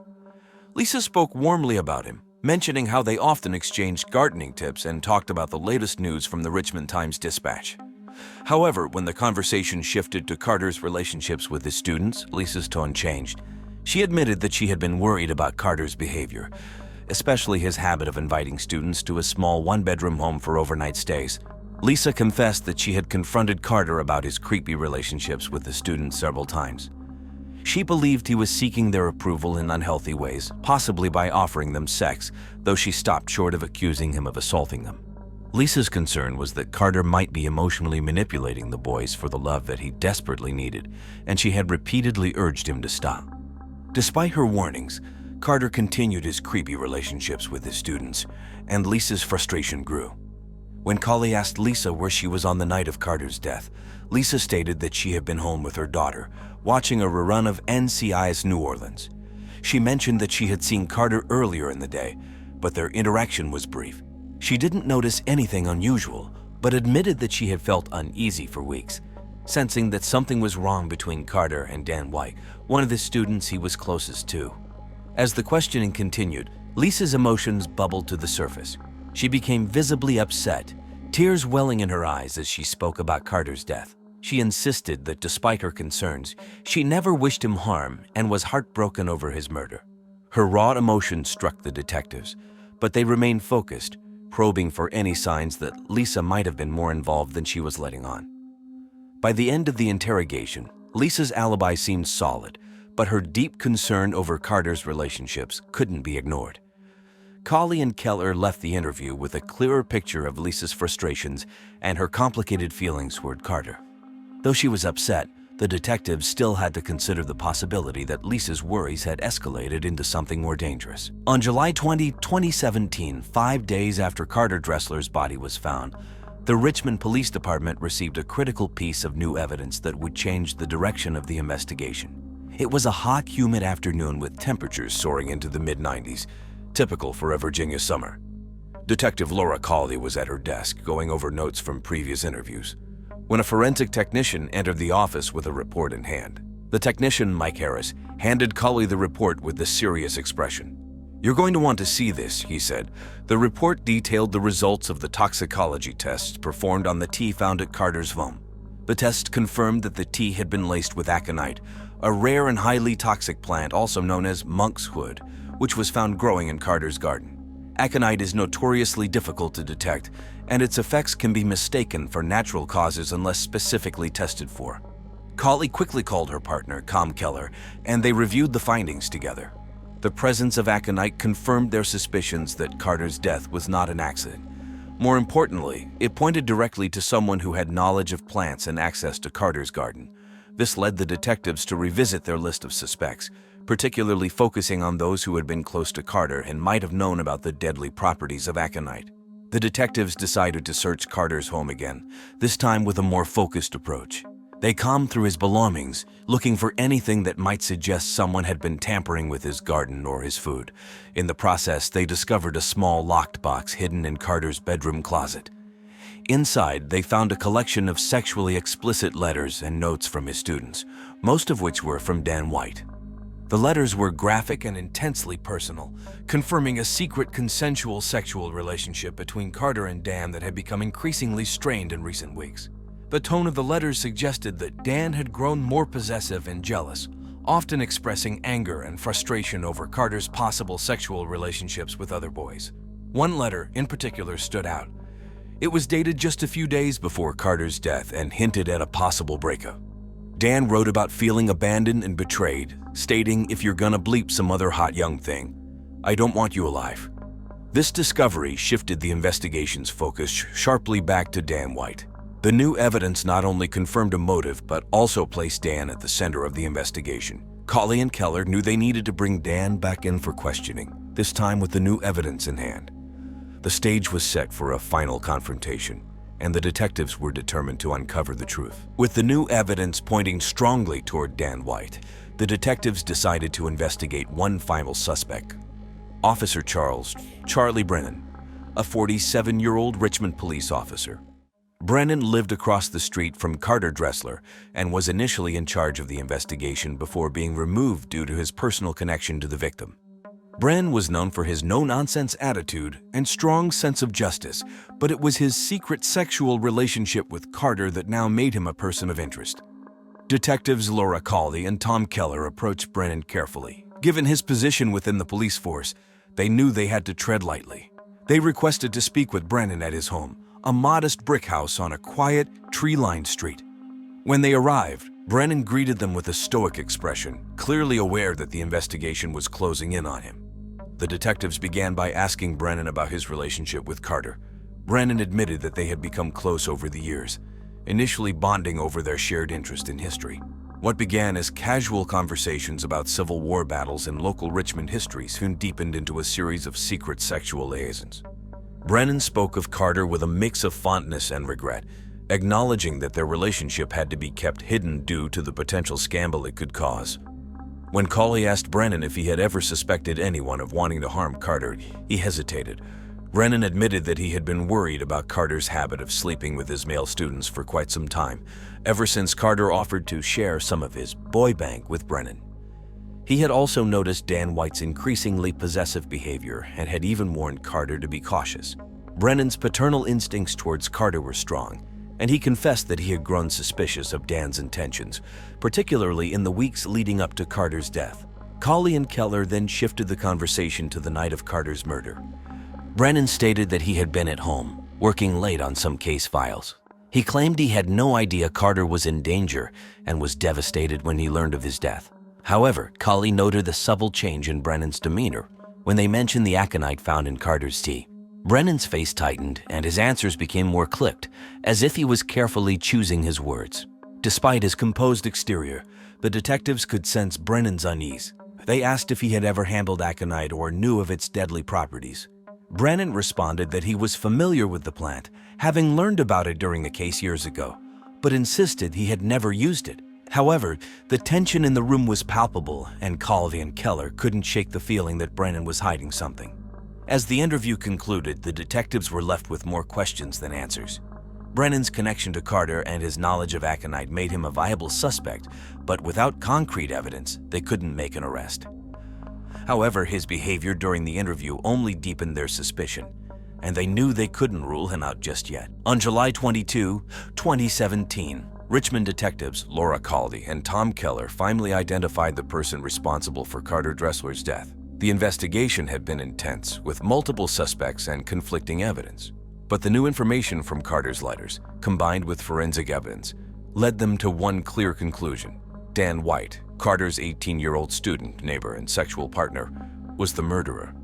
Lisa spoke warmly about him, mentioning how they often exchanged gardening tips and talked about the latest news from the Richmond Times-Dispatch. However, when the conversation shifted to Carter's relationships with his students, Lisa's tone changed. She admitted that she had been worried about Carter's behavior, especially his habit of inviting students to a small one-bedroom home for overnight stays. Lisa confessed that she had confronted Carter about his creepy relationships with the students several times. She believed he was seeking their approval in unhealthy ways, possibly by offering them sex, though she stopped short of accusing him of assaulting them. Lisa's concern was that Carter might be emotionally manipulating the boys for the love that he desperately needed, and she had repeatedly urged him to stop. Despite her warnings, Carter continued his creepy relationships with his students, and Lisa's frustration grew. When Cawley asked Lisa where she was on the night of Carter's death, Lisa stated that she had been home with her daughter, watching a rerun of NCIS New Orleans. She mentioned that she had seen Carter earlier in the day, but their interaction was brief. She didn't notice anything unusual, but admitted that she had felt uneasy for weeks, sensing that something was wrong between Carter and Dan White, one of the students he was closest to. As the questioning continued, Lisa's emotions bubbled to the surface. She became visibly upset, tears welling in her eyes as she spoke about Carter's death. She insisted that despite her concerns, she never wished him harm and was heartbroken over his murder. Her raw emotions struck the detectives, but they remained focused, probing for any signs that Lisa might have been more involved than she was letting on. By the end of the interrogation, Lisa's alibi seemed solid, but her deep concern over Carter's relationships couldn't be ignored. Cawley and Keller left the interview with a clearer picture of Lisa's frustrations and her complicated feelings toward Carter. Though she was upset, the detectives still had to consider the possibility that Lisa's worries had escalated into something more dangerous. On July 20, 2017, 5 days after Carter Dressler's body was found, the Richmond Police Department received a critical piece of new evidence that would change the direction of the investigation. It was a hot, humid afternoon with temperatures soaring into the mid-90s, typical for a Virginia summer. Detective Laura Cawley was at her desk going over notes from previous interviews when a forensic technician entered the office with a report in hand. The technician, Mike Harris, handed Cawley the report with a serious expression. "You're going to want to see this," he said. The report detailed the results of the toxicology tests performed on the tea found at Carter's home. The test confirmed that the tea had been laced with aconite, a rare and highly toxic plant also known as monk's hood, which was found growing in Carter's garden. Aconite is notoriously difficult to detect, and its effects can be mistaken for natural causes unless specifically tested for. Cawley quickly called her partner, Tom Keller, and they reviewed the findings together. The presence of aconite confirmed their suspicions that Carter's death was not an accident. More importantly, it pointed directly to someone who had knowledge of plants and access to Carter's garden. This led the detectives to revisit their list of suspects, particularly focusing on those who had been close to Carter and might have known about the deadly properties of aconite. The detectives decided to search Carter's home again, this time with a more focused approach. They combed through his belongings, looking for anything that might suggest someone had been tampering with his garden or his food. In the process, they discovered a small locked box hidden in Carter's bedroom closet. Inside, they found a collection of sexually explicit letters and notes from his students, most of which were from Dan White. The letters were graphic and intensely personal, confirming a secret consensual sexual relationship between Carter and Dan that had become increasingly strained in recent weeks. The tone of the letters suggested that Dan had grown more possessive and jealous, often expressing anger and frustration over Carter's possible sexual relationships with other boys. One letter, in particular, stood out. It was dated just a few days before Carter's death and hinted at a possible breakup. Dan wrote about feeling abandoned and betrayed, stating, "If you're gonna bleep some other hot young thing, I don't want you alive." This discovery shifted the investigation's focus sharply back to Dan White. The new evidence not only confirmed a motive, but also placed Dan at the center of the investigation. Colley and Keller knew they needed to bring Dan back in for questioning, this time with the new evidence in hand. The stage was set for a final confrontation, and the detectives were determined to uncover the truth. With the new evidence pointing strongly toward Dan White, the detectives decided to investigate one final suspect, Officer Charlie Brennan, a 47-year-old Richmond police officer. Brennan lived across the street from Carter Dressler and was initially in charge of the investigation before being removed due to his personal connection to the victim. Brennan was known for his no-nonsense attitude and strong sense of justice, but it was his secret sexual relationship with Carter that now made him a person of interest. Detectives Laura Colley and Tom Keller approached Brennan carefully. Given his position within the police force, they knew they had to tread lightly. They requested to speak with Brennan at his home, a modest brick house on a quiet, tree-lined street. When they arrived, Brennan greeted them with a stoic expression, clearly aware that the investigation was closing in on him. The detectives began by asking Brennan about his relationship with Carter. Brennan admitted that they had become close over the years, initially bonding over their shared interest in history. What began as casual conversations about Civil War battles and local Richmond history soon deepened into a series of secret sexual liaisons. Brennan spoke of Carter with a mix of fondness and regret, acknowledging that their relationship had to be kept hidden due to the potential scandal it could cause. When Colley asked Brennan if he had ever suspected anyone of wanting to harm Carter, he hesitated. Brennan admitted that he had been worried about Carter's habit of sleeping with his male students for quite some time, ever since Carter offered to share some of his boy bank with Brennan. He had also noticed Dan White's increasingly possessive behavior and had even warned Carter to be cautious. Brennan's paternal instincts towards Carter were strong, and he confessed that he had grown suspicious of Dan's intentions, particularly in the weeks leading up to Carter's death. Colley and Keller then shifted the conversation to the night of Carter's murder. Brennan stated that he had been at home, working late on some case files. He claimed he had no idea Carter was in danger and was devastated when he learned of his death. However, Colley noted the subtle change in Brennan's demeanor when they mentioned the aconite found in Carter's tea. Brennan's face tightened and his answers became more clipped, as if he was carefully choosing his words. Despite his composed exterior, the detectives could sense Brennan's unease. They asked if he had ever handled aconite or knew of its deadly properties. Brennan responded that he was familiar with the plant, having learned about it during a case years ago, but insisted he had never used it. However, the tension in the room was palpable, and Colley and Keller couldn't shake the feeling that Brennan was hiding something. As the interview concluded, the detectives were left with more questions than answers. Brennan's connection to Carter and his knowledge of aconite made him a viable suspect, but without concrete evidence, they couldn't make an arrest. However, his behavior during the interview only deepened their suspicion, and they knew they couldn't rule him out just yet. On July 22, 2017, Richmond detectives Laura Colley and Tom Keller finally identified the person responsible for Carter Dressler's death. The investigation had been intense, with multiple suspects and conflicting evidence. But the new information from Carter's letters, combined with forensic evidence, led them to one clear conclusion. Dan White, Carter's 18-year-old student, neighbor, and sexual partner, was the murderer.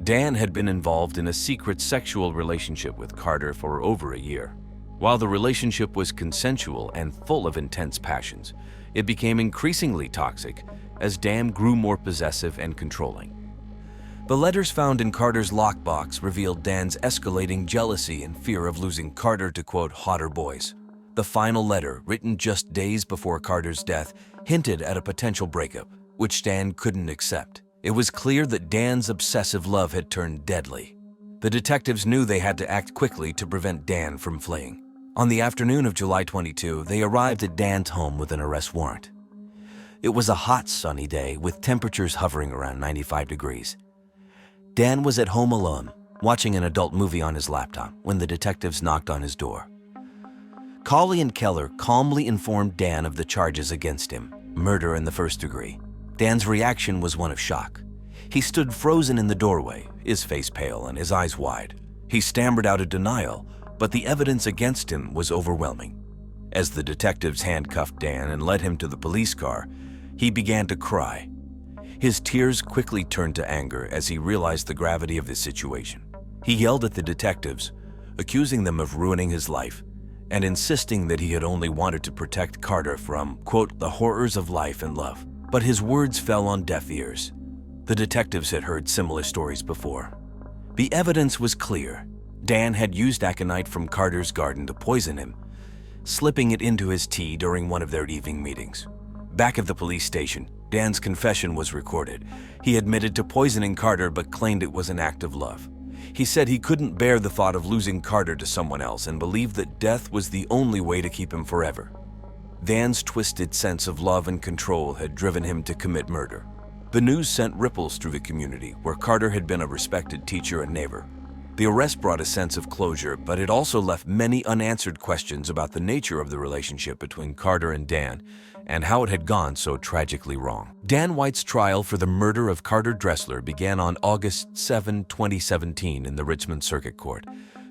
Dan had been involved in a secret sexual relationship with Carter for over a year. While the relationship was consensual and full of intense passions, it became increasingly toxic as Dan grew more possessive and controlling. The letters found in Carter's lockbox revealed Dan's escalating jealousy and fear of losing Carter to, quote, hotter boys. The final letter, written just days before Carter's death, hinted at a potential breakup, which Dan couldn't accept. It was clear that Dan's obsessive love had turned deadly. The detectives knew they had to act quickly to prevent Dan from fleeing. On the afternoon of July 22, they arrived at Dan's home with an arrest warrant. It was a hot, sunny day with temperatures hovering around 95 degrees. Dan was at home alone, watching an adult movie on his laptop when the detectives knocked on his door. Colley and Keller calmly informed Dan of the charges against him, murder in the first degree. Dan's reaction was one of shock. He stood frozen in the doorway, his face pale and his eyes wide. He stammered out a denial, but the evidence against him was overwhelming. As the detectives handcuffed Dan and led him to the police car, he began to cry. His tears quickly turned to anger as he realized the gravity of the situation. He yelled at the detectives, accusing them of ruining his life and insisting that he had only wanted to protect Carter from, quote, the horrors of life and love. But his words fell on deaf ears. The detectives had heard similar stories before. The evidence was clear. Dan had used aconite from Carter's garden to poison him, slipping it into his tea during one of their evening meetings. Back at the police station, Dan's confession was recorded. He admitted to poisoning Carter but claimed it was an act of love. He said he couldn't bear the thought of losing Carter to someone else and believed that death was the only way to keep him forever. Dan's twisted sense of love and control had driven him to commit murder. The news sent ripples through the community, where Carter had been a respected teacher and neighbor. The arrest brought a sense of closure, but it also left many unanswered questions about the nature of the relationship between Carter and Dan and how it had gone so tragically wrong. Dan White's trial for the murder of Carter Dressler began on August 7, 2017 in the Richmond Circuit Court.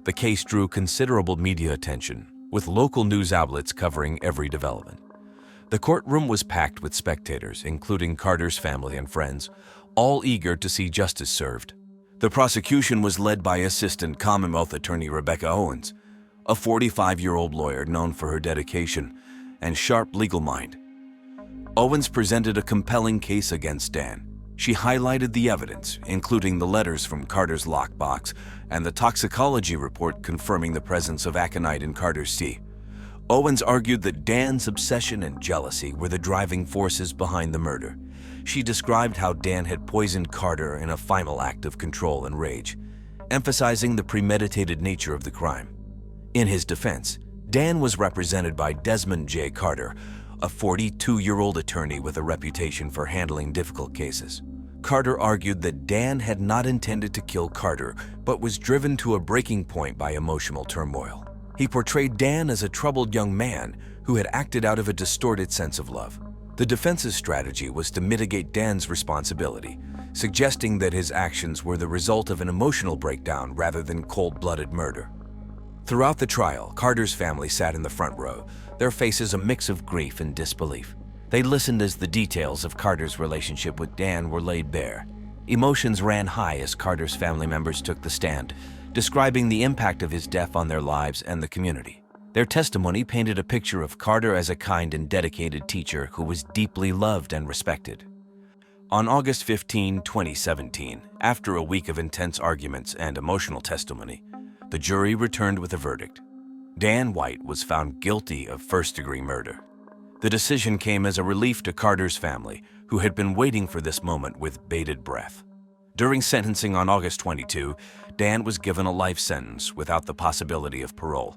The case drew considerable media attention, with local news outlets covering every development. The courtroom was packed with spectators, including Carter's family and friends, all eager to see justice served. The prosecution was led by Assistant Commonwealth Attorney Rebecca Owens, a 45-year-old lawyer known for her dedication and sharp legal mind. Owens presented a compelling case against Dan. She highlighted the evidence, including the letters from Carter's lockbox and the toxicology report confirming the presence of aconite in Carter's tea. Owens argued that Dan's obsession and jealousy were the driving forces behind the murder. She described how Dan had poisoned Carter in a final act of control and rage, emphasizing the premeditated nature of the crime. In his defense, Dan was represented by Desmond J. Carter, a 42-year-old attorney with a reputation for handling difficult cases. Carter argued that Dan had not intended to kill Carter, but was driven to a breaking point by emotional turmoil. He portrayed Dan as a troubled young man who had acted out of a distorted sense of love. The defense's strategy was to mitigate Dan's responsibility, suggesting that his actions were the result of an emotional breakdown rather than cold-blooded murder. Throughout the trial, Carter's family sat in the front row, their faces a mix of grief and disbelief. They listened as the details of Carter's relationship with Dan were laid bare. Emotions ran high as Carter's family members took the stand, describing the impact of his death on their lives and the community. Their testimony painted a picture of Carter as a kind and dedicated teacher who was deeply loved and respected. On August 15, 2017, after a week of intense arguments and emotional testimony, the jury returned with a verdict. Dan White was found guilty of first-degree murder. The decision came as a relief to Carter's family, who had been waiting for this moment with bated breath. During sentencing on August 22, Dan was given a life sentence without the possibility of parole.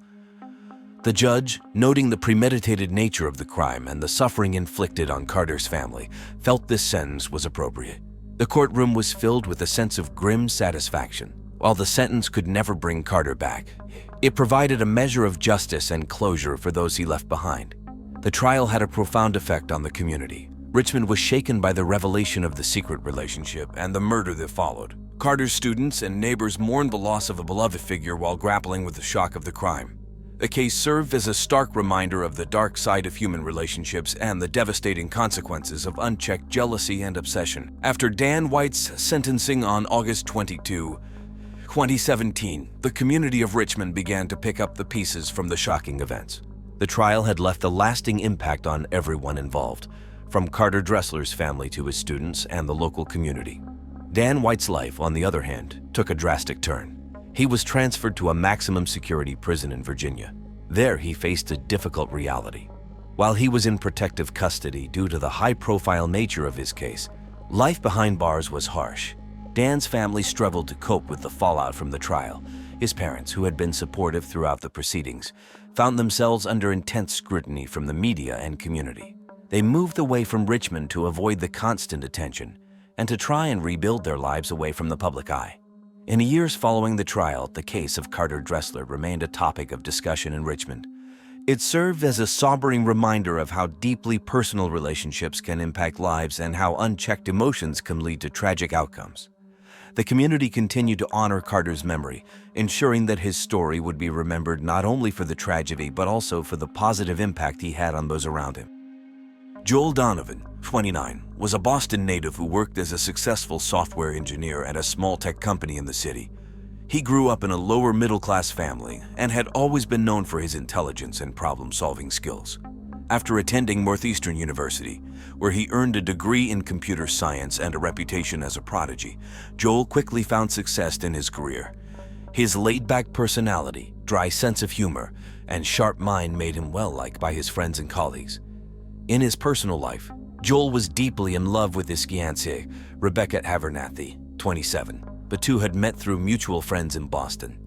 The judge, noting the premeditated nature of the crime and the suffering inflicted on Carter's family, felt this sentence was appropriate. The courtroom was filled with a sense of grim satisfaction. While the sentence could never bring Carter back, it provided a measure of justice and closure for those he left behind. The trial had a profound effect on the community. Richmond was shaken by the revelation of the secret relationship and the murder that followed. Carter's students and neighbors mourned the loss of a beloved figure while grappling with the shock of the crime. The case served as a stark reminder of the dark side of human relationships and the devastating consequences of unchecked jealousy and obsession. After Dan White's sentencing on August 22, 2017, the community of Richmond began to pick up the pieces from the shocking events. The trial had left a lasting impact on everyone involved, from Carter Dressler's family to his students and the local community. Dan White's life, on the other hand, took a drastic turn. He was transferred to a maximum security prison in Virginia. There, he faced a difficult reality. While he was in protective custody due to the high-profile nature of his case, life behind bars was harsh. Dan's family struggled to cope with the fallout from the trial. His parents, who had been supportive throughout the proceedings, found themselves under intense scrutiny from the media and community. They moved away from Richmond to avoid the constant attention and to try and rebuild their lives away from the public eye. In the years following the trial, the case of Carter Dressler remained a topic of discussion in Richmond. It served as a sobering reminder of how deeply personal relationships can impact lives and how unchecked emotions can lead to tragic outcomes. The community continued to honor Carter's memory, ensuring that his story would be remembered not only for the tragedy but also for the positive impact he had on those around him. Joel Donovan, 29, was a Boston native who worked as a successful software engineer at a small tech company in the city. He grew up in a lower middle-class family and had always been known for his intelligence and problem-solving skills. After attending Northeastern University, where he earned a degree in computer science and a reputation as a prodigy, Joel quickly found success in his career. His laid-back personality, dry sense of humor, and sharp mind made him well-liked by his friends and colleagues. In his personal life, Joel was deeply in love with his fiancée, Rebecca Abernathy, 27. The two had met through mutual friends in Boston,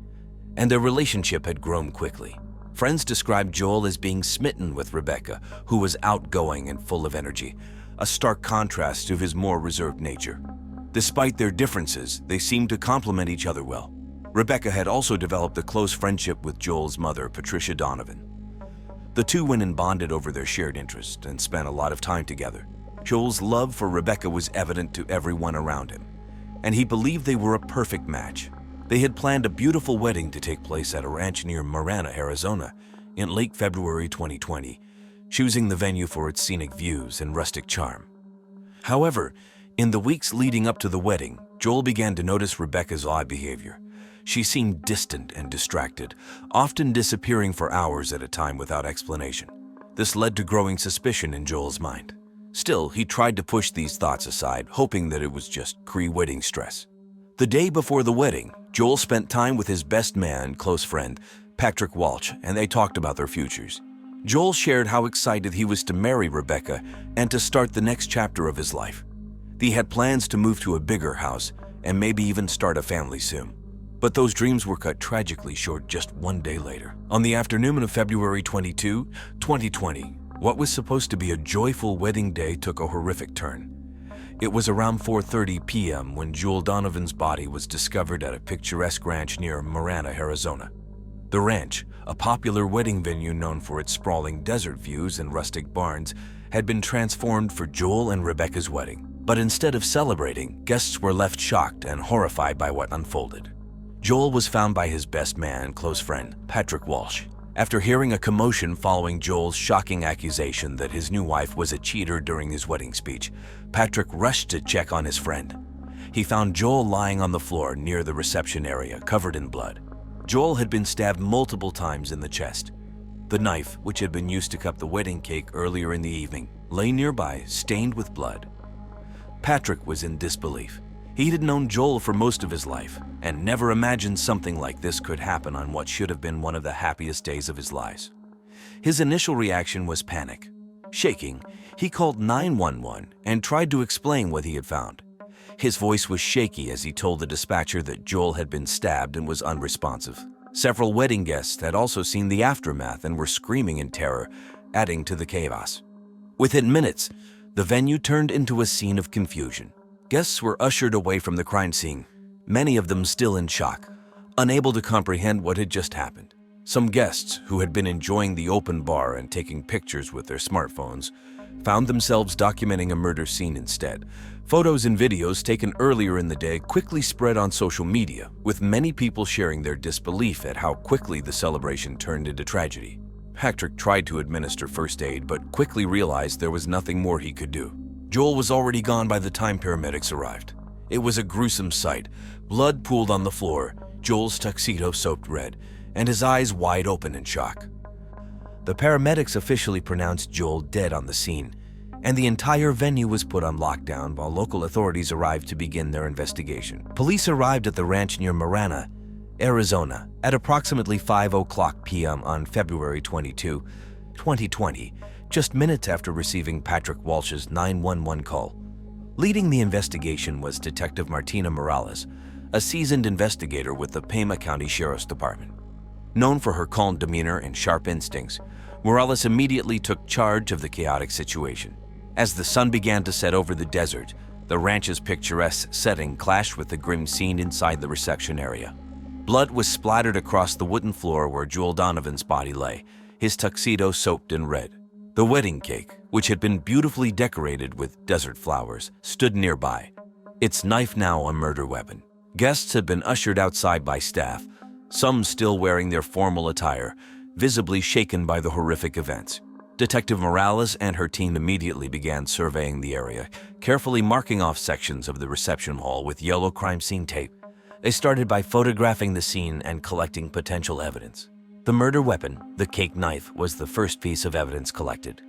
and their relationship had grown quickly. Friends described Joel as being smitten with Rebecca, who was outgoing and full of energy, a stark contrast to his more reserved nature. Despite their differences, they seemed to complement each other well. Rebecca had also developed a close friendship with Joel's mother, Patricia Donovan. The two went and bonded over their shared interest and spent a lot of time together. Joel's love for Rebecca was evident to everyone around him, and he believed they were a perfect match. They had planned a beautiful wedding to take place at a ranch near Marana, Arizona, in late February 2020, choosing the venue for its scenic views and rustic charm. However, in the weeks leading up to the wedding, Joel began to notice Rebecca's odd behavior. She seemed distant and distracted, often disappearing for hours at a time without explanation. This led to growing suspicion in Joel's mind. Still, he tried to push these thoughts aside, hoping that it was just pre-wedding stress. The day before the wedding, Joel spent time with his best man and close friend, Patrick Walsh, and they talked about their futures. Joel shared how excited he was to marry Rebecca and to start the next chapter of his life. He had plans to move to a bigger house and maybe even start a family soon. But those dreams were cut tragically short just one day later. On the afternoon of February 22, 2020, what was supposed to be a joyful wedding day took a horrific turn. It was around 4:30 p.m. when Joel Donovan's body was discovered at a picturesque ranch near Marana, Arizona. The ranch, a popular wedding venue known for its sprawling desert views and rustic barns, had been transformed for Joel and Rebecca's wedding. But instead of celebrating, guests were left shocked and horrified by what unfolded. Joel was found by his best man and close friend, Patrick Walsh. After hearing a commotion following Joel's shocking accusation that his new wife was a cheater during his wedding speech, Patrick rushed to check on his friend. He found Joel lying on the floor near the reception area, covered in blood. Joel had been stabbed multiple times in the chest. The knife, which had been used to cut the wedding cake earlier in the evening, lay nearby, stained with blood. Patrick was in disbelief. He had known Joel for most of his life and never imagined something like this could happen on what should have been one of the happiest days of his lives. His initial reaction was panic. Shaking, he called 911 and tried to explain what he had found. His voice was shaky as he told the dispatcher that Joel had been stabbed and was unresponsive. Several wedding guests had also seen the aftermath and were screaming in terror, adding to the chaos. Within minutes, the venue turned into a scene of confusion. Guests were ushered away from the crime scene, many of them still in shock, unable to comprehend what had just happened. Some guests, who had been enjoying the open bar and taking pictures with their smartphones, found themselves documenting a murder scene instead. Photos and videos taken earlier in the day quickly spread on social media, with many people sharing their disbelief at how quickly the celebration turned into tragedy. Patrick tried to administer first aid, but quickly realized there was nothing more he could do. Joel was already gone by the time paramedics arrived. It was a gruesome sight. Blood pooled on the floor, Joel's tuxedo soaked red, and his eyes wide open in shock. The paramedics officially pronounced Joel dead on the scene, and the entire venue was put on lockdown while local authorities arrived to begin their investigation. Police arrived at the ranch near Marana, Arizona, at approximately 5:00 p.m. on February 22, 2020, just minutes after receiving Patrick Walsh's 911 call. Leading the investigation was Detective Martina Morales, a seasoned investigator with the Pima County Sheriff's Department. Known for her calm demeanor and sharp instincts, Morales immediately took charge of the chaotic situation. As the sun began to set over the desert, the ranch's picturesque setting clashed with the grim scene inside the reception area. Blood was splattered across the wooden floor where Joel Donovan's body lay, his tuxedo soaked in red. The wedding cake, which had been beautifully decorated with desert flowers, stood nearby, its knife now a murder weapon. Guests had been ushered outside by staff, some still wearing their formal attire, visibly shaken by the horrific events. Detective Morales and her team immediately began surveying the area, carefully marking off sections of the reception hall with yellow crime scene tape. They started by photographing the scene and collecting potential evidence. The murder weapon, the cake knife, was the first piece of evidence collected.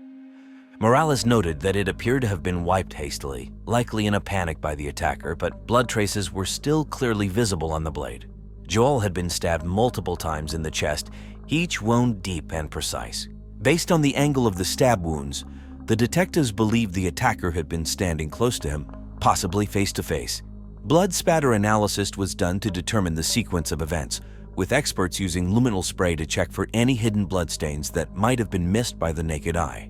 Morales noted that it appeared to have been wiped hastily, likely in a panic by the attacker, but blood traces were still clearly visible on the blade. Joel had been stabbed multiple times in the chest, each wound deep and precise. Based on the angle of the stab wounds, the detectives believed the attacker had been standing close to him, possibly face to face. Blood spatter analysis was done to determine the sequence of events, with experts using luminol spray to check for any hidden bloodstains that might have been missed by the naked eye.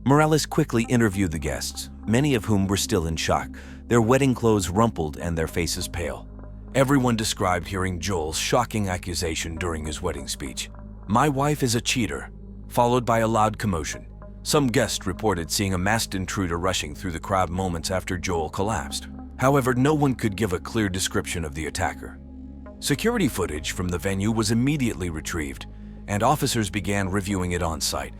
Morales quickly interviewed the guests, many of whom were still in shock, their wedding clothes rumpled and their faces pale. Everyone described hearing Joel's shocking accusation during his wedding speech. "My wife is a cheater," followed by a loud commotion. Some guests reported seeing a masked intruder rushing through the crowd moments after Joel collapsed. However, no one could give a clear description of the attacker. Security footage from the venue was immediately retrieved, and officers began reviewing it on site.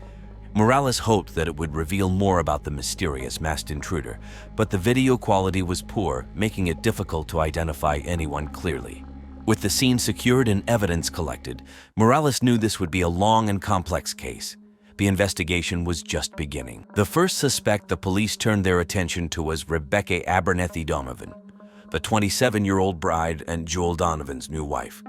Morales hoped that it would reveal more about the mysterious masked intruder, but the video quality was poor, making it difficult to identify anyone clearly. With the scene secured and evidence collected, Morales knew this would be a long and complex case. The investigation was just beginning. The first suspect the police turned their attention to was Rebecca Abernethy Donovan, the 27-year-old bride and Joel Donovan's new wife.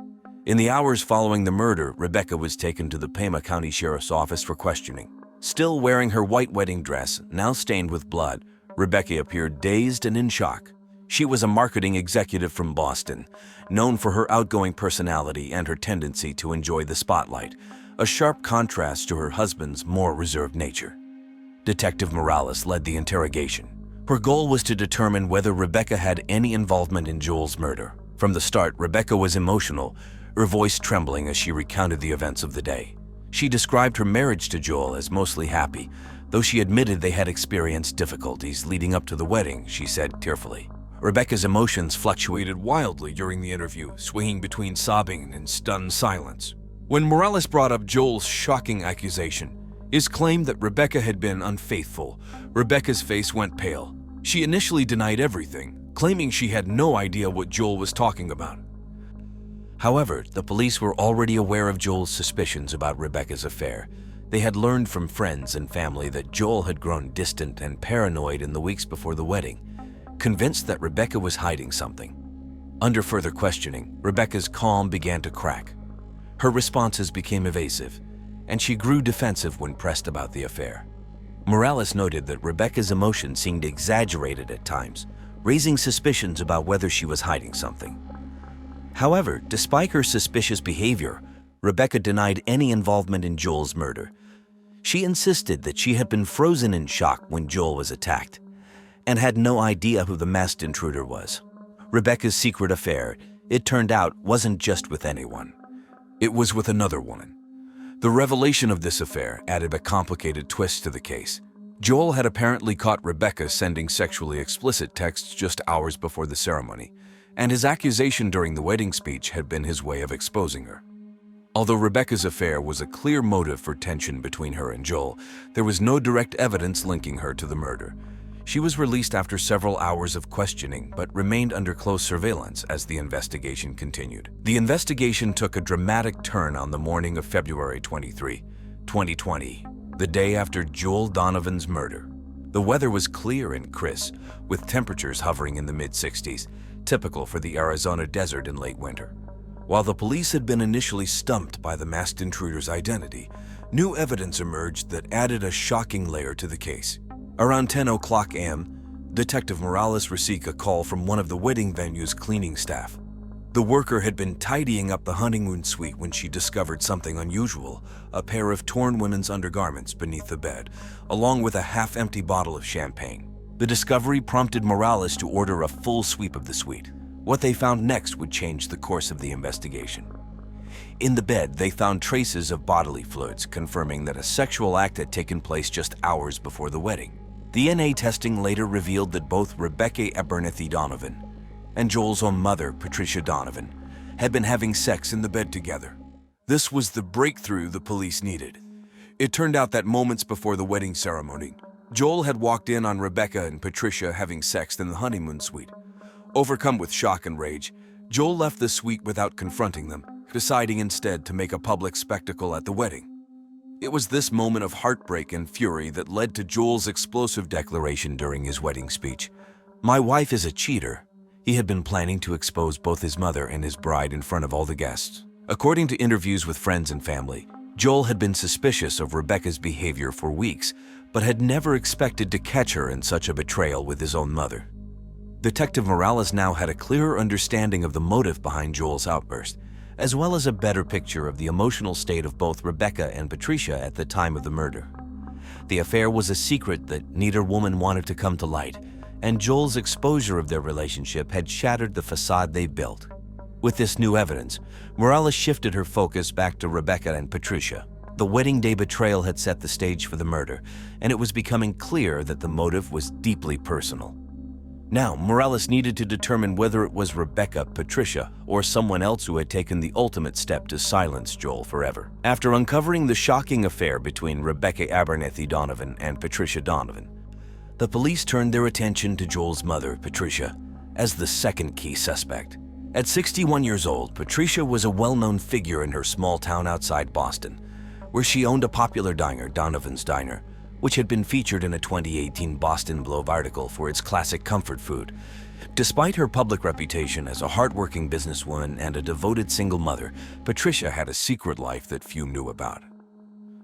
In the hours following the murder, Rebecca was taken to the Pima County Sheriff's Office for questioning. Still wearing her white wedding dress, now stained with blood, Rebecca appeared dazed and in shock. She was a marketing executive from Boston, known for her outgoing personality and her tendency to enjoy the spotlight, a sharp contrast to her husband's more reserved nature. Detective Morales led the interrogation. Her goal was to determine whether Rebecca had any involvement in Joel's murder. From the start, Rebecca was emotional, her voice trembling as she recounted the events of the day. She described her marriage to Joel as mostly happy, though she admitted they had experienced difficulties leading up to the wedding, she said tearfully. Rebecca's emotions fluctuated wildly during the interview, swinging between sobbing and stunned silence. When Morales brought up Joel's shocking accusation, his claim that Rebecca had been unfaithful, Rebecca's face went pale. She initially denied everything, claiming she had no idea what Joel was talking about. However, the police were already aware of Joel's suspicions about Rebecca's affair. They had learned from friends and family that Joel had grown distant and paranoid in the weeks before the wedding, convinced that Rebecca was hiding something. Under further questioning, Rebecca's calm began to crack. Her responses became evasive, and she grew defensive when pressed about the affair. Morales noted that Rebecca's emotions seemed exaggerated at times, raising suspicions about whether she was hiding something. However, despite her suspicious behavior, Rebecca denied any involvement in Joel's murder. She insisted that she had been frozen in shock when Joel was attacked and had no idea who the masked intruder was. Rebecca's secret affair, it turned out, wasn't just with anyone. It was with another woman. The revelation of this affair added a complicated twist to the case. Joel had apparently caught Rebecca sending sexually explicit texts just hours before the ceremony, and his accusation during the wedding speech had been his way of exposing her. Although Rebecca's affair was a clear motive for tension between her and Joel, there was no direct evidence linking her to the murder. She was released after several hours of questioning, but remained under close surveillance as the investigation continued. The investigation took a dramatic turn on the morning of February 23, 2020, the day after Joel Donovan's murder. The weather was clear and crisp, with temperatures hovering in the mid-60s, typical for the Arizona desert in late winter. While the police had been initially stumped by the masked intruder's identity, new evidence emerged that added a shocking layer to the case. Around 10:00 a.m., Detective Morales received a call from one of the wedding venue's cleaning staff. The worker had been tidying up the honeymoon suite when she discovered something unusual, a pair of torn women's undergarments beneath the bed, along with a half-empty bottle of champagne. The discovery prompted Morales to order a full sweep of the suite. What they found next would change the course of the investigation. In the bed, they found traces of bodily fluids, confirming that a sexual act had taken place just hours before the wedding. DNA testing later revealed that both Rebecca Abernethy Donovan and Joel's own mother, Patricia Donovan, had been having sex in the bed together. This was the breakthrough the police needed. It turned out that moments before the wedding ceremony, Joel had walked in on Rebecca and Patricia having sex in the honeymoon suite. Overcome with shock and rage, Joel left the suite without confronting them, deciding instead to make a public spectacle at the wedding. It was this moment of heartbreak and fury that led to Joel's explosive declaration during his wedding speech. "My wife is a cheater." He had been planning to expose both his mother and his bride in front of all the guests. According to interviews with friends and family, Joel had been suspicious of Rebecca's behavior for weeks, but had never expected to catch her in such a betrayal with his own mother. Detective Morales now had a clearer understanding of the motive behind Joel's outburst, as well as a better picture of the emotional state of both Rebecca and Patricia at the time of the murder. The affair was a secret that neither woman wanted to come to light, and Joel's exposure of their relationship had shattered the facade they built. With this new evidence, Morales shifted her focus back to Rebecca and Patricia. The wedding day betrayal had set the stage for the murder, and it was becoming clear that the motive was deeply personal. Now, Morales needed to determine whether it was Rebecca, Patricia, or someone else who had taken the ultimate step to silence Joel forever. After uncovering the shocking affair between Rebecca Abernethy Donovan and Patricia Donovan, the police turned their attention to Joel's mother, Patricia, as the second key suspect. At 61 years old, Patricia was a well-known figure in her small town outside Boston, where she owned a popular diner, Donovan's Diner, which had been featured in a 2018 Boston Globe article for its classic comfort food. Despite her public reputation as a hardworking businesswoman and a devoted single mother, Patricia had a secret life that few knew about.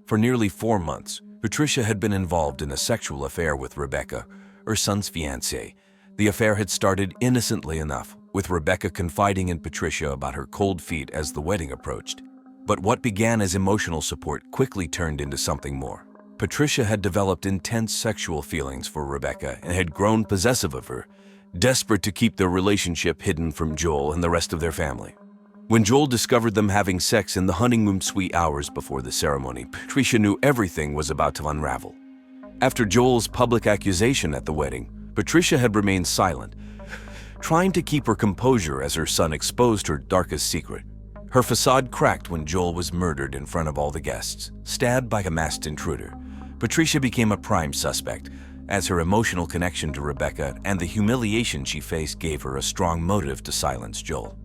For nearly 4 months, Patricia had been involved in a sexual affair with Rebecca, her son's fiancée. The affair had started innocently enough, with Rebecca confiding in Patricia about her cold feet as the wedding approached. But what began as emotional support quickly turned into something more. Patricia had developed intense sexual feelings for Rebecca and had grown possessive of her, desperate to keep their relationship hidden from Joel and the rest of their family. When Joel discovered them having sex in the honeymoon suite hours before the ceremony, Patricia knew everything was about to unravel. After Joel's public accusation at the wedding, Patricia had remained silent, trying to keep her composure as her son exposed her darkest secret. Her facade cracked when Joel was murdered in front of all the guests, stabbed by a masked intruder. Patricia became a prime suspect, as her emotional connection to Rebecca and the humiliation she faced gave her a strong motive to silence Joel.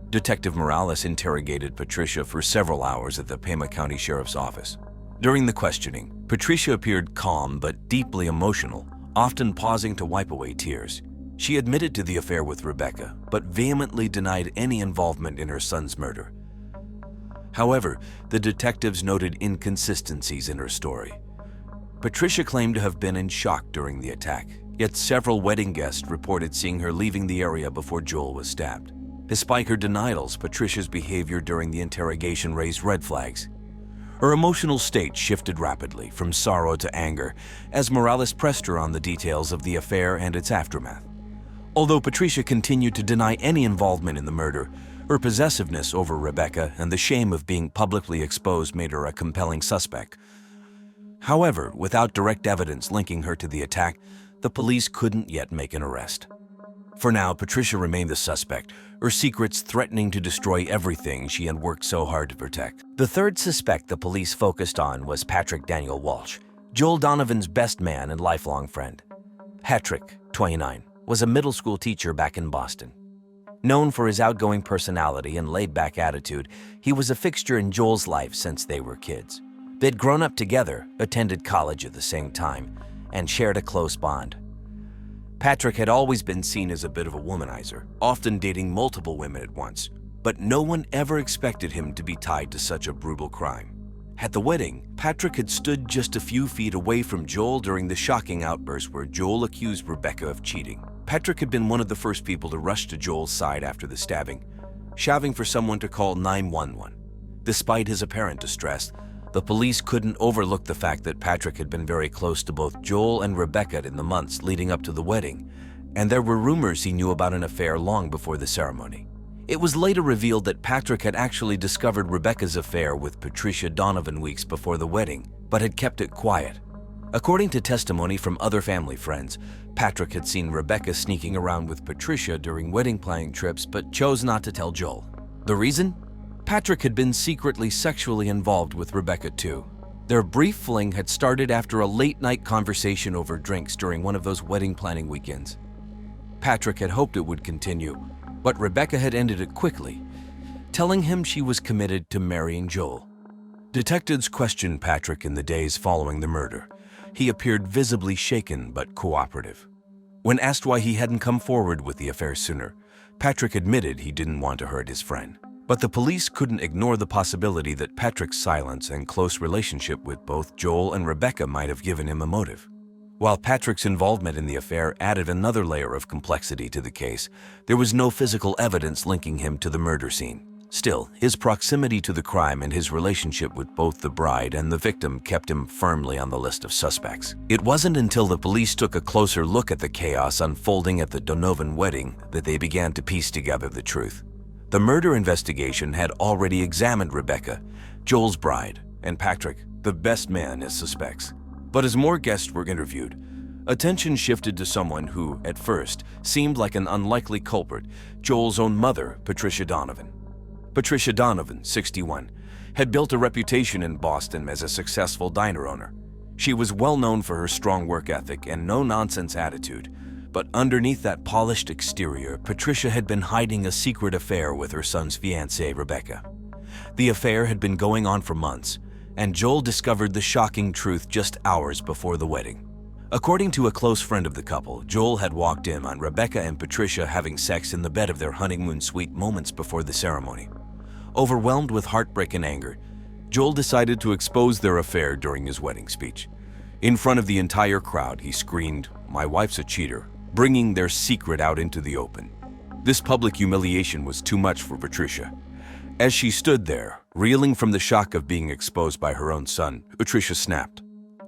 Detective Morales interrogated Patricia for several hours at the Pima County Sheriff's Office. During the questioning, Patricia appeared calm but deeply emotional, often pausing to wipe away tears. She admitted to the affair with Rebecca, but vehemently denied any involvement in her son's murder. However, the detectives noted inconsistencies in her story. Patricia claimed to have been in shock during the attack, yet several wedding guests reported seeing her leaving the area before Joel was stabbed. Despite her denials, Patricia's behavior during the interrogation raised red flags. Her emotional state shifted rapidly, from sorrow to anger, as Morales pressed her on the details of the affair and its aftermath. Although Patricia continued to deny any involvement in the murder, her possessiveness over Rebecca and the shame of being publicly exposed made her a compelling suspect. However, without direct evidence linking her to the attack, the police couldn't yet make an arrest. For now, Patricia remained the suspect, her secrets threatening to destroy everything she had worked so hard to protect. The third suspect the police focused on was Patrick Daniel Walsh, Joel Donovan's best man and lifelong friend. Patrick, 29, was a middle school teacher back in Boston. Known for his outgoing personality and laid-back attitude, he was a fixture in Joel's life since they were kids. They'd grown up together, attended college at the same time, and shared a close bond. Patrick had always been seen as a bit of a womanizer, often dating multiple women at once, but no one ever expected him to be tied to such a brutal crime. At the wedding, Patrick had stood just a few feet away from Joel during the shocking outburst where Joel accused Rebecca of cheating. Patrick had been one of the first people to rush to Joel's side after the stabbing, shouting for someone to call 911. Despite his apparent distress, the police couldn't overlook the fact that Patrick had been very close to both Joel and Rebecca in the months leading up to the wedding, and there were rumors he knew about an affair long before the ceremony. It was later revealed that Patrick had actually discovered Rebecca's affair with Patricia Donovan weeks before the wedding, but had kept it quiet. According to testimony from other family friends, Patrick had seen Rebecca sneaking around with Patricia during wedding planning trips but chose not to tell Joel. The reason? Patrick had been secretly sexually involved with Rebecca too. Their brief fling had started after a late-night conversation over drinks during one of those wedding planning weekends. Patrick had hoped it would continue, But Rebecca had ended it quickly, telling him she was committed to marrying Joel. Detectives questioned Patrick in the days following the murder. He appeared visibly shaken but cooperative. When asked why he hadn't come forward with the affair sooner, Patrick admitted he didn't want to hurt his friend. But the police couldn't ignore the possibility that Patrick's silence and close relationship with both Joel and Rebecca might have given him a motive. While Patrick's involvement in the affair added another layer of complexity to the case, there was no physical evidence linking him to the murder scene. Still, his proximity to the crime and his relationship with both the bride and the victim kept him firmly on the list of suspects. It wasn't until the police took a closer look at the chaos unfolding at the Donovan wedding that they began to piece together the truth. The murder investigation had already examined Rebecca, Joel's bride, and Patrick, the best man, as suspects. But as more guests were interviewed, attention shifted to someone who, at first, seemed like an unlikely culprit: Joel's own mother, Patricia Donovan. Patricia Donovan, 61, had built a reputation in Boston as a successful diner owner. She was well known for her strong work ethic and no-nonsense attitude, but underneath that polished exterior, Patricia had been hiding a secret affair with her son's fiancée, Rebecca. The affair had been going on for months, and Joel discovered the shocking truth just hours before the wedding. According to a close friend of the couple, Joel had walked in on Rebecca and Patricia having sex in the bed of their honeymoon suite moments before the ceremony. Overwhelmed with heartbreak and anger, Joel decided to expose their affair during his wedding speech. In front of the entire crowd, he screamed, "My wife's a cheater," bringing their secret out into the open. This public humiliation was too much for Patricia. As she stood there, reeling from the shock of being exposed by her own son, Patricia snapped.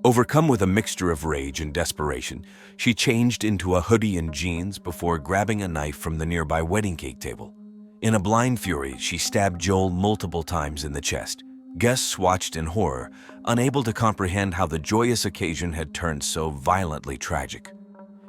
Overcome with a mixture of rage and desperation, she changed into a hoodie and jeans before grabbing a knife from the nearby wedding cake table. In a blind fury, she stabbed Joel multiple times in the chest. Guests watched in horror, unable to comprehend how the joyous occasion had turned so violently tragic.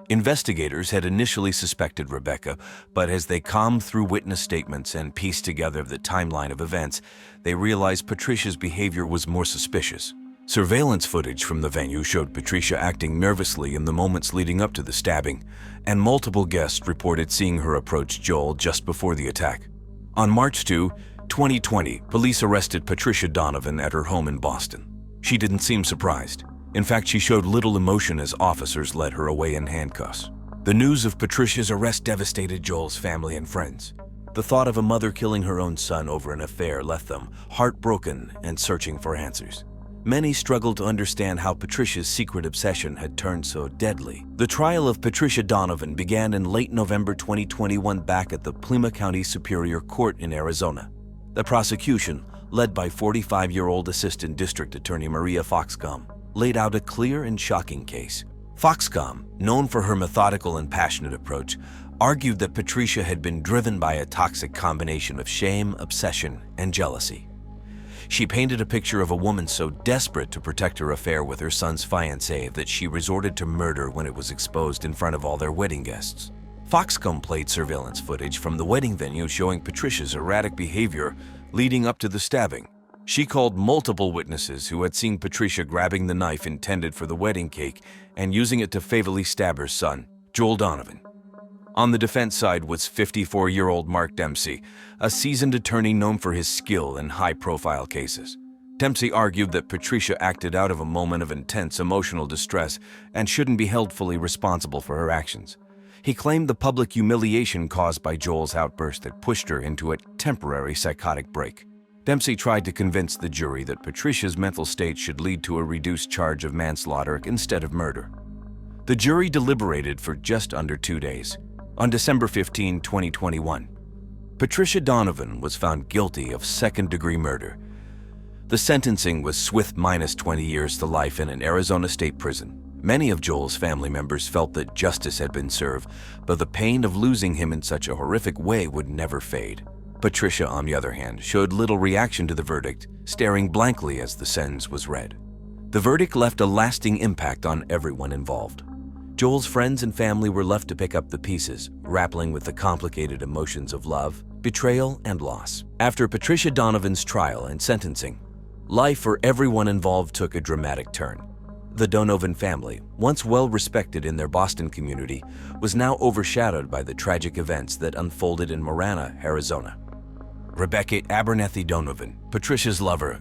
Investigators had initially suspected Rebecca, but as they combed through witness statements and pieced together the timeline of events, they realized Patricia's behavior was more suspicious. Surveillance footage from the venue showed Patricia acting nervously in the moments leading up to the stabbing, and multiple guests reported seeing her approach Joel just before the attack. On March 2, 2020, police arrested Patricia Donovan at her home in Boston. She didn't seem surprised. In fact, she showed little emotion as officers led her away in handcuffs. The news of Patricia's arrest devastated Joel's family and friends. The thought of a mother killing her own son over an affair left them heartbroken and searching for answers. Many struggled to understand how Patricia's secret obsession had turned so deadly. The trial of Patricia Donovan began in late November 2021 back at the Pima County Superior Court in Arizona. The prosecution, led by 45-year-old Assistant District Attorney Maria Foxcomb, laid out a clear and shocking case. Foxcomb, known for her methodical and passionate approach, argued that Patricia had been driven by a toxic combination of shame, obsession, and jealousy. She painted a picture of a woman so desperate to protect her affair with her son's fiancée that she resorted to murder when it was exposed in front of all their wedding guests. Foxcomb played surveillance footage from the wedding venue showing Patricia's erratic behavior leading up to the stabbing. She called multiple witnesses who had seen Patricia grabbing the knife intended for the wedding cake and using it to fatally stab her son, Joel Donovan. On the defense side was 54-year-old Mark Dempsey, a seasoned attorney known for his skill in high-profile cases. Dempsey argued that Patricia acted out of a moment of intense emotional distress and shouldn't be held fully responsible for her actions. He claimed the public humiliation caused by Joel's outburst had pushed her into a temporary psychotic break. Dempsey tried to convince the jury that Patricia's mental state should lead to a reduced charge of manslaughter instead of murder. The jury deliberated for just under 2 days. On December 15, 2021, Patricia Donovan was found guilty of second-degree murder. The sentencing was swift, minus 20 years to life in an Arizona state prison. Many of Joel's family members felt that justice had been served, but the pain of losing him in such a horrific way would never fade. Patricia, on the other hand, showed little reaction to the verdict, staring blankly as the sentence was read. The verdict left a lasting impact on everyone involved. Joel's friends and family were left to pick up the pieces, grappling with the complicated emotions of love, betrayal, and loss. After Patricia Donovan's trial and sentencing, life for everyone involved took a dramatic turn. The Donovan family, once well respected in their Boston community, was now overshadowed by the tragic events that unfolded in Marana, Arizona. Rebecca Abernethy Donovan, Patricia's lover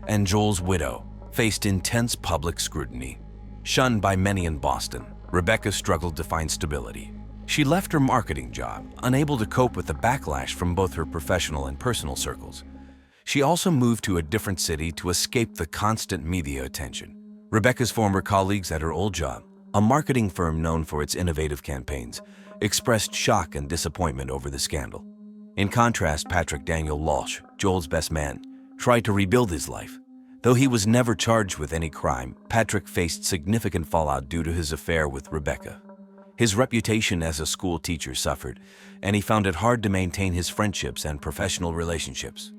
and Joel's widow, faced intense public scrutiny. Shunned by many in Boston, Rebecca struggled to find stability. She left her marketing job, unable to cope with the backlash from both her professional and personal circles. She also moved to a different city to escape the constant media attention. Rebecca's former colleagues at her old job, a marketing firm known for its innovative campaigns, expressed shock and disappointment over the scandal. In contrast, Patrick Daniel Walsh, Joel's best man, tried to rebuild his life. Though he was never charged with any crime, Patrick faced significant fallout due to his affair with Rebecca. His reputation as a school teacher suffered, and he found it hard to maintain his friendships and professional relationships.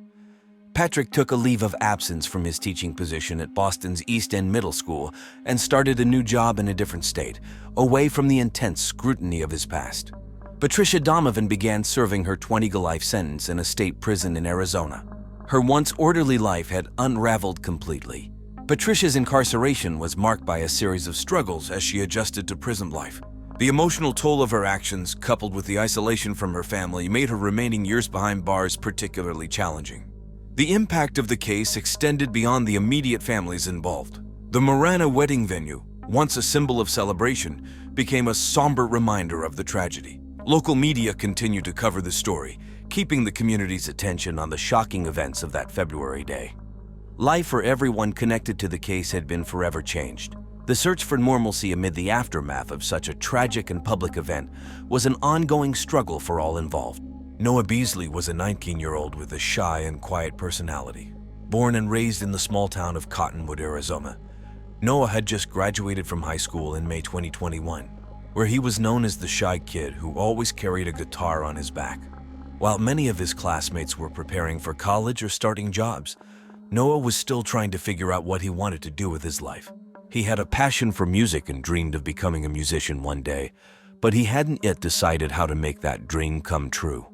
Patrick took a leave of absence from his teaching position at Boston's East End Middle School and started a new job in a different state, away from the intense scrutiny of his past. Patricia Donovan began serving her 20-life sentence in a state prison in Arizona. Her once orderly life had unraveled completely. Patricia's incarceration was marked by a series of struggles as she adjusted to prison life. The emotional toll of her actions, coupled with the isolation from her family, made her remaining years behind bars particularly challenging. The impact of the case extended beyond the immediate families involved. The Marana wedding venue, once a symbol of celebration, became a somber reminder of the tragedy. Local media continued to cover the story, keeping the community's attention on the shocking events of that February day. Life for everyone connected to the case had been forever changed. The search for normalcy amid the aftermath of such a tragic and public event was an ongoing struggle for all involved. Noah Beasley was a 19-year-old with a shy and quiet personality. Born and raised in the small town of Cottonwood, Arizona, Noah had just graduated from high school in May 2021, where he was known as the shy kid who always carried a guitar on his back. While many of his classmates were preparing for college or starting jobs, Noah was still trying to figure out what he wanted to do with his life. He had a passion for music and dreamed of becoming a musician one day, but he hadn't yet decided how to make that dream come true.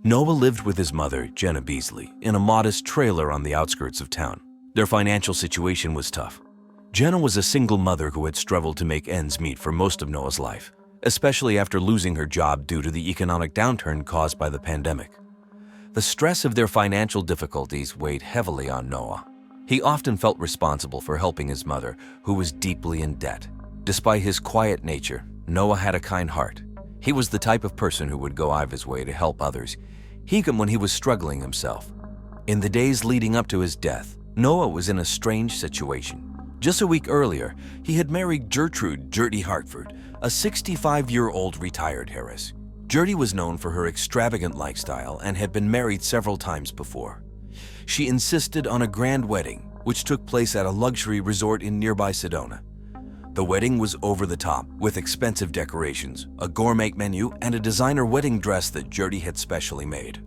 Noah lived with his mother, Jenna Beasley, in a modest trailer on the outskirts of town. Their financial situation was tough. Jenna was a single mother who had struggled to make ends meet for most of Noah's life, especially after losing her job due to the economic downturn caused by the pandemic. The stress of their financial difficulties weighed heavily on Noah. He often felt responsible for helping his mother, who was deeply in debt. Despite his quiet nature, Noah had a kind heart. He was the type of person who would go out of his way to help others, even when he was struggling himself. In the days leading up to his death, Noah was in a strange situation. Just a week earlier, he had married Gertrude "Gertie" Hartford, a 65-year-old retired heiress. Gertie was known for her extravagant lifestyle and had been married several times before. She insisted on a grand wedding, which took place at a luxury resort in nearby Sedona. The wedding was over the top, with expensive decorations, a gourmet menu, and a designer wedding dress that Gertie had specially made.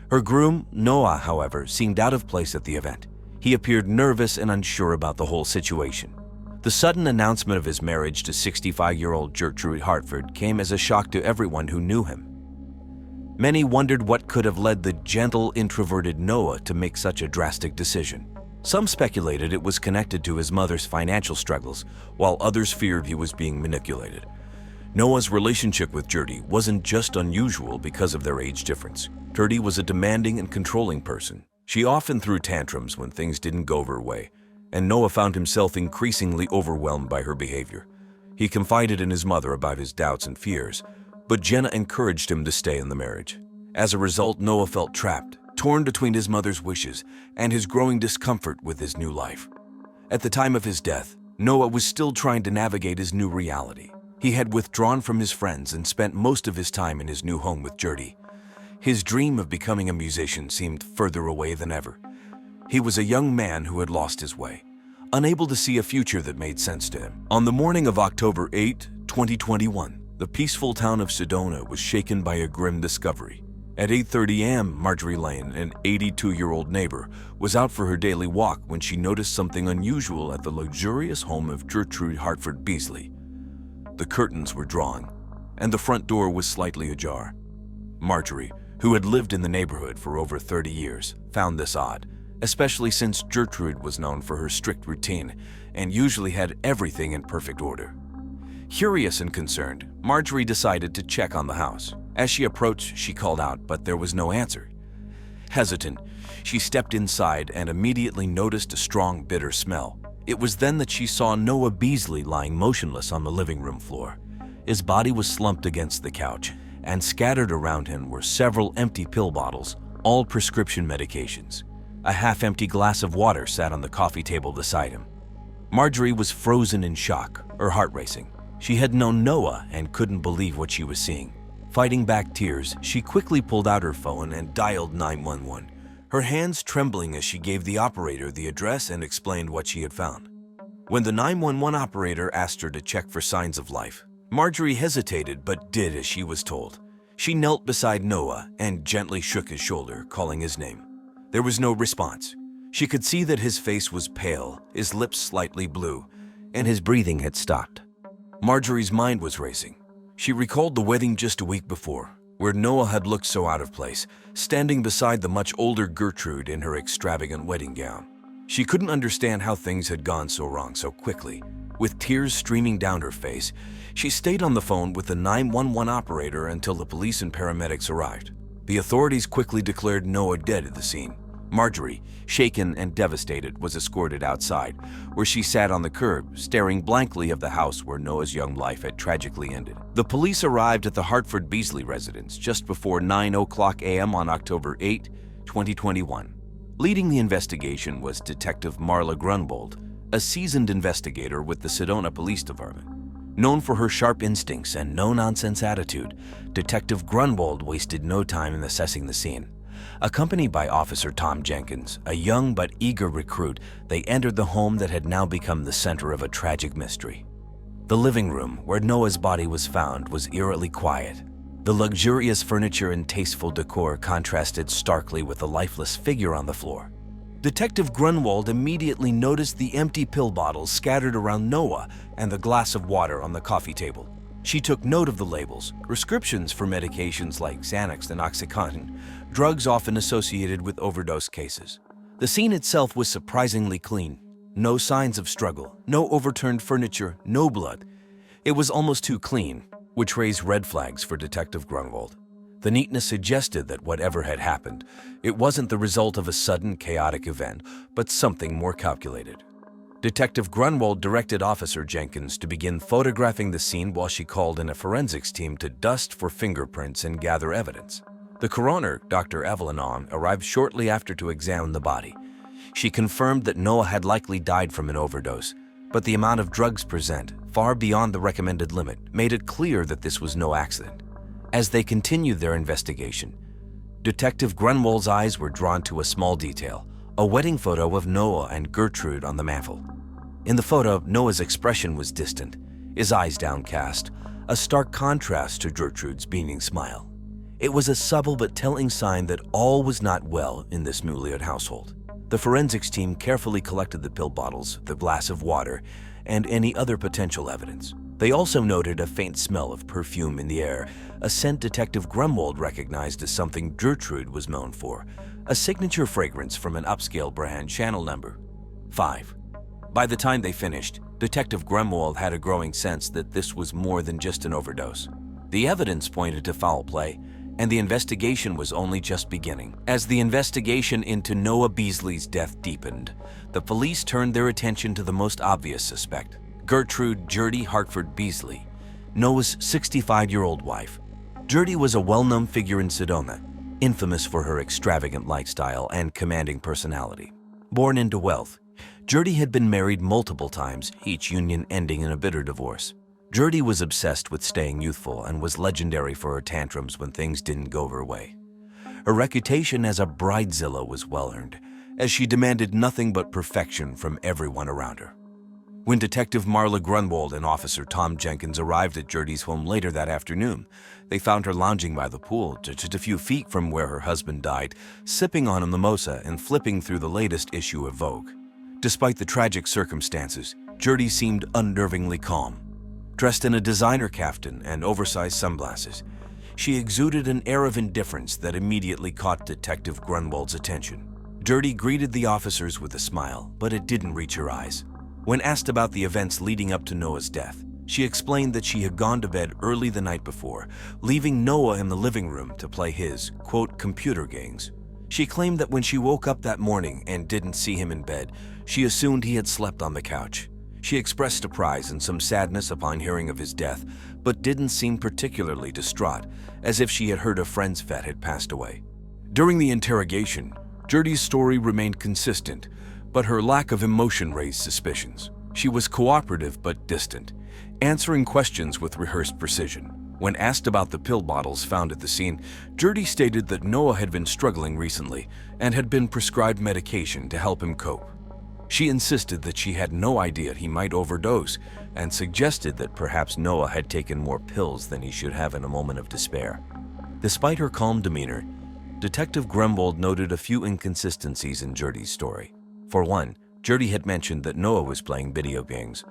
Her groom, Noah, however, seemed out of place at the event. He appeared nervous and unsure about the whole situation. The sudden announcement of his marriage to 65-year-old Gertrude Hartford came as a shock to everyone who knew him. Many wondered what could have led the gentle, introverted Noah to make such a drastic decision. Some speculated it was connected to his mother's financial struggles, while others feared he was being manipulated. Noah's relationship with Gertie wasn't just unusual because of their age difference. Gertie was a demanding and controlling person. She often threw tantrums when things didn't go her way, and Noah found himself increasingly overwhelmed by her behavior. He confided in his mother about his doubts and fears, but Jenna encouraged him to stay in the marriage. As a result, Noah felt trapped, torn between his mother's wishes and his growing discomfort with his new life. At the time of his death, Noah was still trying to navigate his new reality. He had withdrawn from his friends and spent most of his time in his new home with Gertie. His dream of becoming a musician seemed further away than ever. He was a young man who had lost his way, unable to see a future that made sense to him. On the morning of October 8, 2021, the peaceful town of Sedona was shaken by a grim discovery. At 8:30 a.m., Marjorie Lane, an 82-year-old neighbor, was out for her daily walk when she noticed something unusual at the luxurious home of Gertrude Hartford Beasley. The curtains were drawn, and the front door was slightly ajar. Marjorie, who had lived in the neighborhood for over 30 years, found this odd. especially since Gertrude was known for her strict routine and usually had everything in perfect order. Curious and concerned, Marjorie decided to check on the house. As she approached, she called out, but there was no answer. Hesitant, she stepped inside and immediately noticed a strong, bitter smell. It was then that she saw Noah Beasley lying motionless on the living room floor. His body was slumped against the couch, and scattered around him were several empty pill bottles, all prescription medications. A half-empty glass of water sat on the coffee table beside him. Marjorie was frozen in shock, her heart racing. She had known Noah and couldn't believe what she was seeing. Fighting back tears, she quickly pulled out her phone and dialed 911, her hands trembling as she gave the operator the address and explained what she had found. When the 911 operator asked her to check for signs of life, Marjorie hesitated but did as she was told. She knelt beside Noah and gently shook his shoulder, calling his name. There was no response. She could see that his face was pale, his lips slightly blue, and his breathing had stopped. Marjorie's mind was racing. She recalled the wedding just a week before, where Noah had looked so out of place, standing beside the much older Gertrude in her extravagant wedding gown. She couldn't understand how things had gone so wrong so quickly. With tears streaming down her face, she stayed on the phone with the 911 operator until the police and paramedics arrived. The authorities quickly declared Noah dead at the scene. Marjorie, shaken and devastated, was escorted outside, where she sat on the curb, staring blankly at the house where Noah's young life had tragically ended. The police arrived at the Hartford Beasley residence just before 9:00 a.m. on October 8, 2021. Leading the investigation was Detective Marla Grunwald, a seasoned investigator with the Sedona Police Department. Known for her sharp instincts and no-nonsense attitude, Detective Grunwald wasted no time in assessing the scene. Accompanied by Officer Tom Jenkins, a young but eager recruit, they entered the home that had now become the center of a tragic mystery. The living room, where Noah's body was found, was eerily quiet. The luxurious furniture and tasteful decor contrasted starkly with the lifeless figure on the floor. Detective Grunwald immediately noticed the empty pill bottles scattered around Noah and the glass of water on the coffee table. She took note of the labels, prescriptions for medications like Xanax and Oxycontin, drugs often associated with overdose cases. The scene itself was surprisingly clean. No signs of struggle, no overturned furniture, no blood. It was almost too clean, which raised red flags for Detective Grunwald. The neatness suggested that whatever had happened, it wasn't the result of a sudden, chaotic event, but something more calculated. Detective Grunwald directed Officer Jenkins to begin photographing the scene while she called in a forensics team to dust for fingerprints and gather evidence. The coroner, Dr. Evelyn Ong, arrived shortly after to examine the body. She confirmed that Noah had likely died from an overdose, but the amount of drugs present, far beyond the recommended limit, made it clear that this was no accident. As they continued their investigation, Detective Grunwald's eyes were drawn to a small detail, a wedding photo of Noah and Gertrude on the mantel. In the photo, Noah's expression was distant, his eyes downcast, a stark contrast to Gertrude's beaming smile. It was a subtle but telling sign that all was not well in this newlywed household. The forensics team carefully collected the pill bottles, the glass of water, and any other potential evidence. They also noted a faint smell of perfume in the air, a scent Detective Grunwald recognized as something Gertrude was known for, a signature fragrance from an upscale brand, Channel Number 5. By the time they finished, Detective Grunwald had a growing sense that this was more than just an overdose. The evidence pointed to foul play, and the investigation was only just beginning. As the investigation into Noah Beasley's death deepened, the police turned their attention to the most obvious suspect, Gertrude "Gertie" Hartford Beasley, Noah's 65-year-old wife. Gertie was a well-known figure in Sedona, infamous for her extravagant lifestyle and commanding personality. Born into wealth, Gertie had been married multiple times, each union ending in a bitter divorce. Gertie was obsessed with staying youthful and was legendary for her tantrums when things didn't go her way. Her reputation as a Bridezilla was well-earned, as she demanded nothing but perfection from everyone around her. When Detective Marla Grunwald and Officer Tom Jenkins arrived at Gertie's home later that afternoon, they found her lounging by the pool, just a few feet from where her husband died, sipping on a mimosa and flipping through the latest issue of Vogue. Despite the tragic circumstances, Gertie seemed unnervingly calm. Dressed in a designer kaftan and oversized sunglasses, she exuded an air of indifference that immediately caught Detective Grunwald's attention. Dirty greeted the officers with a smile, but it didn't reach her eyes. When asked about the events leading up to Noah's death, she explained that she had gone to bed early the night before, leaving Noah in the living room to play his, quote, computer games. She claimed that when she woke up that morning and didn't see him in bed, she assumed he had slept on the couch. She expressed surprise and some sadness upon hearing of his death, but didn't seem particularly distraught, as if she had heard a friend's vet had passed away. During the interrogation, Dirty's story remained consistent, but her lack of emotion raised suspicions. She was cooperative but distant, answering questions with rehearsed precision. When asked about the pill bottles found at the scene, Dirty stated that Noah had been struggling recently and had been prescribed medication to help him cope. She insisted that she had no idea he might overdose and suggested that perhaps Noah had taken more pills than he should have in a moment of despair. Despite her calm demeanor, Detective Grumbold noted a few inconsistencies in Dirty's story. For one, Dirty had mentioned that Noah was playing video games,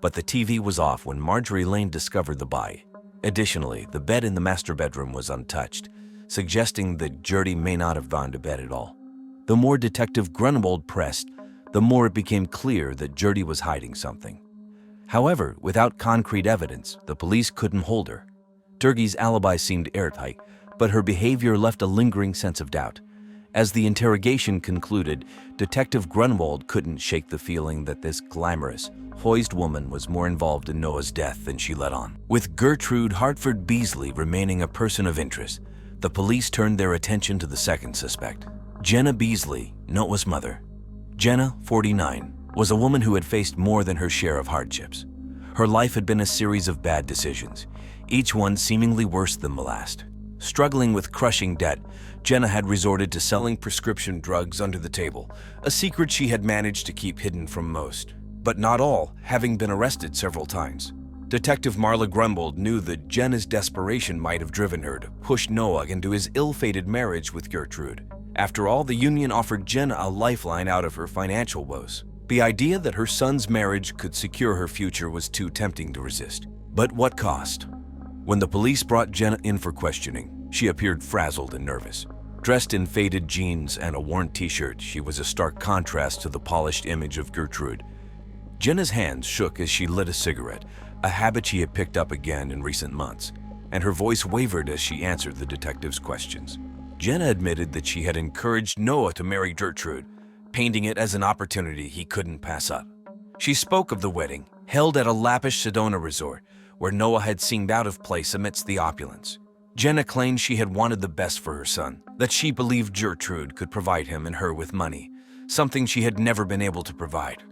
but the TV was off when Marjorie Lane discovered the body. Additionally, the bed in the master bedroom was untouched, suggesting that Dirty may not have gone to bed at all. The more Detective Grunwald pressed, the more it became clear that Dirty was hiding something. However, without concrete evidence, the police couldn't hold her. Dirty's alibi seemed airtight, but her behavior left a lingering sense of doubt. As the interrogation concluded, Detective Grunwald couldn't shake the feeling that this glamorous, poised woman was more involved in Noah's death than she let on. With Gertrude Hartford Beasley remaining a person of interest, the police turned their attention to the second suspect, Jenna Beasley, Noah's mother. Jenna, 49, was a woman who had faced more than her share of hardships. Her life had been a series of bad decisions, each one seemingly worse than the last. Struggling with crushing debt, Jenna had resorted to selling prescription drugs under the table, a secret she had managed to keep hidden from most. But not all, having been arrested several times. Detective Marla Grumbold knew that Jenna's desperation might have driven her to push Noah into his ill-fated marriage with Gertrude. After all, the union offered Jenna a lifeline out of her financial woes. The idea that her son's marriage could secure her future was too tempting to resist. But what cost? When the police brought Jenna in for questioning, she appeared frazzled and nervous. Dressed in faded jeans and a worn t-shirt, she was a stark contrast to the polished image of Gertrude. Jenna's hands shook as she lit a cigarette, a habit she had picked up again in recent months, and her voice wavered as she answered the detective's questions. Jenna admitted that she had encouraged Noah to marry Gertrude, painting it as an opportunity he couldn't pass up. She spoke of the wedding, held at a lavish Sedona resort, where Noah had seemed out of place amidst the opulence. Jenna claimed she had wanted the best for her son, that she believed Gertrude could provide him and her with money, something she had never been able to provide.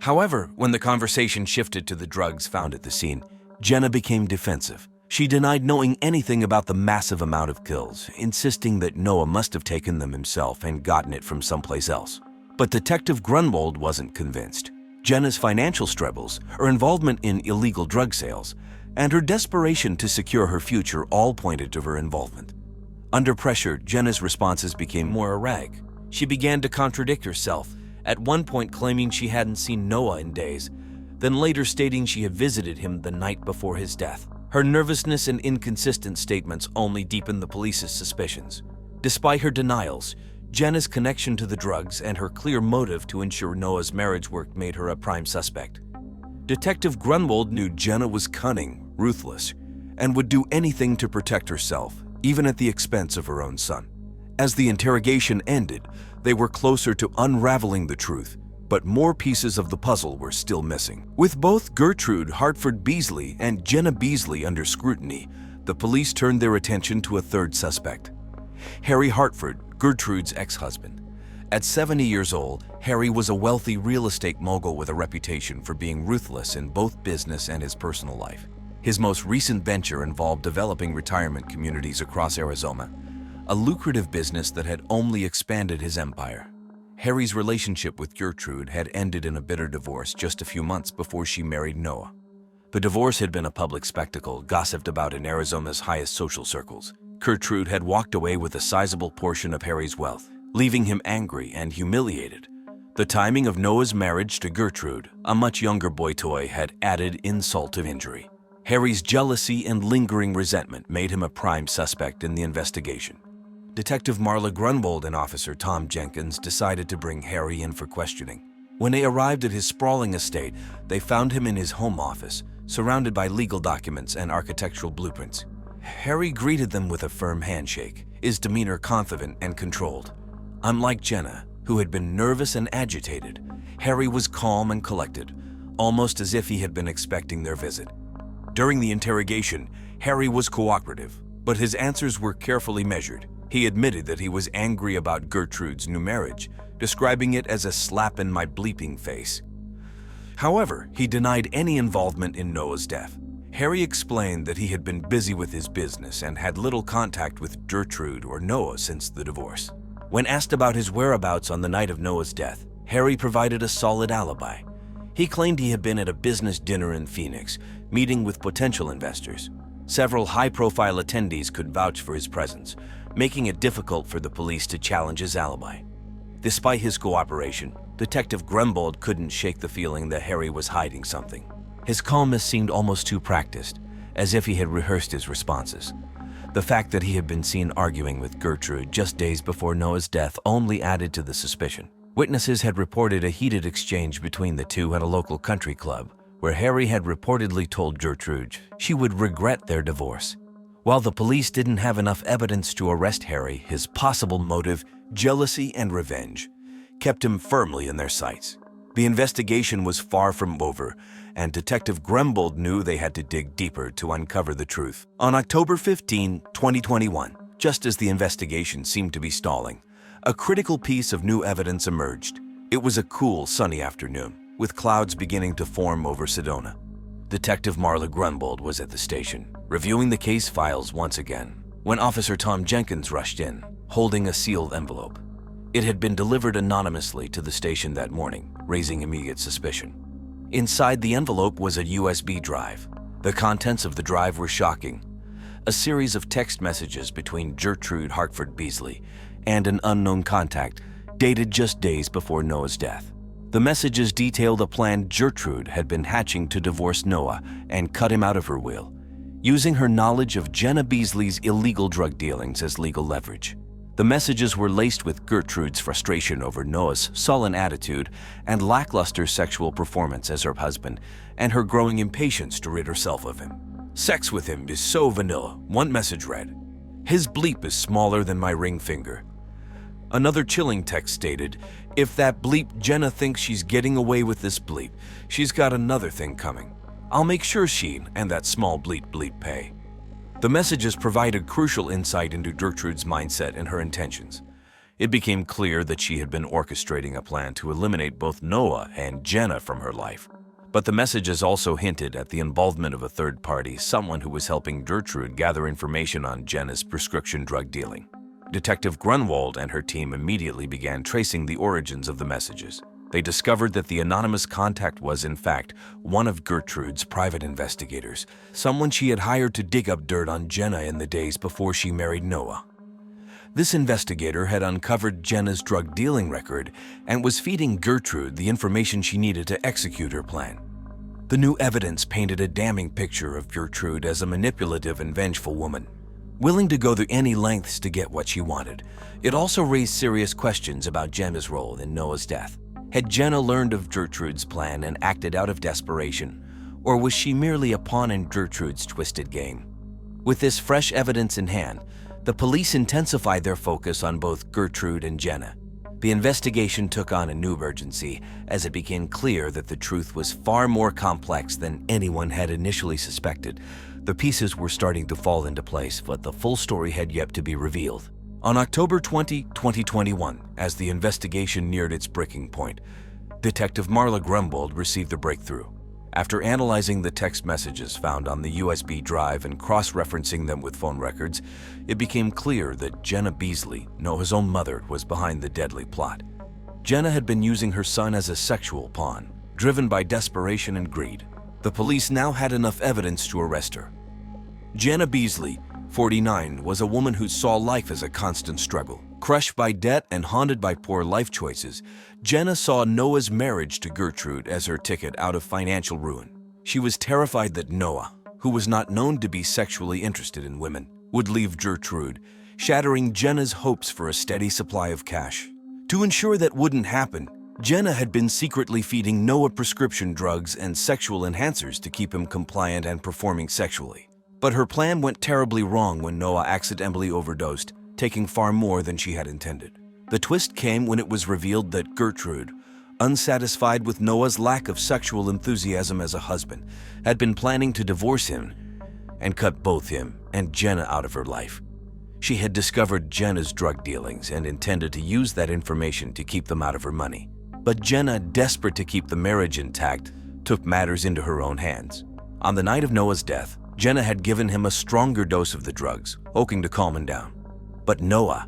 However, when the conversation shifted to the drugs found at the scene, Jenna became defensive. She denied knowing anything about the massive amount of pills, insisting that Noah must have taken them himself and gotten it from someplace else. But Detective Grunwald wasn't convinced. Jenna's financial struggles, her involvement in illegal drug sales, and her desperation to secure her future all pointed to her involvement. Under pressure, Jenna's responses became more erratic. She began to contradict herself, at one point claiming she hadn't seen Noah in days, then later stating she had visited him the night before his death. Her nervousness and inconsistent statements only deepened the police's suspicions. Despite her denials, Jenna's connection to the drugs and her clear motive to ensure Noah's marriage worked made her a prime suspect. Detective Grunwald knew Jenna was cunning, ruthless, and would do anything to protect herself, even at the expense of her own son. As the interrogation ended, they were closer to unraveling the truth, but more pieces of the puzzle were still missing. With both Gertrude Hartford Beasley and Jenna Beasley under scrutiny, the police turned their attention to a third suspect, Harry Hartford, Gertrude's ex-husband. At 70 years old, Harry was a wealthy real estate mogul with a reputation for being ruthless in both business and his personal life. His most recent venture involved developing retirement communities across Arizona, a lucrative business that had only expanded his empire. Harry's relationship with Gertrude had ended in a bitter divorce just a few months before she married Noah. The divorce had been a public spectacle, gossiped about in Arizona's highest social circles. Gertrude had walked away with a sizable portion of Harry's wealth, leaving him angry and humiliated. The timing of Noah's marriage to Gertrude, a much younger boy toy, had added insult to injury. Harry's jealousy and lingering resentment made him a prime suspect in the investigation. Detective Marla Grunwald and Officer Tom Jenkins decided to bring Harry in for questioning. When they arrived at his sprawling estate, they found him in his home office, surrounded by legal documents and architectural blueprints. Harry greeted them with a firm handshake, his demeanor confident and controlled. Unlike Jenna, who had been nervous and agitated, Harry was calm and collected, almost as if he had been expecting their visit. During the interrogation, Harry was cooperative, but his answers were carefully measured. He admitted that he was angry about Gertrude's new marriage, describing it as a slap in my bleeping face. However, he denied any involvement in Noah's death. Harry explained that he had been busy with his business and had little contact with Gertrude or Noah since the divorce. When asked about his whereabouts on the night of Noah's death, Harry provided a solid alibi. He claimed he had been at a business dinner in Phoenix, meeting with potential investors. Several high-profile attendees could vouch for his presence, making it difficult for the police to challenge his alibi. Despite his cooperation, Detective Grunwald couldn't shake the feeling that Harry was hiding something. His calmness seemed almost too practiced, as if he had rehearsed his responses. The fact that he had been seen arguing with Gertrude just days before Noah's death only added to the suspicion. Witnesses had reported a heated exchange between the two at a local country club, where Harry had reportedly told Gertrude she would regret their divorce. While the police didn't have enough evidence to arrest Harry, his possible motive, jealousy and revenge, kept him firmly in their sights. The investigation was far from over, and Detective Grunwald knew they had to dig deeper to uncover the truth. On October 15, 2021, just as the investigation seemed to be stalling, a critical piece of new evidence emerged. It was a cool, sunny afternoon, with clouds beginning to form over Sedona. Detective Marla Grunwald was at the station, reviewing the case files once again, when Officer Tom Jenkins rushed in, holding a sealed envelope. It had been delivered anonymously to the station that morning, raising immediate suspicion. Inside the envelope was a USB drive. The contents of the drive were shocking. A series of text messages between Gertrude Hartford Beasley and an unknown contact, dated just days before Noah's death. The messages detailed a plan Gertrude had been hatching to divorce Noah and cut him out of her will, using her knowledge of Jenna Beasley's illegal drug dealings as legal leverage. The messages were laced with Gertrude's frustration over Noah's sullen attitude and lackluster sexual performance as her husband, and her growing impatience to rid herself of him. "Sex with him is so vanilla," one message read. "His bleep is smaller than my ring finger." Another chilling text stated, "If that bleep Jenna thinks she's getting away with this bleep, she's got another thing coming. I'll make sure she and that small bleep pay." The messages provided crucial insight into Gertrude's mindset and her intentions. It became clear that she had been orchestrating a plan to eliminate both Noah and Jenna from her life. But the messages also hinted at the involvement of a third party, someone who was helping Gertrude gather information on Jenna's prescription drug dealing. Detective Grunwald and her team immediately began tracing the origins of the messages. They discovered that the anonymous contact was, in fact, one of Gertrude's private investigators, someone she had hired to dig up dirt on Jenna in the days before she married Noah. This investigator had uncovered Jenna's drug dealing record and was feeding Gertrude the information she needed to execute her plan. The new evidence painted a damning picture of Gertrude as a manipulative and vengeful woman, willing to go through any lengths to get what she wanted. It also raised serious questions about Jenna's role in Noah's death. Had Jenna learned of Gertrude's plan and acted out of desperation, or was she merely a pawn in Gertrude's twisted game? With this fresh evidence in hand, the police intensified their focus on both Gertrude and Jenna. The investigation took on a new urgency as it became clear that the truth was far more complex than anyone had initially suspected. The pieces were starting to fall into place, but the full story had yet to be revealed. On October 20, 2021, as the investigation neared its breaking point, Detective Marla Grunwald received a breakthrough. After analyzing the text messages found on the USB drive and cross-referencing them with phone records, it became clear that Jenna Beasley, Noah's own mother, was behind the deadly plot. Jenna had been using her son as a sexual pawn, driven by desperation and greed. The police now had enough evidence to arrest her. Jenna Beasley, 49, was a woman who saw life as a constant struggle. Crushed by debt and haunted by poor life choices, Jenna saw Noah's marriage to Gertrude as her ticket out of financial ruin. She was terrified that Noah, who was not known to be sexually interested in women, would leave Gertrude, shattering Jenna's hopes for a steady supply of cash. To ensure that wouldn't happen, Jenna had been secretly feeding Noah prescription drugs and sexual enhancers to keep him compliant and performing sexually. But her plan went terribly wrong when Noah accidentally overdosed, taking far more than she had intended. The twist came when it was revealed that Gertrude, unsatisfied with Noah's lack of sexual enthusiasm as a husband, had been planning to divorce him and cut both him and Jenna out of her life. She had discovered Jenna's drug dealings and intended to use that information to keep them out of her money. But Jenna, desperate to keep the marriage intact, took matters into her own hands. On the night of Noah's death, Jenna had given him a stronger dose of the drugs, hoping to calm him down. But Noah,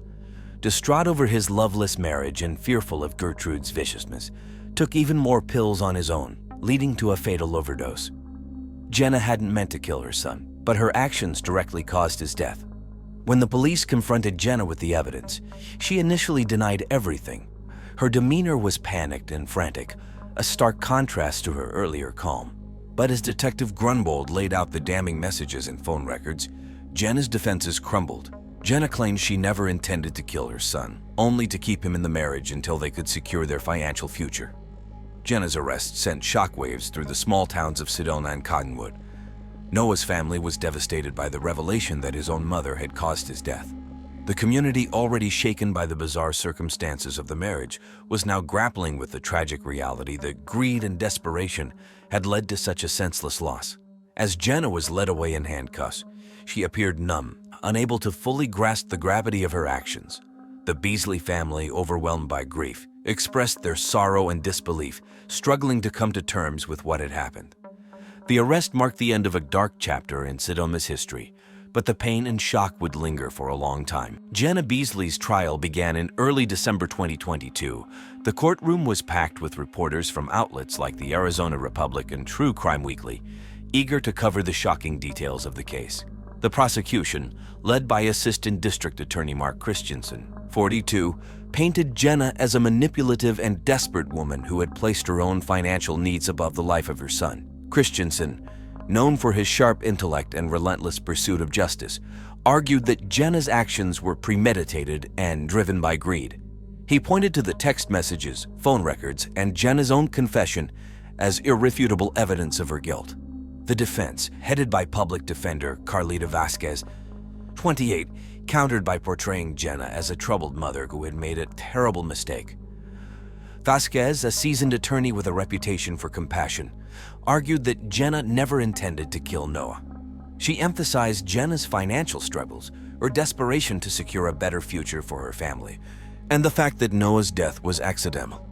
distraught over his loveless marriage and fearful of Gertrude's viciousness, took even more pills on his own, leading to a fatal overdose. Jenna hadn't meant to kill her son, but her actions directly caused his death. When the police confronted Jenna with the evidence, she initially denied everything. Her demeanor was panicked and frantic, a stark contrast to her earlier calm. But as Detective Grunwald laid out the damning messages and phone records, Jenna's defenses crumbled. Jenna claimed she never intended to kill her son, only to keep him in the marriage until they could secure their financial future. Jenna's arrest sent shockwaves through the small towns of Sedona and Cottonwood. Noah's family was devastated by the revelation that his own mother had caused his death. The community, already shaken by the bizarre circumstances of the marriage, was now grappling with the tragic reality that greed and desperation had led to such a senseless loss. As Jenna was led away in handcuffs, she appeared numb, unable to fully grasp the gravity of her actions. The Beasley family, overwhelmed by grief, expressed their sorrow and disbelief, struggling to come to terms with what had happened. The arrest marked the end of a dark chapter in Sedona's history, but the pain and shock would linger for a long time. Jenna Beasley's trial began in early December 2022. The courtroom was packed with reporters from outlets like the Arizona Republic and True Crime Weekly, eager to cover the shocking details of the case. The prosecution, led by Assistant District Attorney Mark Christensen, 42, painted Jenna as a manipulative and desperate woman who had placed her own financial needs above the life of her son. Christensen, known for his sharp intellect and relentless pursuit of justice, argued that Jenna's actions were premeditated and driven by greed. He pointed to the text messages, phone records, and Jenna's own confession as irrefutable evidence of her guilt. The defense, headed by public defender Carlita Vasquez, 28, countered by portraying Jenna as a troubled mother who had made a terrible mistake. Vasquez, a seasoned attorney with a reputation for compassion, argued that Jenna never intended to kill Noah. She emphasized Jenna's financial struggles, her desperation to secure a better future for her family, and the fact that Noah's death was accidental.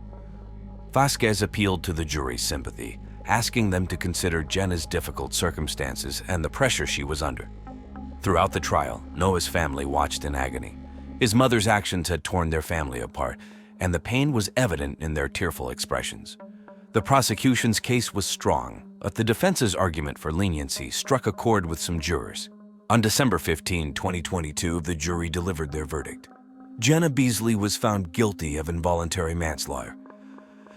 Vasquez appealed to the jury's sympathy, asking them to consider Jenna's difficult circumstances and the pressure she was under. Throughout the trial, Noah's family watched in agony. His mother's actions had torn their family apart, and the pain was evident in their tearful expressions. The prosecution's case was strong, but the defense's argument for leniency struck a chord with some jurors. On December 15, 2022, the jury delivered their verdict. Jenna Beasley was found guilty of involuntary manslaughter.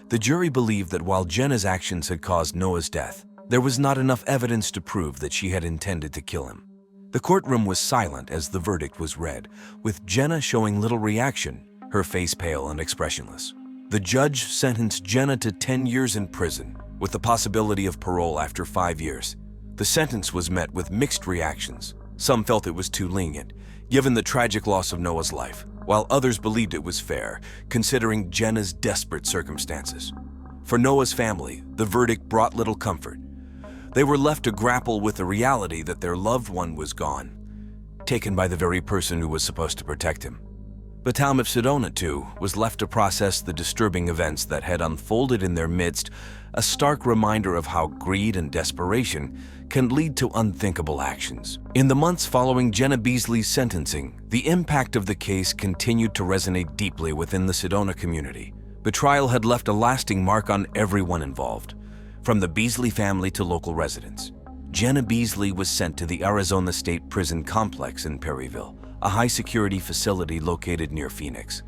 The jury believed that while Jenna's actions had caused Noah's death, there was not enough evidence to prove that she had intended to kill him. The courtroom was silent as the verdict was read, with Jenna showing little reaction, her face pale and expressionless. The judge sentenced Jenna to 10 years in prison, with the possibility of parole after 5 years. The sentence was met with mixed reactions. Some felt it was too lenient, given the tragic loss of Noah's life, while others believed it was fair, considering Jenna's desperate circumstances. For Noah's family, the verdict brought little comfort. They were left to grapple with the reality that their loved one was gone, taken by the very person who was supposed to protect him. The town of Sedona, too, was left to process the disturbing events that had unfolded in their midst, a stark reminder of how greed and desperation can lead to unthinkable actions. In the months following Jenna Beasley's sentencing, the impact of the case continued to resonate deeply within the Sedona community. The trial had left a lasting mark on everyone involved, from the Beasley family to local residents. Jenna Beasley was sent to the Arizona State Prison Complex in Perryville, a high-security facility located near Phoenix.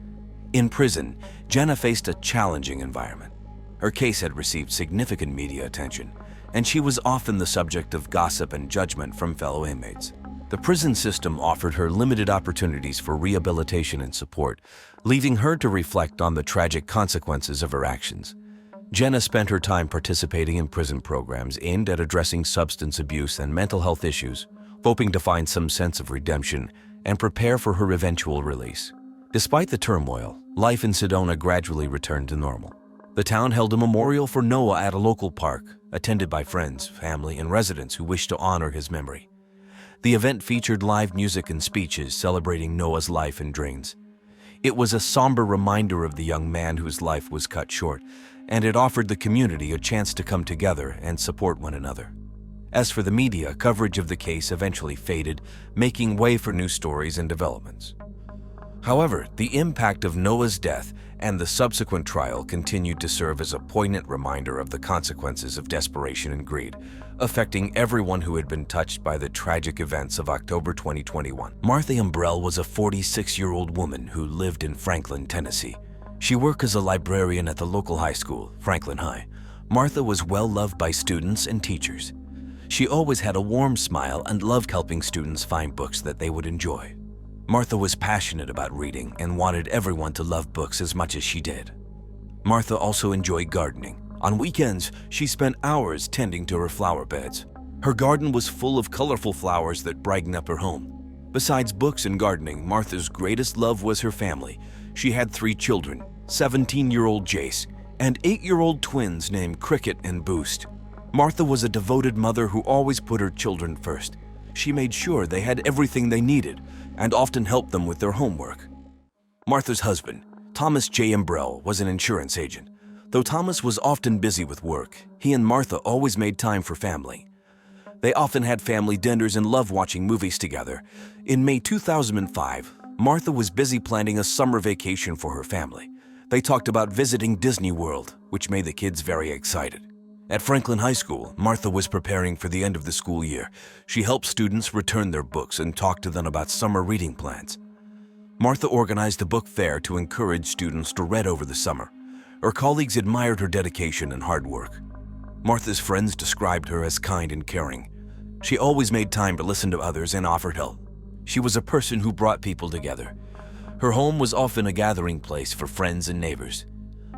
In prison, Jenna faced a challenging environment. Her case had received significant media attention, and she was often the subject of gossip and judgment from fellow inmates. The prison system offered her limited opportunities for rehabilitation and support, leaving her to reflect on the tragic consequences of her actions. Jenna spent her time participating in prison programs aimed at addressing substance abuse and mental health issues, hoping to find some sense of redemption and prepare for her eventual release. Despite the turmoil, life in Sedona gradually returned to normal. The town held a memorial for Noah at a local park, attended by friends, family, and residents who wished to honor his memory. The event featured live music and speeches celebrating Noah's life and dreams. It was a somber reminder of the young man whose life was cut short, and it offered the community a chance to come together and support one another. As for the media, coverage of the case eventually faded, making way for new stories and developments. However, the impact of Noah's death and the subsequent trial continued to serve as a poignant reminder of the consequences of desperation and greed, affecting everyone who had been touched by the tragic events of October 2021. Martha Umbrell was a 46-year-old woman who lived in Franklin, Tennessee. She worked as a librarian at the local high school, Franklin High. Martha was well loved by students and teachers. She always had a warm smile and loved helping students find books that they would enjoy. Martha was passionate about reading and wanted everyone to love books as much as she did. Martha also enjoyed gardening. On weekends, she spent hours tending to her flower beds. Her garden was full of colorful flowers that brightened up her home. Besides books and gardening, Martha's greatest love was her family. She had 3 children, 17-year-old Jace, and 8-year-old twins named Cricket and Boost. Martha was a devoted mother who always put her children first. She made sure they had everything they needed and often helped them with their homework. Martha's husband, Thomas J. Umbrell, was an insurance agent. Though Thomas was often busy with work, he and Martha always made time for family. They often had family dinners and loved watching movies together. In May 2005, Martha was busy planning a summer vacation for her family. They talked about visiting Disney World, which made the kids very excited. At Franklin High School, Martha was preparing for the end of the school year. She helped students return their books and talked to them about summer reading plans. Martha organized a book fair to encourage students to read over the summer. Her colleagues admired her dedication and hard work. Martha's friends described her as kind and caring. She always made time to listen to others and offered help. She was a person who brought people together. Her home was often a gathering place for friends and neighbors.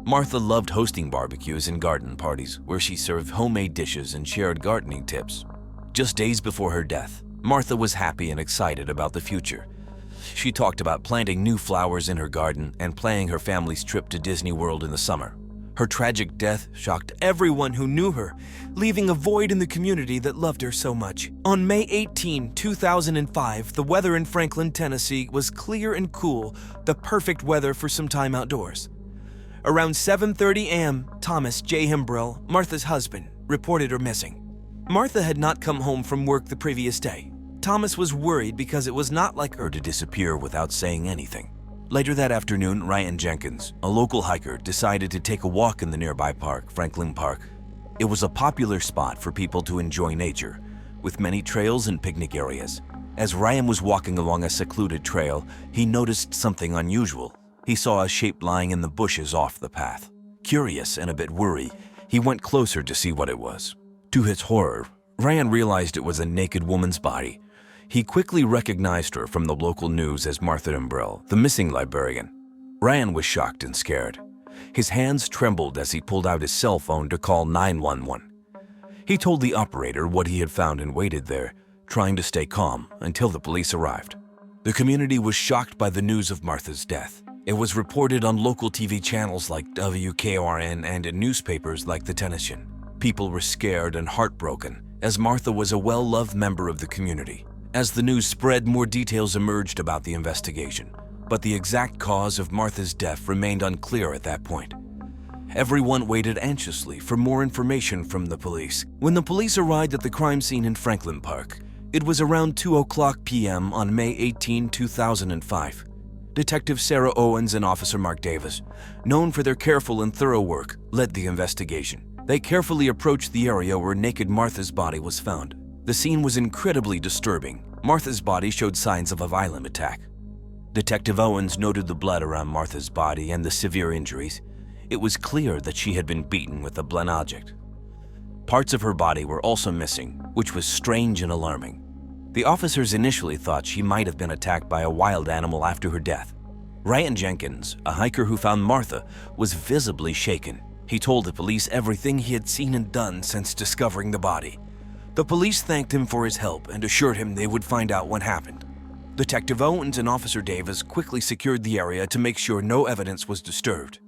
Martha loved hosting barbecues and garden parties where she served homemade dishes and shared gardening tips. Just days before her death, Martha was happy and excited about the future. She talked about planting new flowers in her garden and planning her family's trip to Disney World in the summer. Her tragic death shocked everyone who knew her, leaving a void in the community that loved her so much. On May 18, 2005, the weather in Franklin, Tennessee was clear and cool, the perfect weather for some time outdoors. Around 7:30 a.m., Thomas J. Umbrell, Martha's husband, reported her missing. Martha had not come home from work the previous day. Thomas was worried because it was not like her to disappear without saying anything. Later that afternoon, Ryan Jenkins, a local hiker, decided to take a walk in the nearby park, Franklin Park. It was a popular spot for people to enjoy nature, with many trails and picnic areas. As Ryan was walking along a secluded trail, he noticed something unusual. He saw a shape lying in the bushes off the path. Curious and a bit worried, he went closer to see what it was. To his horror, Ryan realized it was a naked woman's body. He quickly recognized her from the local news as Martha Umbrell, the missing librarian. Ryan was shocked and scared. His hands trembled as he pulled out his cell phone to call 911. He told the operator what he had found and waited there, trying to stay calm until the police arrived. The community was shocked by the news of Martha's death. It was reported on local TV channels like WKRN and in newspapers like the Tennessean. People were scared and heartbroken, as Martha was a well-loved member of the community. As the news spread, more details emerged about the investigation, but the exact cause of Martha's death remained unclear at that point. Everyone waited anxiously for more information from the police. When the police arrived at the crime scene in Franklin Park, it was around 2:00 p.m. on May 18, 2005. Detective Sarah Owens and Officer Mark Davis, known for their careful and thorough work, led the investigation. They carefully approached the area where naked Martha's body was found. The scene was incredibly disturbing. Martha's body showed signs of a violent attack. Detective Owens noted the blood around Martha's body and the severe injuries. It was clear that she had been beaten with a blunt object. Parts of her body were also missing, which was strange and alarming. The officers initially thought she might have been attacked by a wild animal after her death. Ryan Jenkins, a hiker who found Martha, was visibly shaken. He told the police everything he had seen and done since discovering the body. The police thanked him for his help and assured him they would find out what happened. Detective Owens and Officer Davis quickly secured the area to make sure no evidence was disturbed.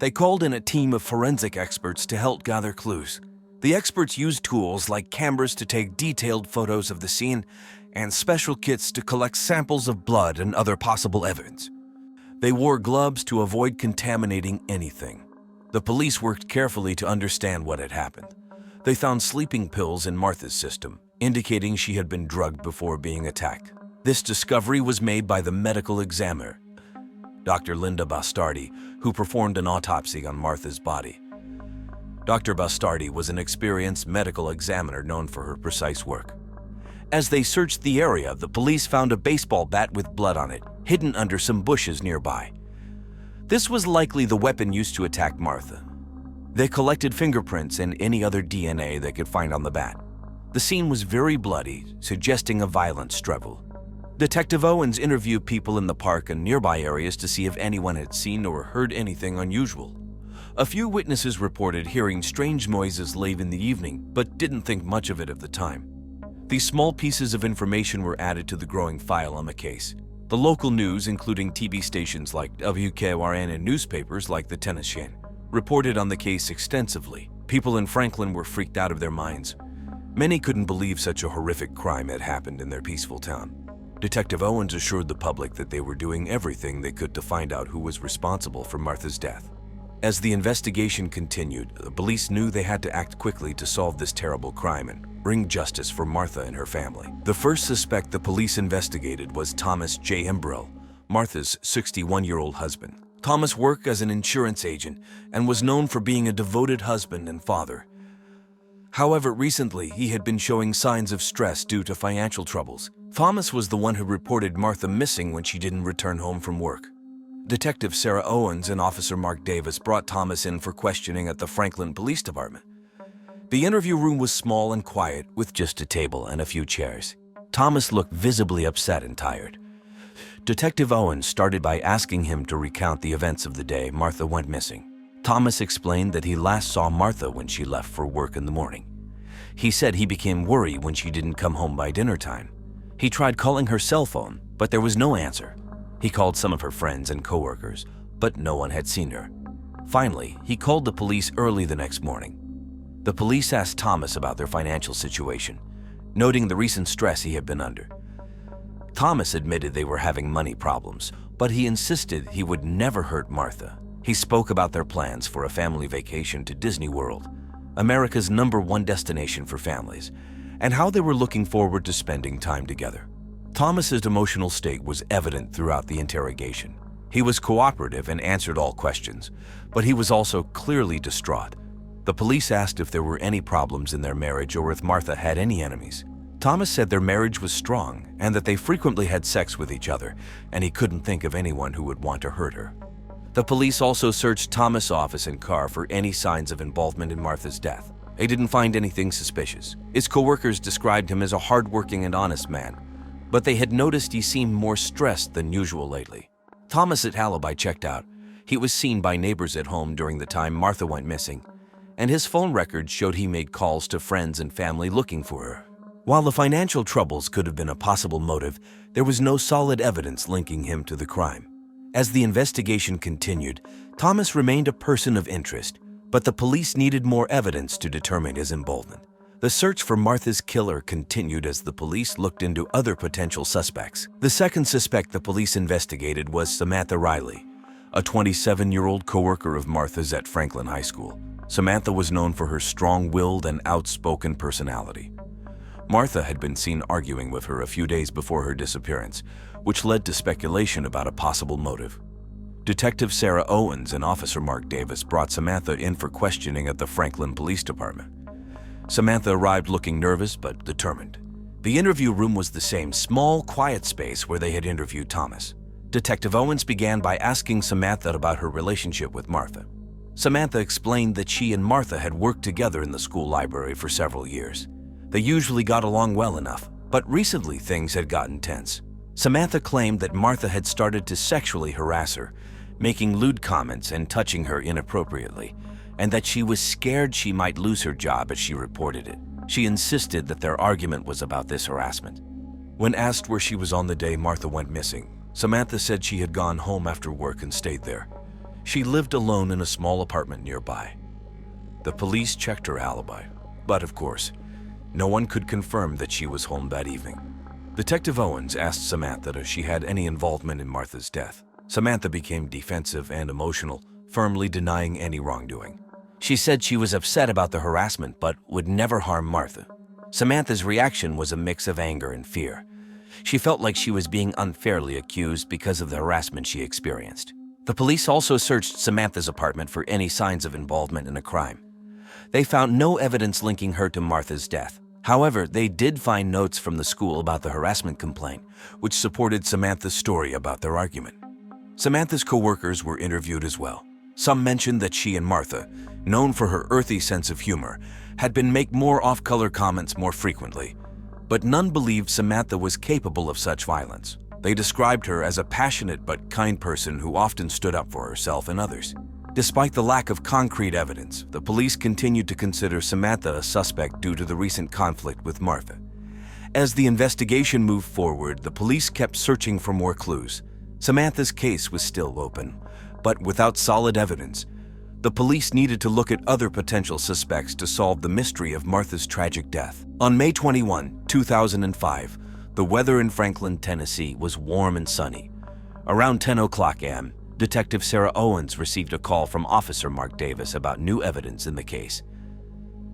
They called in a team of forensic experts to help gather clues. The experts used tools like cameras to take detailed photos of the scene and special kits to collect samples of blood and other possible evidence. They wore gloves to avoid contaminating anything. The police worked carefully to understand what had happened. They found sleeping pills in Martha's system, indicating she had been drugged before being attacked. This discovery was made by the medical examiner, Dr. Linda Bastardi, who performed an autopsy on Martha's body. Dr. Bastardi was an experienced medical examiner known for her precise work. As they searched the area, the police found a baseball bat with blood on it, hidden under some bushes nearby. This was likely the weapon used to attack Martha. They collected fingerprints and any other DNA they could find on the bat. The scene was very bloody, suggesting a violent struggle. Detective Owens interviewed people in the park and nearby areas to see if anyone had seen or heard anything unusual. A few witnesses reported hearing strange noises late in the evening, but didn't think much of it at the time. These small pieces of information were added to the growing file on the case. The local news, including TV stations like WKRN and newspapers like the Tennis Chain, reported on the case extensively. People in Franklin were freaked out of their minds. Many couldn't believe such a horrific crime had happened in their peaceful town. Detective Owens assured the public that they were doing everything they could to find out who was responsible for Martha's death. As the investigation continued, the police knew they had to act quickly to solve this terrible crime and bring justice for Martha and her family. The first suspect the police investigated was Thomas J. Embrill, Martha's 61-year-old husband. Thomas worked as an insurance agent and was known for being a devoted husband and father. However, recently he had been showing signs of stress due to financial troubles. Thomas was the one who reported Martha missing when she didn't return home from work. Detective Sarah Owens and Officer Mark Davis brought Thomas in for questioning at the Franklin Police Department. The interview room was small and quiet, with just a table and a few chairs. Thomas looked visibly upset and tired. Detective Owens started by asking him to recount the events of the day Martha went missing. Thomas explained that he last saw Martha when she left for work in the morning. He said he became worried when she didn't come home by dinner time. He tried calling her cell phone, but there was no answer. He called some of her friends and coworkers, but no one had seen her. Finally, he called the police early the next morning. The police asked Thomas about their financial situation, noting the recent stress he had been under. Thomas admitted they were having money problems, but he insisted he would never hurt Martha. He spoke about their plans for a family vacation to Disney World, America's #1 destination for families, and how they were looking forward to spending time together. Thomas's emotional state was evident throughout the interrogation. He was cooperative and answered all questions, but he was also clearly distraught. The police asked if there were any problems in their marriage or if Martha had any enemies. Thomas said their marriage was strong and that they frequently had sex with each other, and he couldn't think of anyone who would want to hurt her. The police also searched Thomas' office and car for any signs of involvement in Martha's death. They didn't find anything suspicious. His coworkers described him as a hardworking and honest man, but they had noticed he seemed more stressed than usual lately. Thomas' alibi checked out. He was seen by neighbors at home during the time Martha went missing, and his phone records showed he made calls to friends and family looking for her. While the financial troubles could have been a possible motive, there was no solid evidence linking him to the crime. As the investigation continued, Thomas remained a person of interest, but the police needed more evidence to determine his involvement. The search for Martha's killer continued as the police looked into other potential suspects. The second suspect the police investigated was Samantha Riley, a 27-year-old coworker of Martha's at Franklin High School. Samantha was known for her strong-willed and outspoken personality. Martha had been seen arguing with her a few days before her disappearance, which led to speculation about a possible motive. Detective Sarah Owens and Officer Mark Davis brought Samantha in for questioning at the Franklin Police Department. Samantha arrived looking nervous but determined. The interview room was the same small, quiet space where they had interviewed Thomas. Detective Owens began by asking Samantha about her relationship with Martha. Samantha explained that she and Martha had worked together in the school library for several years. They usually got along well enough. But recently, things had gotten tense. Samantha claimed that Martha had started to sexually harass her, making lewd comments and touching her inappropriately, and that she was scared she might lose her job as she reported it. She insisted that their argument was about this harassment. When asked where she was on the day Martha went missing, Samantha said she had gone home after work and stayed there. She lived alone in a small apartment nearby. The police checked her alibi, but of course, no one could confirm that she was home that evening. Detective Owens asked Samantha if she had any involvement in Martha's death. Samantha became defensive and emotional, firmly denying any wrongdoing. She said she was upset about the harassment but would never harm Martha. Samantha's reaction was a mix of anger and fear. She felt like she was being unfairly accused because of the harassment she experienced. The police also searched Samantha's apartment for any signs of involvement in a crime. They found no evidence linking her to Martha's death. However, they did find notes from the school about the harassment complaint, which supported Samantha's story about their argument. Samantha's co-workers were interviewed as well. Some mentioned that she and Martha, known for her earthy sense of humor, had been make more off-color comments more frequently, but none believed Samantha was capable of such violence. They described her as a passionate but kind person who often stood up for herself and others. Despite the lack of concrete evidence, the police continued to consider Samantha a suspect due to the recent conflict with Martha. As the investigation moved forward, the police kept searching for more clues. Samantha's case was still open, but without solid evidence, the police needed to look at other potential suspects to solve the mystery of Martha's tragic death. On May 21, 2005, the weather in Franklin, Tennessee was warm and sunny. Around 10 o'clock a.m., Detective Sarah Owens received a call from Officer Mark Davis about new evidence in the case.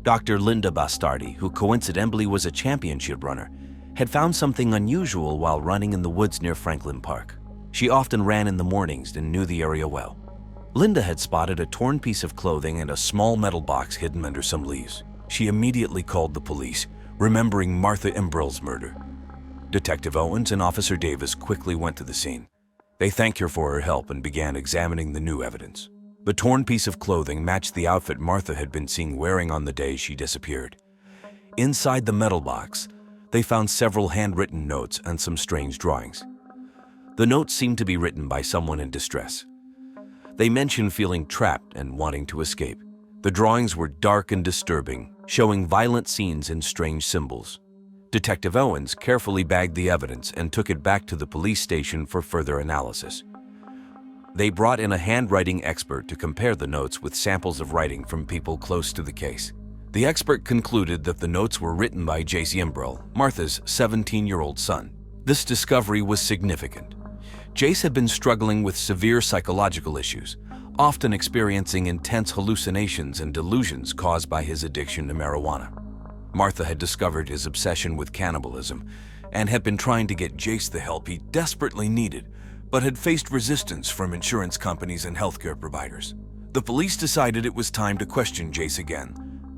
Dr. Linda Bastardi, who coincidentally was a championship runner, had found something unusual while running in the woods near Franklin Park. She often ran in the mornings and knew the area well. Linda had spotted a torn piece of clothing and a small metal box hidden under some leaves. She immediately called the police, remembering Martha Imbrell's murder. Detective Owens and Officer Davis quickly went to the scene. They thanked her for her help and began examining the new evidence. The torn piece of clothing matched the outfit Martha had been seen wearing on the day she disappeared. Inside the metal box, they found several handwritten notes and some strange drawings. The notes seemed to be written by someone in distress. They mentioned feeling trapped and wanting to escape. The drawings were dark and disturbing, showing violent scenes and strange symbols. Detective Owens carefully bagged the evidence and took it back to the police station for further analysis. They brought in a handwriting expert to compare the notes with samples of writing from people close to the case. The expert concluded that the notes were written by Jace Imbrell, Martha's 17-year-old son. This discovery was significant. Jace had been struggling with severe psychological issues, often experiencing intense hallucinations and delusions caused by his addiction to marijuana. Martha had discovered his obsession with cannibalism and had been trying to get Jace the help he desperately needed, but had faced resistance from insurance companies and healthcare providers. The police decided it was time to question Jace again,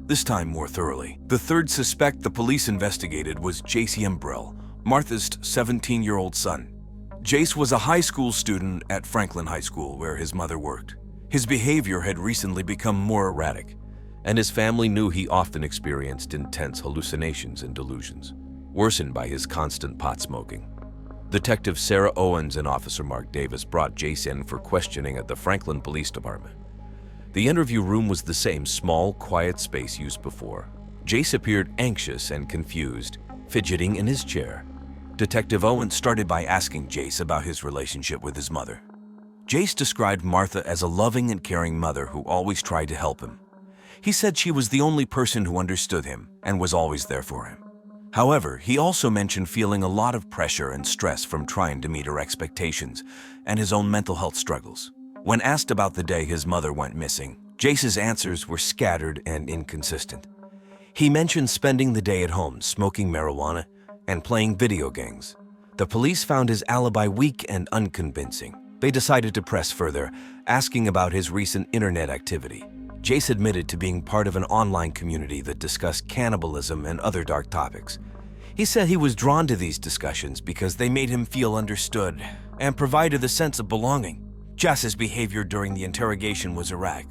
this time more thoroughly. The third suspect the police investigated was Jace Imbrell, Martha's 17-year-old son. Jace was a high school student at Franklin High School where his mother worked. His behavior had recently become more erratic, and his family knew he often experienced intense hallucinations and delusions, worsened by his constant pot smoking. Detective Sarah Owens and Officer Mark Davis brought Jace in for questioning at the Franklin Police Department. The interview room was the same small, quiet space used before. Jace appeared anxious and confused, fidgeting in his chair. Detective Owens started by asking Jace about his relationship with his mother. Jace described Martha as a loving and caring mother who always tried to help him. He said she was the only person who understood him and was always there for him. However, he also mentioned feeling a lot of pressure and stress from trying to meet her expectations and his own mental health struggles. When asked about the day his mother went missing, Jace's answers were scattered and inconsistent. He mentioned spending the day at home smoking marijuana and playing video games. The police found his alibi weak and unconvincing. They decided to press further, asking about his recent internet activity. Jace admitted to being part of an online community that discussed cannibalism and other dark topics. He said he was drawn to these discussions because they made him feel understood and provided a sense of belonging. Jace's behavior during the interrogation was erratic.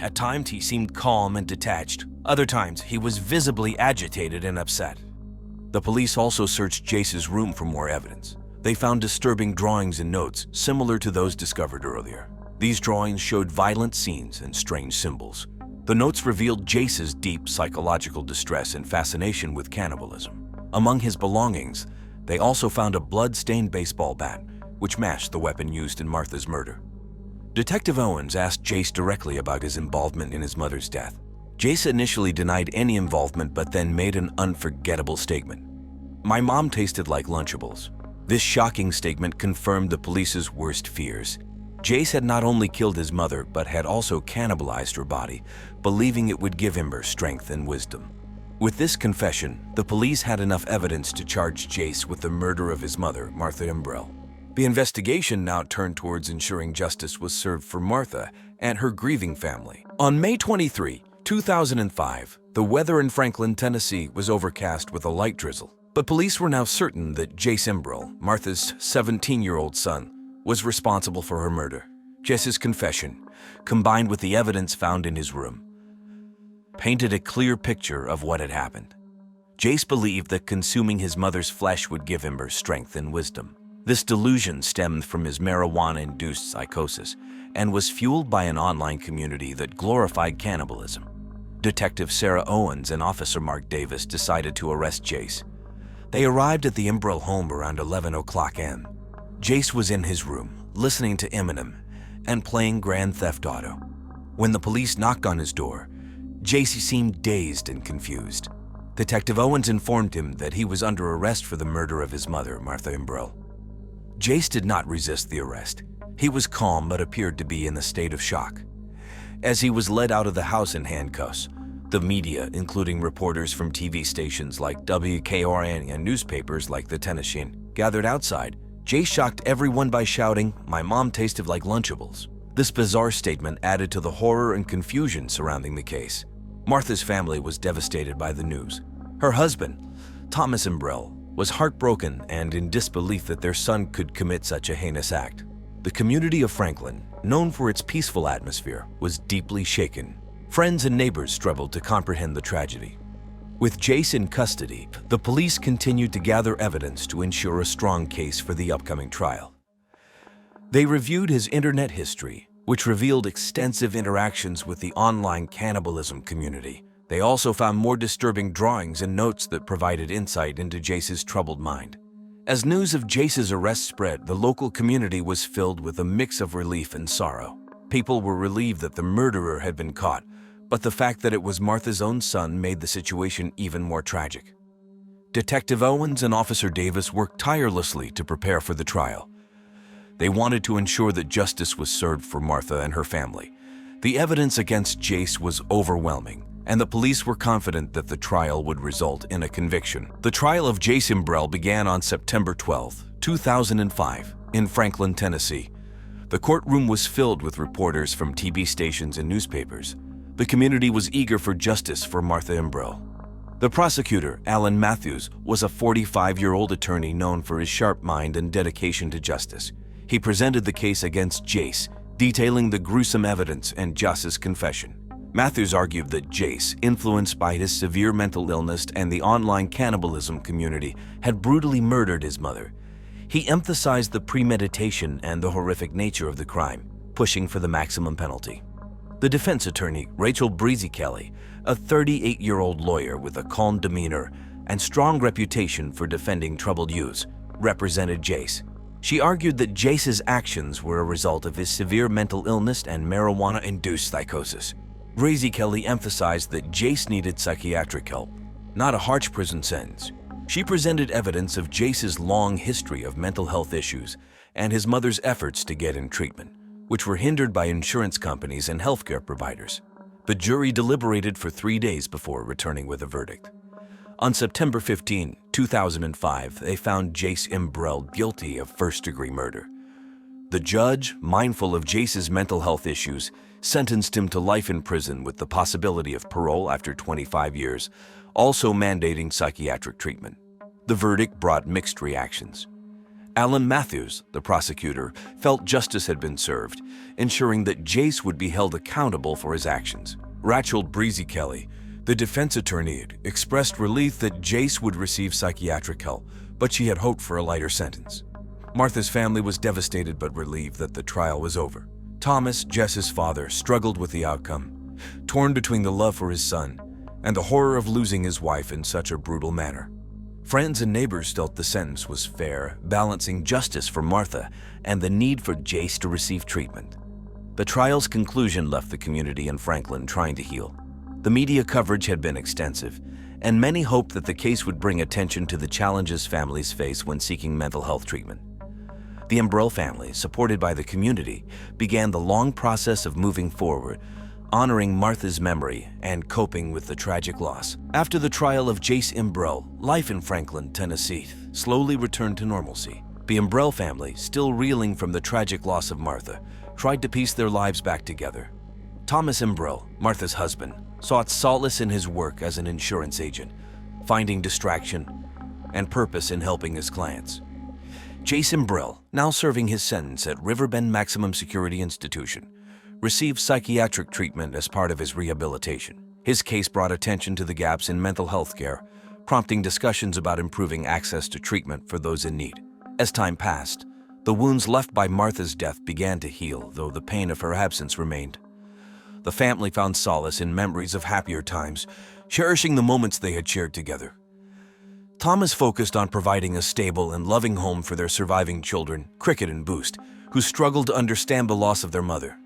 At times, he seemed calm and detached. Other times, he was visibly agitated and upset. The police also searched Jace's room for more evidence. They found disturbing drawings and notes similar to those discovered earlier. These drawings showed violent scenes and strange symbols. The notes revealed Jace's deep psychological distress and fascination with cannibalism. Among his belongings, they also found a blood-stained baseball bat, which matched the weapon used in Martha's murder. Detective Owens asked Jace directly about his involvement in his mother's death. Jace initially denied any involvement but then made an unforgettable statement. "My mom tasted like Lunchables." This shocking statement confirmed the police's worst fears. Jace had not only killed his mother but had also cannibalized her body, believing it would give him her strength and wisdom. With this confession, the police had enough evidence to charge Jace with the murder of his mother, Martha Imbrell. The investigation now turned towards ensuring justice was served for Martha and her grieving family. On May 23, 2005, the weather in Franklin, Tennessee was overcast with a light drizzle. But police were now certain that Jace Imbrell, Martha's 17-year-old son, was responsible for her murder. Jace's confession, combined with the evidence found in his room, painted a clear picture of what had happened. Jace believed that consuming his mother's flesh would give him her strength and wisdom. This delusion stemmed from his marijuana-induced psychosis and was fueled by an online community that glorified cannibalism. Detective Sarah Owens and Officer Mark Davis decided to arrest Jace. They arrived at the Imbrell home around 11 o'clock a.m. Jace was in his room, listening to Eminem and playing Grand Theft Auto. When the police knocked on his door, Jace seemed dazed and confused. Detective Owens informed him that he was under arrest for the murder of his mother, Martha Imbrell. Jace did not resist the arrest. He was calm but appeared to be in a state of shock. As he was led out of the house in handcuffs, the media, including reporters from TV stations like WKRN and newspapers like the Tennessee, gathered outside. Jace shocked everyone by shouting, "My mom tasted like Lunchables." This bizarre statement added to the horror and confusion surrounding the case. Martha's family was devastated by the news. Her husband, Thomas Imbrell, was heartbroken and in disbelief that their son could commit such a heinous act. The community of Franklin, known for its peaceful atmosphere, was deeply shaken. Friends and neighbors struggled to comprehend the tragedy. With Jace in custody, the police continued to gather evidence to ensure a strong case for the upcoming trial. They reviewed his internet history, which revealed extensive interactions with the online cannibalism community. They also found more disturbing drawings and notes that provided insight into Jace's troubled mind. As news of Jace's arrest spread, the local community was filled with a mix of relief and sorrow. People were relieved that the murderer had been caught, but the fact that it was Martha's own son made the situation even more tragic. Detective Owens and Officer Davis worked tirelessly to prepare for the trial. They wanted to ensure that justice was served for Martha and her family. The evidence against Jace was overwhelming, and the police were confident that the trial would result in a conviction. The trial of Jace Imbrell began on September 12, 2005, in Franklin, Tennessee. The courtroom was filled with reporters from TV stations and newspapers. The community was eager for justice for Martha Imbrell. The prosecutor, Alan Matthews, was a 45-year-old attorney known for his sharp mind and dedication to justice. He presented the case against Jace, detailing the gruesome evidence and Jace's confession. Matthews argued that Jace, influenced by his severe mental illness and the online cannibalism community, had brutally murdered his mother. He emphasized the premeditation and the horrific nature of the crime, pushing for the maximum penalty. The defense attorney, Rachel Bridezilla, a 38-year-old lawyer with a calm demeanor and strong reputation for defending troubled youths, represented Jace. She argued that Jace's actions were a result of his severe mental illness and marijuana-induced psychosis. Bridezilla emphasized that Jace needed psychiatric help, not a harsh prison sentence. She presented evidence of Jace's long history of mental health issues and his mother's efforts to get in treatment, which were hindered by insurance companies and healthcare providers. The jury deliberated for 3 days before returning with a verdict. On September 15, 2005, they found Jace Imbrell guilty of first-degree murder. The judge, mindful of Jace's mental health issues, sentenced him to life in prison with the possibility of parole after 25 years, also mandating psychiatric treatment. The verdict brought mixed reactions. Alan Matthews, the prosecutor, felt justice had been served, ensuring that Jace would be held accountable for his actions. Rachel Bridezilla, The defense attorney expressed relief that Jace would receive psychiatric help, but she had hoped for a lighter sentence. Martha's family was devastated but relieved that the trial was over. Thomas, Jess's father, struggled with the outcome, torn between the love for his son and the horror of losing his wife in such a brutal manner. Friends and neighbors felt the sentence was fair, balancing justice for Martha and the need for Jace to receive treatment. The trial's conclusion left the community and Franklin trying to heal. The media coverage had been extensive, and many hoped that the case would bring attention to the challenges families face when seeking mental health treatment. The Imbrell family, supported by the community, began the long process of moving forward, honoring Martha's memory and coping with the tragic loss. After the trial of Jace Imbrell, life in Franklin, Tennessee, slowly returned to normalcy. The Imbrell family, still reeling from the tragic loss of Martha, tried to piece their lives back together. Thomas Imbrell, Martha's husband, sought solace in his work as an insurance agent, finding distraction and purpose in helping his clients. Jace Imbrell, now serving his sentence at Riverbend Maximum Security Institution, received psychiatric treatment as part of his rehabilitation. His case brought attention to the gaps in mental health care, prompting discussions about improving access to treatment for those in need. As time passed, the wounds left by Martha's death began to heal, though the pain of her absence remained. The family found solace in memories of happier times, cherishing the moments they had shared together. Thomas focused on providing a stable and loving home for their surviving children, Cricket and Boost, who struggled to understand the loss of their mother.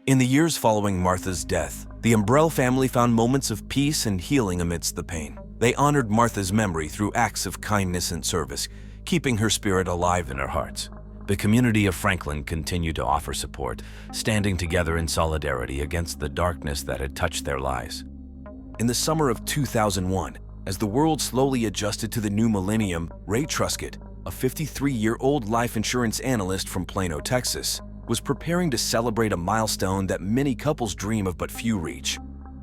In the years following Martha's death, the Imbrell family found moments of peace and healing amidst the pain. They honored Martha's memory through acts of kindness and service, keeping her spirit alive in their hearts. The community of Franklin continued to offer support, standing together in solidarity against the darkness that had touched their lives. In the summer of 2001, as the world slowly adjusted to the new millennium, Ray Truscott, a 53-year-old life insurance analyst from Plano, Texas, was preparing to celebrate a milestone that many couples dream of but few reach: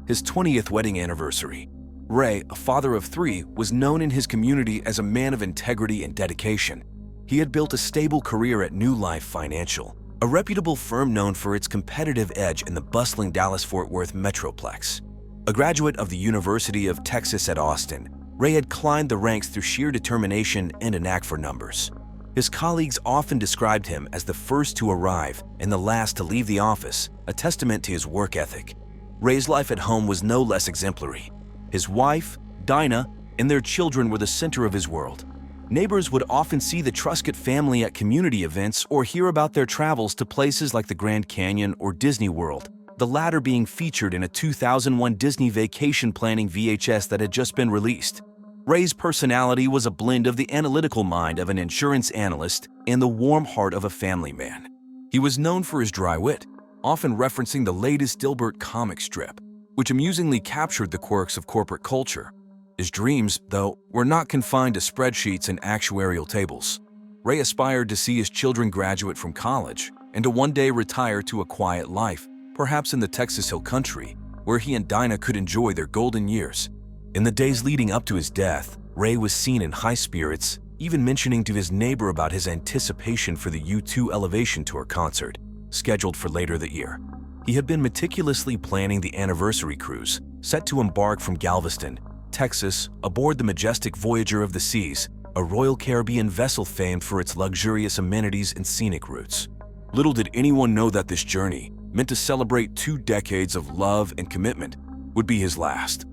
his 20th wedding anniversary. Ray, a father of 3, was known in his community as a man of integrity and dedication. He had built a stable career at New Life Financial, a reputable firm known for its competitive edge in the bustling Dallas-Fort Worth metroplex. A graduate of the University of Texas at Austin, Ray had climbed the ranks through sheer determination and a knack for numbers. His colleagues often described him as the first to arrive and the last to leave the office, a testament to his work ethic. Ray's life at home was no less exemplary. His wife, Dinah, and their children were the center of his world. Neighbors would often see the Truscott family at community events or hear about their travels to places like the Grand Canyon or Disney World, the latter being featured in a 2001 Disney vacation planning VHS that had just been released. Ray's personality was a blend of the analytical mind of an insurance analyst and the warm heart of a family man. He was known for his dry wit, often referencing the latest Dilbert comic strip, which amusingly captured the quirks of corporate culture. His dreams, though, were not confined to spreadsheets and actuarial tables. Ray aspired to see his children graduate from college and to one day retire to a quiet life, perhaps in the Texas Hill Country, where he and Dinah could enjoy their golden years. In the days leading up to his death, Ray was seen in high spirits, even mentioning to his neighbor about his anticipation for the U2 Elevation Tour concert, scheduled for later that year. He had been meticulously planning the anniversary cruise, set to embark from Galveston, Texas, aboard the majestic Voyager of the Seas, a Royal Caribbean vessel famed for its luxurious amenities and scenic routes. Little did anyone know that this journey, meant to celebrate 2 decades of love and commitment, would be his last.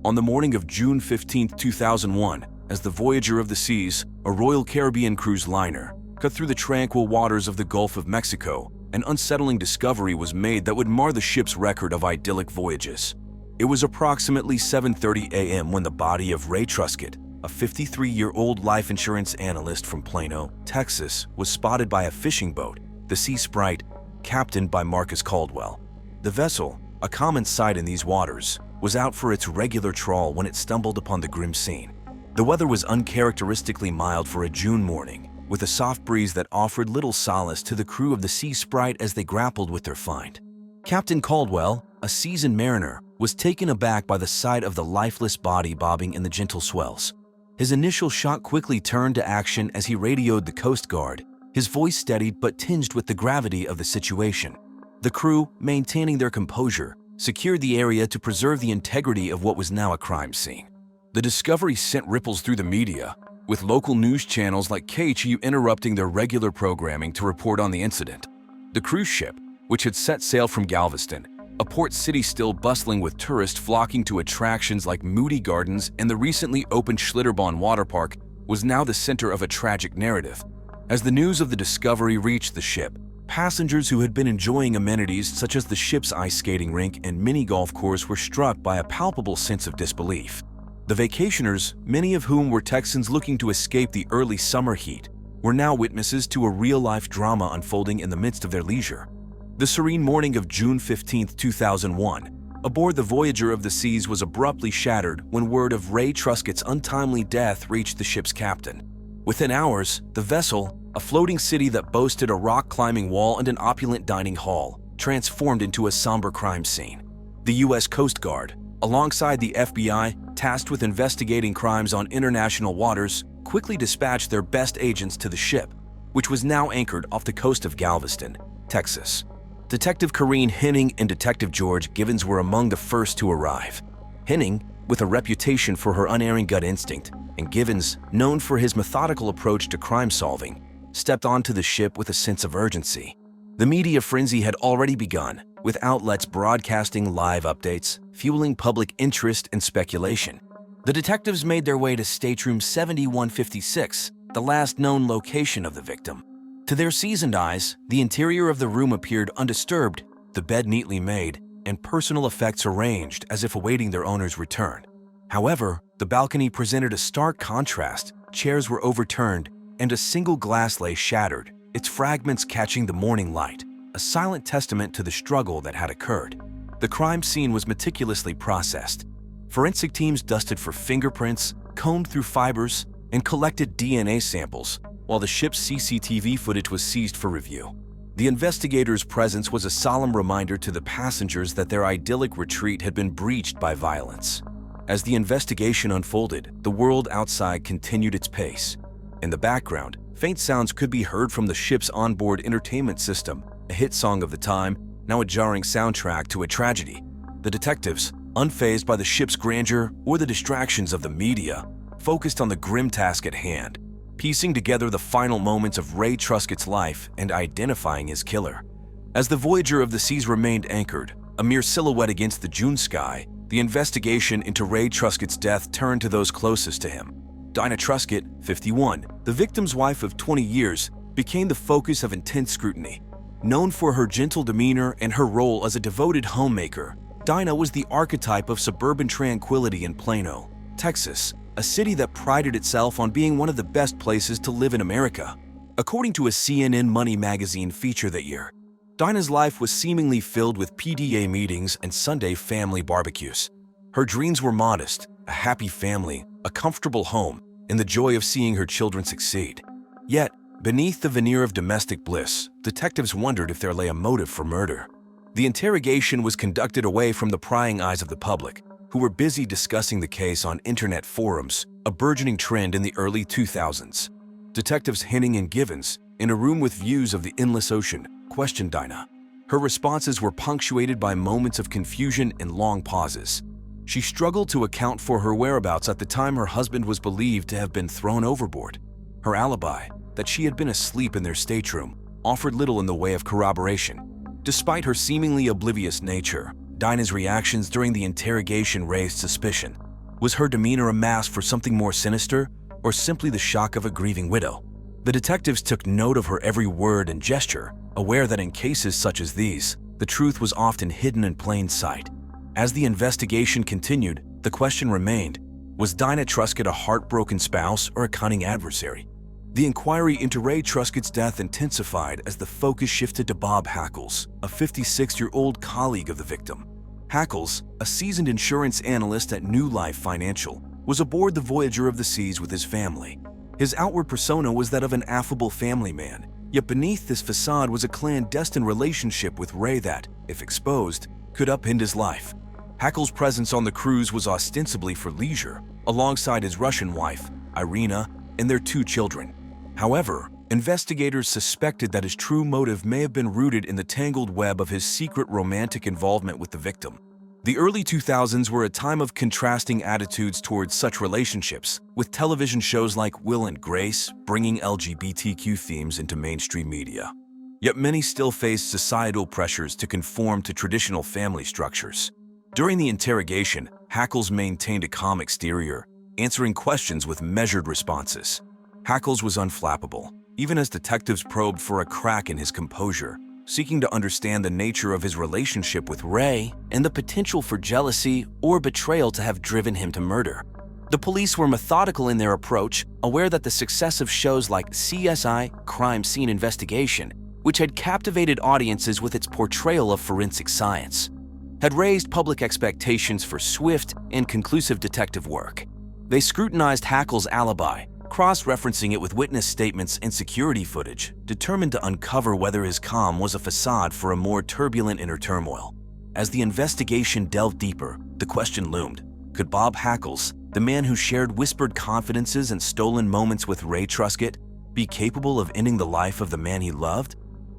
On the morning of June 15, 2001, as the Voyager of the Seas, a Royal Caribbean cruise liner, cut through the tranquil waters of the Gulf of Mexico, an unsettling discovery was made that would mar the ship's record of idyllic voyages. It was approximately 7:30 a.m. when the body of Ray Truscott, a 53-year-old life insurance analyst from Plano, Texas, was spotted by a fishing boat, the Sea Sprite, captained by Marcus Caldwell. The vessel, a common sight in these waters, was out for its regular trawl when it stumbled upon the grim scene. The weather was uncharacteristically mild for a June morning, with a soft breeze that offered little solace to the crew of the Sea Sprite as they grappled with their find. Captain Caldwell, a seasoned mariner, was taken aback by the sight of the lifeless body bobbing in the gentle swells. His initial shock quickly turned to action as he radioed the Coast Guard, his voice steadied but tinged with the gravity of the situation. The crew, maintaining their composure, secured the area to preserve the integrity of what was now a crime scene. The discovery sent ripples through the media, with local news channels like KHU interrupting their regular programming to report on the incident. The cruise ship, which had set sail from Galveston, a port city still bustling with tourists flocking to attractions like Moody Gardens and the recently opened Schlitterbahn water park, was now the center of a tragic narrative. As the news of the discovery reached the ship, passengers who had been enjoying amenities such as the ship's ice skating rink and mini golf course were struck by a palpable sense of disbelief. The vacationers, many of whom were Texans looking to escape the early summer heat, were now witnesses to a real-life drama unfolding in the midst of their leisure. The serene morning of June 15, 2001, aboard the Voyager of the Seas was abruptly shattered when word of Ray Truscott's untimely death reached the ship's captain. Within hours, the vessel, a floating city that boasted a rock-climbing wall and an opulent dining hall, transformed into a somber crime scene. The U.S. Coast Guard, alongside the FBI, tasked with investigating crimes on international waters, quickly dispatched their best agents to the ship, which was now anchored off the coast of Galveston, Texas. Detective Corrine Henning and Detective George Givens were among the first to arrive. Henning, with a reputation for her unerring gut instinct, and Givens, known for his methodical approach to crime solving, stepped onto the ship with a sense of urgency. The media frenzy had already begun, with outlets broadcasting live updates, fueling public interest and speculation. The detectives made their way to stateroom 7156, the last known location of the victim. To their seasoned eyes, the interior of the room appeared undisturbed, the bed neatly made, and personal effects arranged as if awaiting their owner's return. However, the balcony presented a stark contrast. Chairs were overturned, and a single glass lay shattered, its fragments catching the morning light, a silent testament to the struggle that had occurred. The crime scene was meticulously processed. Forensic teams dusted for fingerprints, combed through fibers, and collected DNA samples, while the ship's CCTV footage was seized for review. The investigators' presence was a solemn reminder to the passengers that their idyllic retreat had been breached by violence. As the investigation unfolded, the world outside continued its pace. In the background, faint sounds could be heard from the ship's onboard entertainment system, a hit song of the time, now a jarring soundtrack to a tragedy. The detectives, unfazed by the ship's grandeur or the distractions of the media, focused on the grim task at hand, piecing together the final moments of Ray Truscott's life and identifying his killer. As the Voyager of the Seas remained anchored, a mere silhouette against the June sky, the investigation into Ray Truscott's death turned to those closest to him. Dinah Truscott, 51, the victim's wife of 20 years, became the focus of intense scrutiny. Known for her gentle demeanor and her role as a devoted homemaker, Dinah was the archetype of suburban tranquility in Plano, Texas, a city that prided itself on being one of the best places to live in America. According to a CNN Money magazine feature that year, Dinah's life was seemingly filled with PDA meetings and Sunday family barbecues. Her dreams were modest, a happy family, a comfortable home, and the joy of seeing her children succeed. Yet, beneath the veneer of domestic bliss, detectives wondered if there lay a motive for murder. The interrogation was conducted away from the prying eyes of the public, who were busy discussing the case on internet forums, a burgeoning trend in the early 2000s. Detectives Henning and Givens, in a room with views of the endless ocean, questioned Dinah. Her responses were punctuated by moments of confusion and long pauses. She struggled to account for her whereabouts at the time her husband was believed to have been thrown overboard. Her alibi, that she had been asleep in their stateroom, offered little in the way of corroboration. Despite her seemingly oblivious nature, Dinah's reactions during the interrogation raised suspicion. Was her demeanor a mask for something more sinister, or simply the shock of a grieving widow? The detectives took note of her every word and gesture, aware that in cases such as these, the truth was often hidden in plain sight. As the investigation continued, the question remained, was Dinah Truscott a heartbroken spouse or a cunning adversary? The inquiry into Ray Truscott's death intensified as the focus shifted to Bob Hackles, a 56-year-old colleague of the victim. Hackles, a seasoned insurance analyst at New Life Financial, was aboard the Voyager of the Seas with his family. His outward persona was that of an affable family man, yet beneath this facade was a clandestine relationship with Ray that, if exposed, could upend his life. Hackles' presence on the cruise was ostensibly for leisure, alongside his Russian wife, Irina, and their 2 children. However, investigators suspected that his true motive may have been rooted in the tangled web of his secret romantic involvement with the victim. The early 2000s were a time of contrasting attitudes towards such relationships, with television shows like Will and Grace bringing LGBTQ themes into mainstream media. Yet many still face societal pressures to conform to traditional family structures. During the interrogation, Hackles maintained a calm exterior, answering questions with measured responses. Hackles was unflappable, even as detectives probed for a crack in his composure, seeking to understand the nature of his relationship with Ray and the potential for jealousy or betrayal to have driven him to murder. The police were methodical in their approach, aware that the success of shows like CSI, Crime Scene Investigation, which had captivated audiences with its portrayal of forensic science, had raised public expectations for swift and conclusive detective work. They scrutinized Hackles' alibi, cross-referencing it with witness statements and security footage, determined to uncover whether his calm was a facade for a more turbulent inner turmoil. As the investigation delved deeper, the question loomed: could Bob Hackles, the man who shared whispered confidences and stolen moments with Ray Truscott, be capable of ending the life of the man he loved?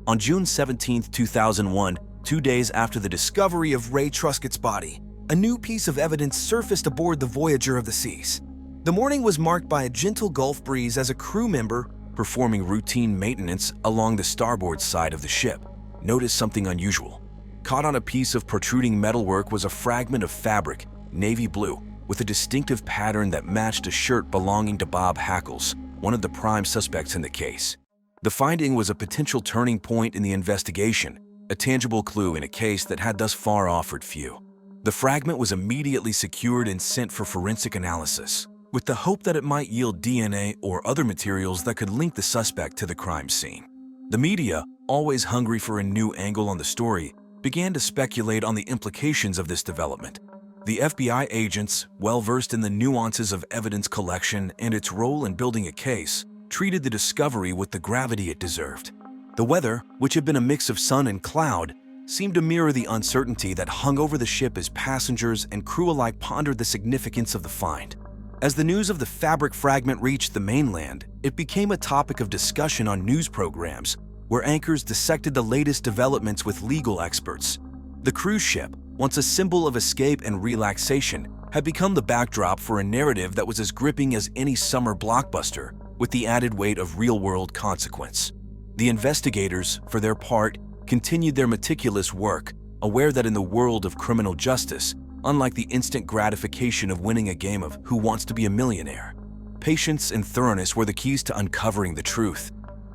On June 17, 2001, 2 days after the discovery of Ray Truscott's body, a new piece of evidence surfaced aboard the Voyager of the Seas. The morning was marked by a gentle Gulf breeze as a crew member performing routine maintenance along the starboard side of the ship noticed something unusual. Caught on a piece of protruding metalwork was a fragment of fabric, navy blue, with a distinctive pattern that matched a shirt belonging to Bob Hackles, one of the prime suspects in the case. The finding was a potential turning point in the investigation, a tangible clue in a case that had thus far offered few. The fragment was immediately secured and sent for forensic analysis, with the hope that it might yield DNA or other materials that could link the suspect to the crime scene. The media, always hungry for a new angle on the story, began to speculate on the implications of this development. The FBI agents, well-versed in the nuances of evidence collection and its role in building a case, treated the discovery with the gravity it deserved. The weather, which had been a mix of sun and cloud, seemed to mirror the uncertainty that hung over the ship as passengers and crew alike pondered the significance of the find. As the news of the fabric fragment reached the mainland, it became a topic of discussion on news programs, where anchors dissected the latest developments with legal experts. The cruise ship, once a symbol of escape and relaxation, had become the backdrop for a narrative that was as gripping as any summer blockbuster, with the added weight of real-world consequence. The investigators, for their part, continued their meticulous work, aware that in the world of criminal justice, unlike the instant gratification of winning a game of Who Wants to Be a Millionaire, patience and thoroughness were the keys to uncovering the truth.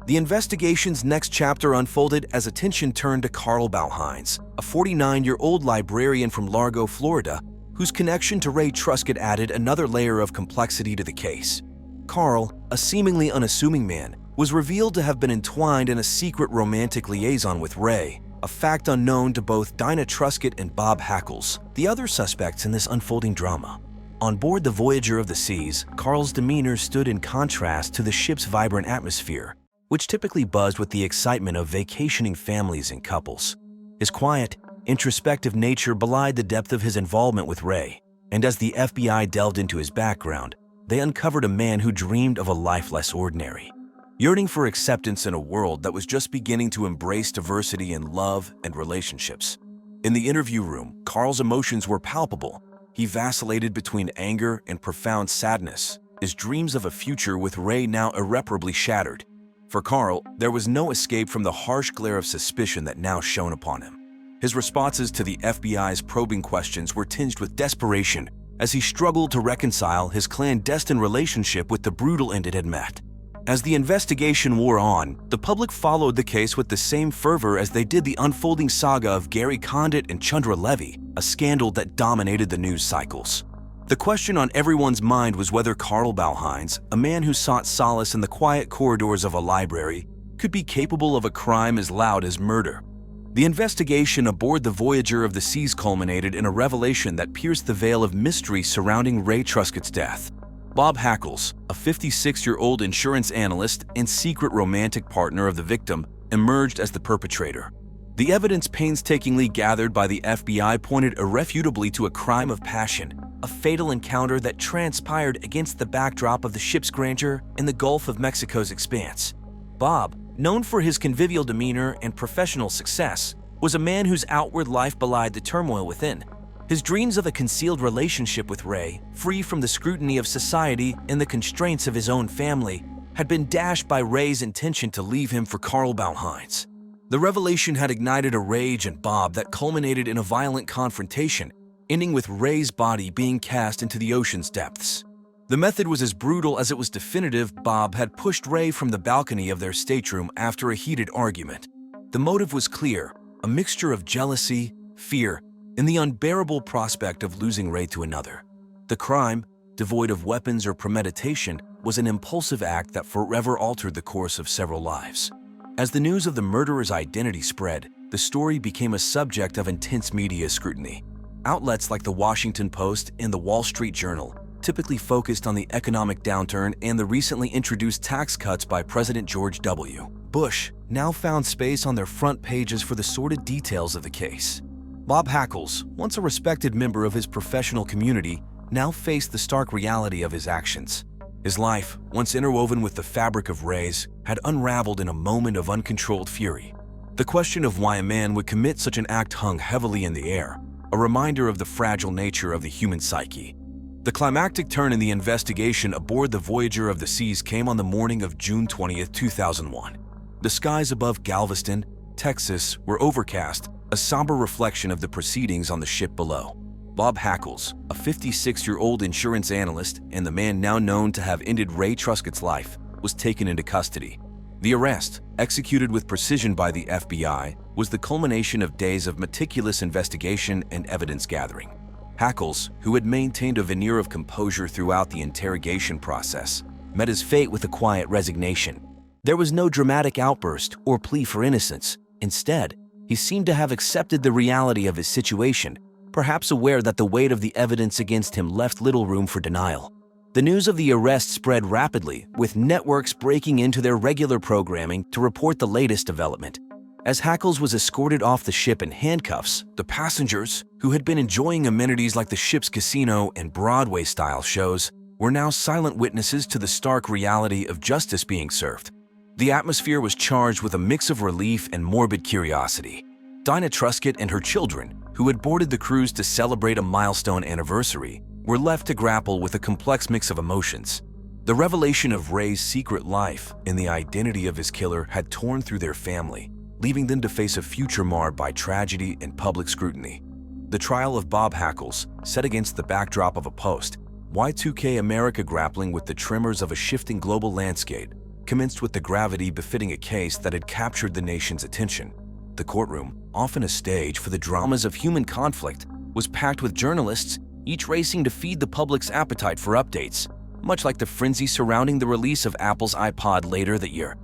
The investigation's next chapter unfolded as attention turned to Carl Bauhines, a 49-year-old librarian from Largo, Florida, whose connection to Ray Truscott added another layer of complexity to the case. Carl, a seemingly unassuming man, was revealed to have been entwined in a secret romantic liaison with Ray, a fact unknown to both Dinah Truscott and Bob Hackles, the other suspects in this unfolding drama. On board the Voyager of the Seas, Carl's demeanor stood in contrast to the ship's vibrant atmosphere, which typically buzzed with the excitement of vacationing families and couples. His quiet, introspective nature belied the depth of his involvement with Ray, and as the FBI delved into his background, they uncovered a man who dreamed of a life less ordinary. Yearning for acceptance in a world that was just beginning to embrace diversity in love and relationships. In the interview room, Carl's emotions were palpable. He vacillated between anger and profound sadness, his dreams of a future with Ray now irreparably shattered. For Carl, there was no escape from the harsh glare of suspicion that now shone upon him. His responses to the FBI's probing questions were tinged with desperation as he struggled to reconcile his clandestine relationship with the brutal end it had met. As the investigation wore on, the public followed the case with the same fervor as they did the unfolding saga of Gary Condit and Chandra Levy, a scandal that dominated the news cycles. The question on everyone's mind was whether Carl Bauhines, a man who sought solace in the quiet corridors of a library, could be capable of a crime as loud as murder. The investigation aboard the Voyager of the Seas culminated in a revelation that pierced the veil of mystery surrounding Ray Truscott's death. Bob Hackles, a 56-year-old insurance analyst and secret romantic partner of the victim, emerged as the perpetrator. The evidence painstakingly gathered by the FBI pointed irrefutably to a crime of passion, a fatal encounter that transpired against the backdrop of the ship's grandeur in the Gulf of Mexico's expanse. Bob, known for his convivial demeanor and professional success, was a man whose outward life belied the turmoil within. His dreams of a concealed relationship with Ray, free from the scrutiny of society and the constraints of his own family, had been dashed by Ray's intention to leave him for Carl Bauheinz. The revelation had ignited a rage in Bob that culminated in a violent confrontation, ending with Ray's body being cast into the ocean's depths. The method was as brutal as it was definitive. Bob had pushed Ray from the balcony of their stateroom after a heated argument. The motive was clear, a mixture of jealousy, fear, and the unbearable prospect of losing Ray to another. The crime, devoid of weapons or premeditation, was an impulsive act that forever altered the course of several lives. As the news of the murderer's identity spread, the story became a subject of intense media scrutiny. Outlets like the Washington Post and the Wall Street Journal typically focused on the economic downturn and the recently introduced tax cuts by President George W. Bush, now found space on their front pages for the sordid details of the case. Bob Hackles, once a respected member of his professional community, now faced the stark reality of his actions. His life, once interwoven with the fabric of Ray's, had unraveled in a moment of uncontrolled fury. The question of why a man would commit such an act hung heavily in the air, a reminder of the fragile nature of the human psyche. The climactic turn in the investigation aboard the Voyager of the Seas came on the morning of June 20, 2001. The skies above Galveston, Texas, were overcast, a somber reflection of the proceedings on the ship below. Bob Hackles, a 56-year-old insurance analyst and the man now known to have ended Ray Truscott's life, was taken into custody. The arrest, executed with precision by the FBI, was the culmination of days of meticulous investigation and evidence gathering. Hackles, who had maintained a veneer of composure throughout the interrogation process, met his fate with a quiet resignation. There was no dramatic outburst or plea for innocence. Instead, he seemed to have accepted the reality of his situation, perhaps aware that the weight of the evidence against him left little room for denial. The news of the arrest spread rapidly, with networks breaking into their regular programming to report the latest development. As Hackles was escorted off the ship in handcuffs, the passengers, who had been enjoying amenities like the ship's casino and Broadway-style shows, were now silent witnesses to the stark reality of justice being served. The atmosphere was charged with a mix of relief and morbid curiosity. Dinah Truscott and her children, who had boarded the cruise to celebrate a milestone anniversary, were left to grapple with a complex mix of emotions. The revelation of Ray's secret life and the identity of his killer had torn through their family, leaving them to face a future marred by tragedy and public scrutiny. The trial of Bob Hackles, set against the backdrop of a post-Y2K America grappling with the tremors of a shifting global landscape, commenced with the gravity befitting a case that had captured the nation's attention. The courtroom, often a stage for the dramas of human conflict, was packed with journalists, each racing to feed the public's appetite for updates, much like the frenzy surrounding the release of Apple's iPod later that year.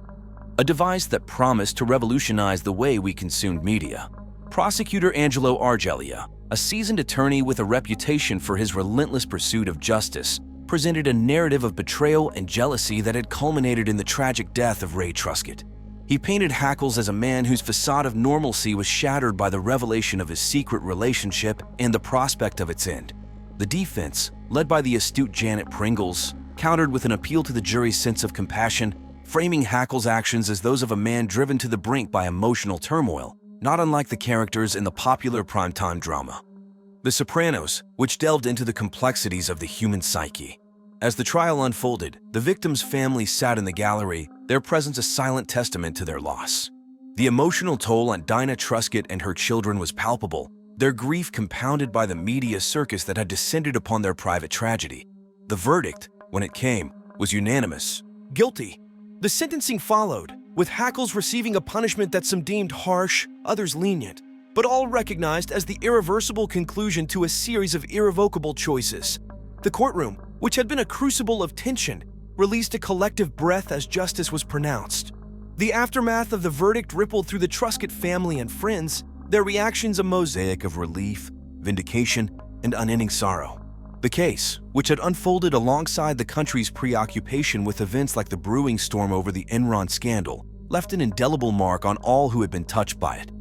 A device that promised to revolutionize the way we consumed media. Prosecutor Angelo Argelia, a seasoned attorney with a reputation for his relentless pursuit of justice, presented a narrative of betrayal and jealousy that had culminated in the tragic death of Ray Truscott. He painted Hackles as a man whose facade of normalcy was shattered by the revelation of his secret relationship and the prospect of its end. The defense, led by the astute Janet Pringles, countered with an appeal to the jury's sense of compassion, framing Hackles' actions as those of a man driven to the brink by emotional turmoil, not unlike the characters in the popular primetime drama The Sopranos, which delved into the complexities of the human psyche. As the trial unfolded, the victims' families sat in the gallery, their presence a silent testament to their loss. The emotional toll on Dinah Truscott and her children was palpable, their grief compounded by the media circus that had descended upon their private tragedy. The verdict, when it came, was unanimous: guilty. The sentencing followed, with Hackles receiving a punishment that some deemed harsh, others lenient, but all recognized as the irreversible conclusion to a series of irrevocable choices. The courtroom, which had been a crucible of tension, released a collective breath as justice was pronounced. The aftermath of the verdict rippled through the Truscott family and friends, their reactions a mosaic of relief, vindication, and unending sorrow. The case, which had unfolded alongside the country's preoccupation with events like the brewing storm over the Enron scandal, left an indelible mark on all who had been touched by it.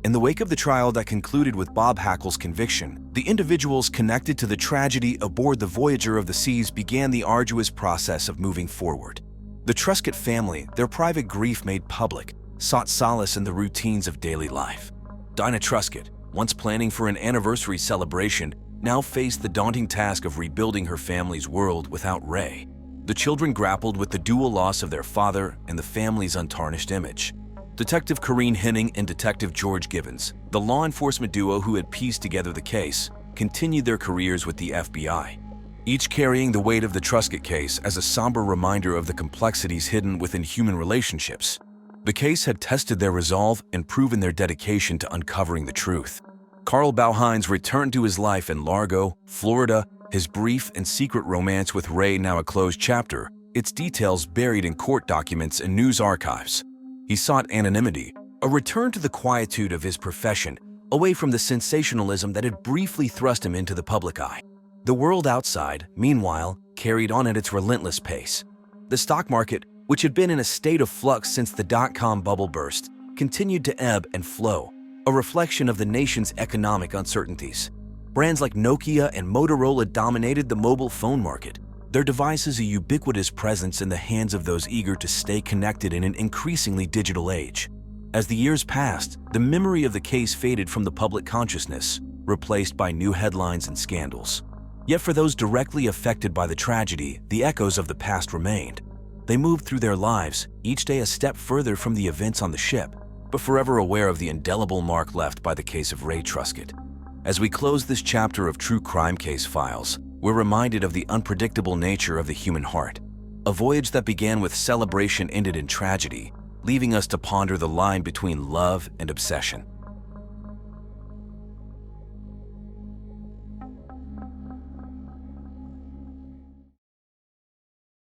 In the wake of the trial that concluded with Bob Hackles' conviction, the individuals connected to the tragedy aboard the Voyager of the Seas began the arduous process of moving forward. The Truscott family, their private grief made public, sought solace in the routines of daily life. Dinah Truscott, once planning for an anniversary celebration, now faced the daunting task of rebuilding her family's world without Ray. The children grappled with the dual loss of their father and the family's untarnished image. Detective Corinne Henning and Detective George Gibbons, the law enforcement duo who had pieced together the case, continued their careers with the FBI, each carrying the weight of the Truscott case as a somber reminder of the complexities hidden within human relationships. The case had tested their resolve and proven their dedication to uncovering the truth. Carl Bauhein's return to his life in Largo, Florida, his brief and secret romance with Ray now a closed chapter, its details buried in court documents and news archives. He sought anonymity, a return to the quietude of his profession, away from the sensationalism that had briefly thrust him into the public eye. The world outside, meanwhile, carried on at its relentless pace. The stock market, which had been in a state of flux since the dot-com bubble burst, continued to ebb and flow, a reflection of the nation's economic uncertainties. Brands like Nokia and Motorola dominated the mobile phone market, their devices a ubiquitous presence in the hands of those eager to stay connected in an increasingly digital age. As the years passed, the memory of the case faded from the public consciousness, replaced by new headlines and scandals. Yet for those directly affected by the tragedy, the echoes of the past remained. They moved through their lives, each day a step further from the events on the ship, but forever aware of the indelible mark left by the case of Ray Truscott. As we close this chapter of True Crime Case Files, we're reminded of the unpredictable nature of the human heart. A voyage that began with celebration ended in tragedy, leaving us to ponder the line between love and obsession.